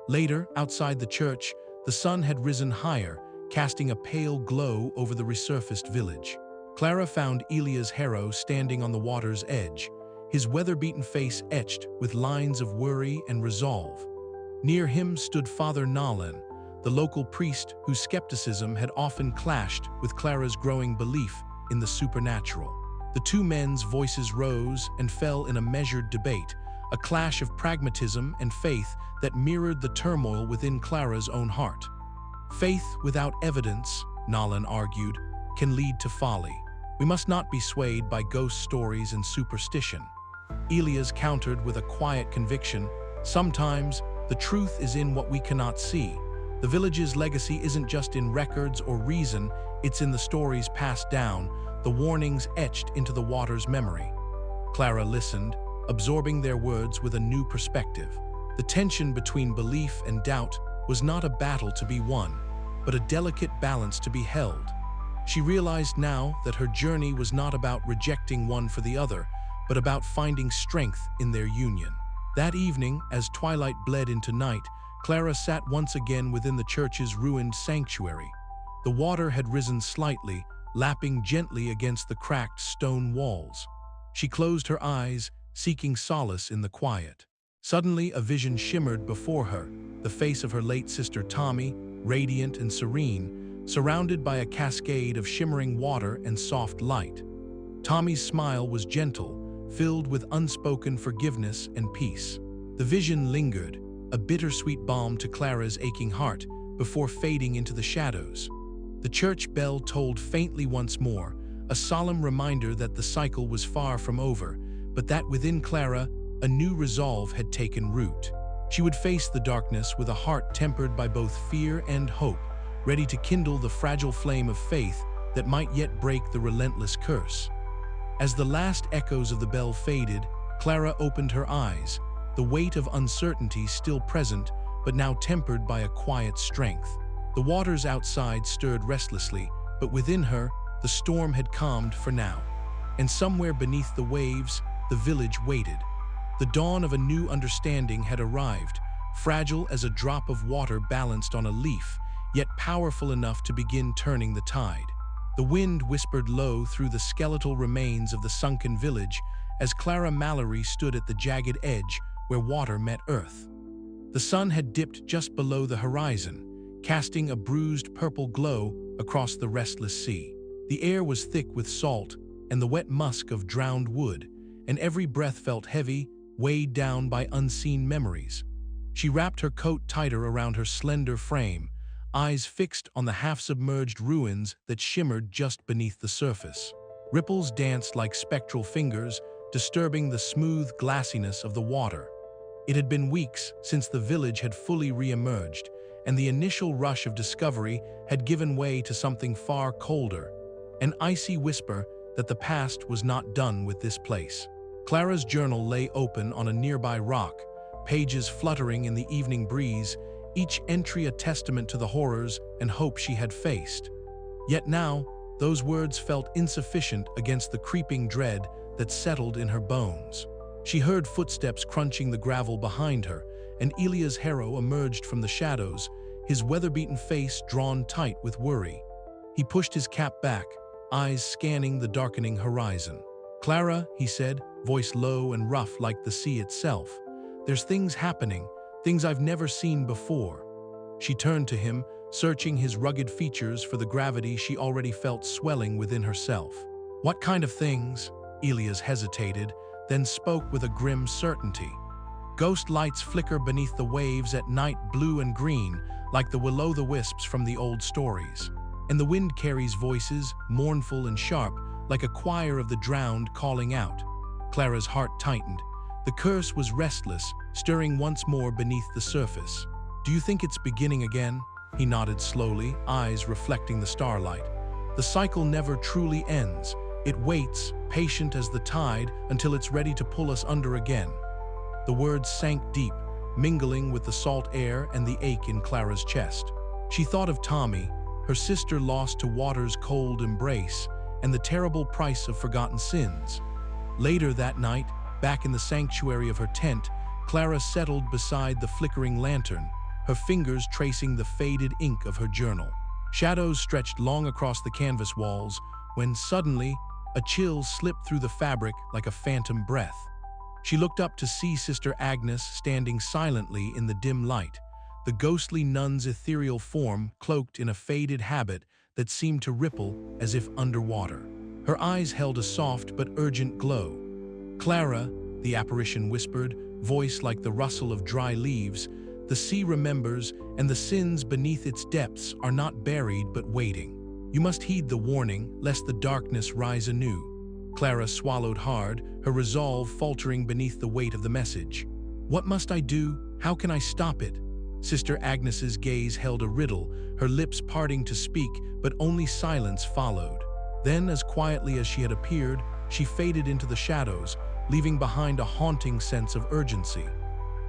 Speaker 1: Later, outside the church, the sun had risen higher, casting a pale glow over the resurfaced village. Clara found Elias Harrow standing on the water's edge, his weather-beaten face etched with lines of worry and resolve. Near him stood Father Nolan, the local priest whose skepticism had often clashed with Clara's growing belief in the supernatural. The two men's voices rose and fell in a measured debate, a clash of pragmatism and faith that mirrored the turmoil within Clara's own heart. "Faith without evidence," Nolan argued, "can lead to folly. We must not be swayed by ghost stories and superstition." Elias countered with a quiet conviction, "Sometimes the truth is in what we cannot see. The village's legacy isn't just in records or reason, it's in the stories passed down, the warnings etched into the water's memory." Clara listened, absorbing their words with a new perspective. The tension between belief and doubt was not a battle to be won, but a delicate balance to be held. She realized now that her journey was not about rejecting one for the other, but about finding strength in their union. That evening, as twilight bled into night, Clara sat once again within the church's ruined sanctuary. The water had risen slightly, lapping gently against the cracked stone walls. She closed her eyes, seeking solace in the quiet. Suddenly, a vision shimmered before her, the face of her late sister Tommy, radiant and serene, surrounded by a cascade of shimmering water and soft light. Tommy's smile was gentle, filled with unspoken forgiveness and peace. The vision lingered, a bittersweet balm to Clara's aching heart, before fading into the shadows. The church bell tolled faintly once more, a solemn reminder that the cycle was far from over, but that within Clara, a new resolve had taken root. She would face the darkness with a heart tempered by both fear and hope, ready to kindle the fragile flame of faith that might yet break the relentless curse. As the last echoes of the bell faded, Clara opened her eyes, the weight of uncertainty still present, but now tempered by a quiet strength. The waters outside stirred restlessly, but within her, the storm had calmed for now. And somewhere beneath the waves, the village waited. The dawn of a new understanding had arrived, fragile as a drop of water balanced on a leaf, yet powerful enough to begin turning the tide. The wind whispered low through the skeletal remains of the sunken village as Clara Mallory stood at the jagged edge where water met earth. The sun had dipped just below the horizon, casting a bruised purple glow across the restless sea. The air was thick with salt and the wet musk of drowned wood, and every breath felt heavy, weighed down by unseen memories. She wrapped her coat tighter around her slender frame, eyes fixed on the half-submerged ruins that shimmered just beneath the surface. Ripples danced like spectral fingers, disturbing the smooth glassiness of the water. It had been weeks since the village had fully re-emerged, and the initial rush of discovery had given way to something far colder, an icy whisper that the past was not done with this place. Clara's journal lay open on a nearby rock, pages fluttering in the evening breeze, each entry a testament to the horrors and hope she had faced. Yet now, those words felt insufficient against the creeping dread that settled in her bones. She heard footsteps crunching the gravel behind her, and Elia's hero emerged from the shadows, his weather-beaten face drawn tight with worry. He pushed his cap back, eyes scanning the darkening horizon. "Clara," he said, voice low and rough like the sea itself, "there's things happening, things I've never seen before." She turned to him, searching his rugged features for the gravity she already felt swelling within herself. "What kind of things?" Elias hesitated, then spoke with a grim certainty. "Ghost lights flicker beneath the waves at night, blue and green, like the will-o'-the-wisps from the old stories. And the wind carries voices, mournful and sharp, like a choir of the drowned calling out." Clara's heart tightened. The curse was restless, stirring once more beneath the surface. "Do you think it's beginning again?" He nodded slowly, eyes reflecting the starlight. "The cycle never truly ends. It waits, patient as the tide, until it's ready to pull us under again." The words sank deep, mingling with the salt air and the ache in Clara's chest. She thought of Tommy, her sister lost to water's cold embrace, and the terrible price of forgotten sins. Later that night, back in the sanctuary of her tent, Clara settled beside the flickering lantern, her fingers tracing the faded ink of her journal. Shadows stretched long across the canvas walls, when suddenly, a chill slipped through the fabric like a phantom breath. She looked up to see Sister Agnes standing silently in the dim light, the ghostly nun's ethereal form cloaked in a faded habit that seemed to ripple as if underwater. Her eyes held a soft but urgent glow. "Clara," the apparition whispered, voice like the rustle of dry leaves, "the sea remembers, and the sins beneath its depths are not buried but waiting. You must heed the warning, lest the darkness rise anew." Clara swallowed hard, her resolve faltering beneath the weight of the message. "What must I do? How can I stop it?" Sister Agnes's gaze held a riddle, her lips parting to speak, but only silence followed. Then, as quietly as she had appeared, she faded into the shadows, leaving behind a haunting sense of urgency.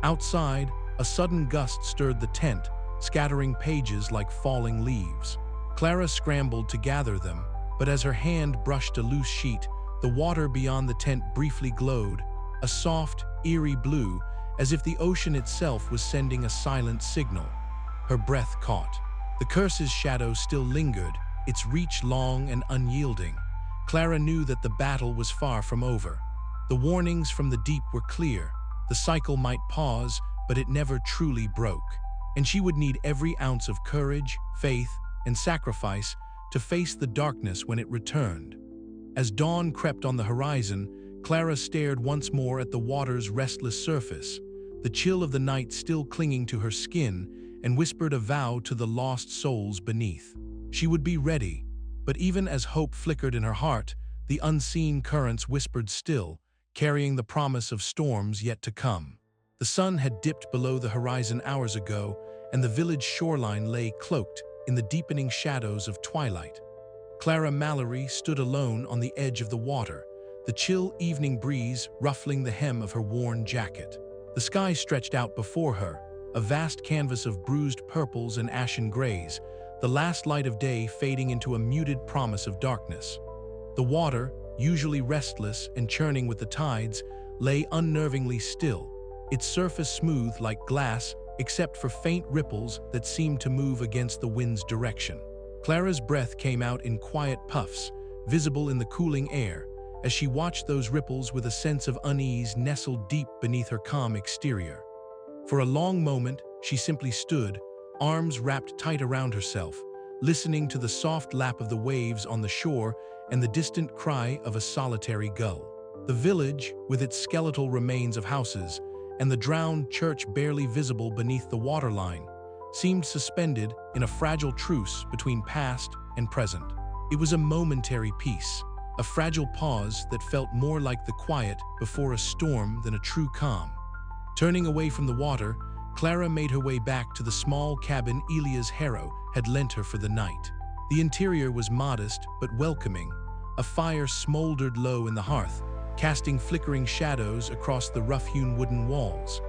Speaker 1: Outside, a sudden gust stirred the tent, scattering pages like falling leaves. Clara scrambled to gather them, but as her hand brushed a loose sheet, the water beyond the tent briefly glowed, a soft, eerie blue, as if the ocean itself was sending a silent signal. Her breath caught. The curse's shadow still lingered, its reach long and unyielding. Clara knew that the battle was far from over. The warnings from the deep were clear. The cycle might pause, but it never truly broke. And she would need every ounce of courage, faith, and sacrifice to face the darkness when it returned. As dawn crept on the horizon, Clara stared once more at the water's restless surface, the chill of the night still clinging to her skin, and whispered a vow to the lost souls beneath. She would be ready, but even as hope flickered in her heart, the unseen currents whispered still, carrying the promise of storms yet to come. The sun had dipped below the horizon hours ago, and the village shoreline lay cloaked in the deepening shadows of twilight. Clara Mallory stood alone on the edge of the water, the chill evening breeze ruffling the hem of her worn jacket. The sky stretched out before her, a vast canvas of bruised purples and ashen grays, the last light of day fading into a muted promise of darkness. The water, usually restless and churning with the tides, lay unnervingly still, its surface smooth like glass except for faint ripples that seemed to move against the wind's direction. Clara's breath came out in quiet puffs, visible in the cooling air, as she watched those ripples with a sense of unease nestled deep beneath her calm exterior. For a long moment, she simply stood, arms wrapped tight around herself, listening to the soft lap of the waves on the shore and the distant cry of a solitary gull. The village, with its skeletal remains of houses, and the drowned church barely visible beneath the waterline, seemed suspended in a fragile truce between past and present. It was a momentary peace, a fragile pause that felt more like the quiet before a storm than a true calm. Turning away from the water, Clara made her way back to the small cabin Elia's harrow had lent her for the night. The interior was modest but welcoming. A fire smoldered low in the hearth, casting flickering shadows across the rough-hewn wooden walls.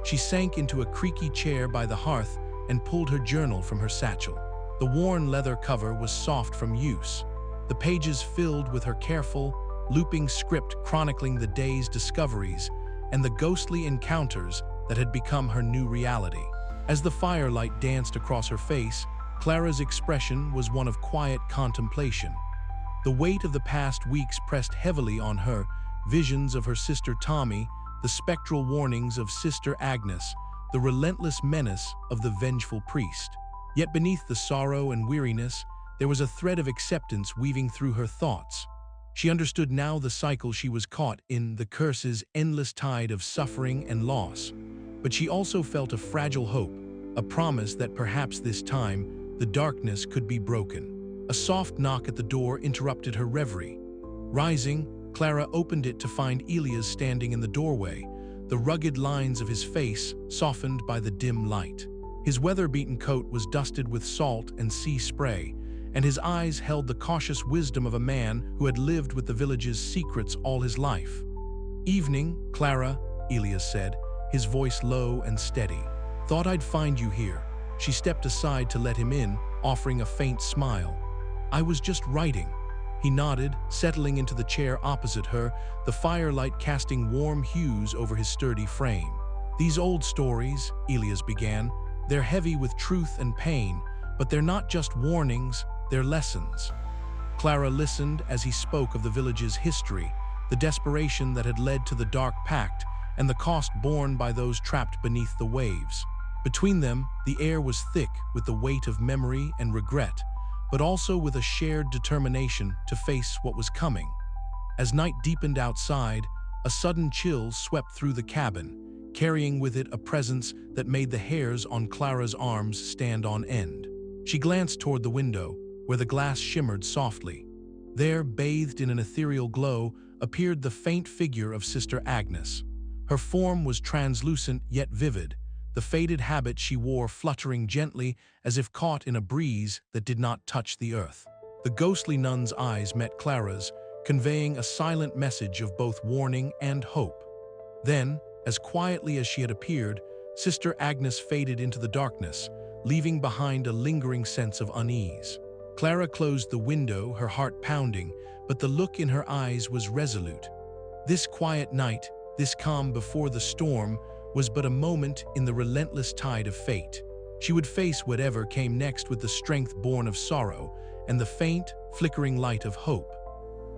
Speaker 1: She sank into a creaky chair by the hearth and pulled her journal from her satchel. The worn leather cover was soft from use, the pages filled with her careful, looping script chronicling the day's discoveries and the ghostly encounters that had become her new reality. As the firelight danced across her face, Clara's expression was one of quiet contemplation. The weight of the past weeks pressed heavily on her, visions of her sister Tommy, the spectral warnings of Sister Agnes, the relentless menace of the vengeful priest. Yet beneath the sorrow and weariness, there was a thread of acceptance weaving through her thoughts. She understood now the cycle she was caught in, the curse's endless tide of suffering and loss. But she also felt a fragile hope, a promise that perhaps this time, the darkness could be broken. A soft knock at the door interrupted her reverie. Rising, Clara opened it to find Elias standing in the doorway, the rugged lines of his face softened by the dim light. His weather-beaten coat was dusted with salt and sea spray, and his eyes held the cautious wisdom of a man who had lived with the village's secrets all his life. "Evening, Clara," Elias said, his voice low and steady. "Thought I'd find you here." She stepped aside to let him in, offering a faint smile. "I was just writing." He nodded, settling into the chair opposite her, the firelight casting warm hues over his sturdy frame. "These old stories," Elias began, "they're heavy with truth and pain, but they're not just warnings, they're lessons." Clara listened as he spoke of the village's history, the desperation that had led to the Dark Pact, and the cost borne by those trapped beneath the waves. Between them, the air was thick with the weight of memory and regret, but also with a shared determination to face what was coming. As night deepened outside, a sudden chill swept through the cabin, carrying with it a presence that made the hairs on Clara's arms stand on end. She glanced toward the window, where the glass shimmered softly. There, bathed in an ethereal glow, appeared the faint figure of Sister Agnes. Her form was translucent yet vivid, the faded habit she wore fluttering gently as if caught in a breeze that did not touch the earth. The ghostly nun's eyes met Clara's, conveying a silent message of both warning and hope. Then, As quietly as she had appeared, Sister Agnes faded into the darkness, leaving behind a lingering sense of unease. Clara closed the window, her heart pounding, but the look in her eyes was resolute. This quiet night, this calm before the storm, was but a moment in the relentless tide of fate. She would face whatever came next with the strength born of sorrow and the faint, flickering light of hope.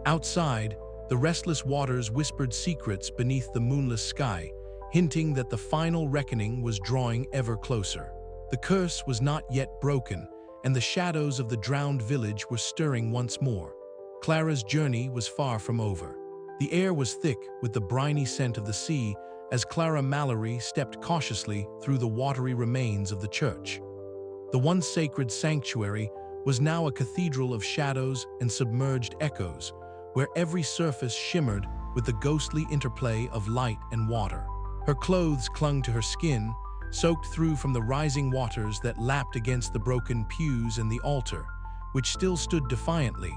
Speaker 1: Outside, the restless waters whispered secrets beneath the moonless sky, hinting that the final reckoning was drawing ever closer. The curse was not yet broken, and the shadows of the drowned village were stirring once more. Clara's journey was far from over. The air was thick with the briny scent of the sea as Clara Mallory stepped cautiously through the watery remains of the church. The once sacred sanctuary was now a cathedral of shadows and submerged echoes, where every surface shimmered with the ghostly interplay of light and water. Her clothes clung to her skin, soaked through from the rising waters that lapped against the broken pews and the altar, which still stood defiantly,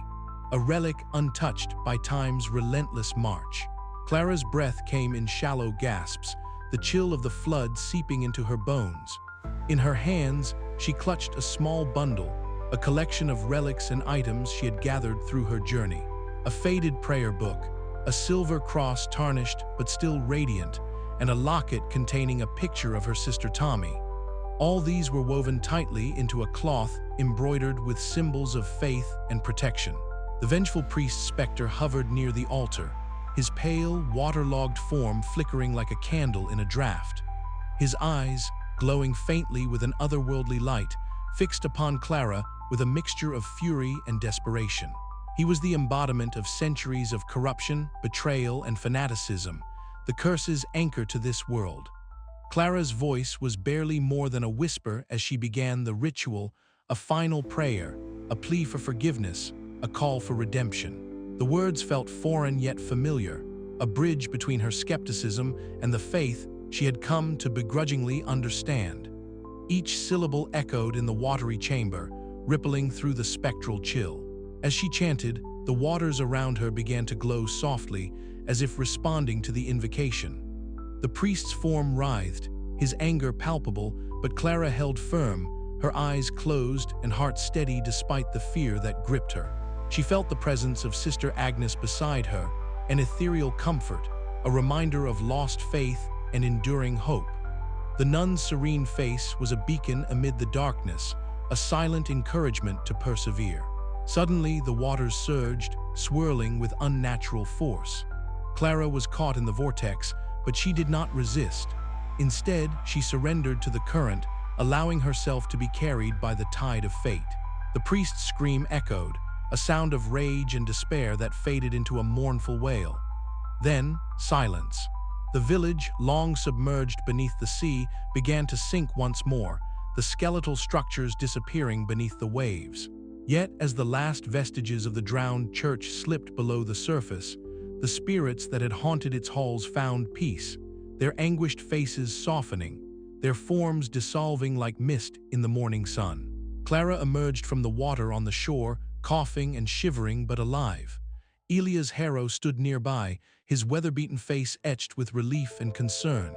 Speaker 1: a relic untouched by time's relentless march. Clara's breath came in shallow gasps, the chill of the flood seeping into her bones. In her hands, she clutched a small bundle, a collection of relics and items she had gathered through her journey. A faded prayer book, a silver cross tarnished but still radiant, and a locket containing a picture of her sister Tommy. All these were woven tightly into a cloth embroidered with symbols of faith and protection. The vengeful priest's specter hovered near the altar, his pale, waterlogged form flickering like a candle in a draught. His eyes, glowing faintly with an otherworldly light, fixed upon Clara with a mixture of fury and desperation. He was the embodiment of centuries of corruption, betrayal, and fanaticism, the curse's anchor to this world. Clara's voice was barely more than a whisper as she began the ritual, a final prayer, a plea for forgiveness, a call for redemption. The words felt foreign yet familiar, a bridge between her skepticism and the faith she had come to begrudgingly understand. Each syllable echoed in the watery chamber, rippling through the spectral chill. As she chanted, the waters around her began to glow softly, as if responding to the invocation. The priest's form writhed, his anger palpable, but Clara held firm, her eyes closed and heart steady despite the fear that gripped her. She felt the presence of Sister Agnes beside her, an ethereal comfort, a reminder of lost faith and enduring hope. The nun's serene face was a beacon amid the darkness, a silent encouragement to persevere. Suddenly, the waters surged, swirling with unnatural force. Clara was caught in the vortex, but she did not resist. Instead, she surrendered to the current, allowing herself to be carried by the tide of fate. The priest's scream echoed, a sound of rage and despair that faded into a mournful wail. Then, silence. The village, long submerged beneath the sea, began to sink once more, the skeletal structures disappearing beneath the waves. Yet, as the last vestiges of the drowned church slipped below the surface, the spirits that had haunted its halls found peace, their anguished faces softening, their forms dissolving like mist in the morning sun. Clara emerged from the water on the shore, coughing and shivering but alive. Elia's harrow stood nearby, his weather-beaten face etched with relief and concern.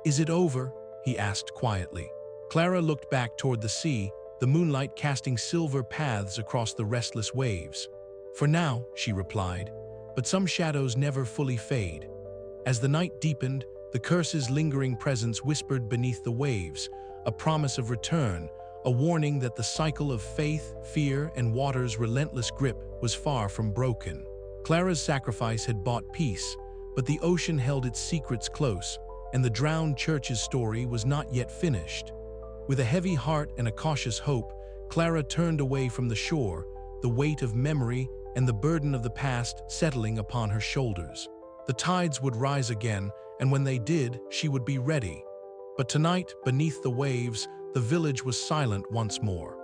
Speaker 1: "Is it over?" he asked quietly. Clara looked back toward the sea, the moonlight casting silver paths across the restless waves. "For now," she replied, "but some shadows never fully fade." As the night deepened, the curse's lingering presence whispered beneath the waves, a promise of return, a warning that the cycle of faith, fear, and water's relentless grip was far from broken. Clara's sacrifice had bought peace, but the ocean held its secrets close, and the drowned church's story was not yet finished. With a heavy heart and a cautious hope, Clara turned away from the shore, the weight of memory and the burden of the past settling upon her shoulders. The tides would rise again, and when they did, she would be ready. But tonight, beneath the waves, the village was silent once more.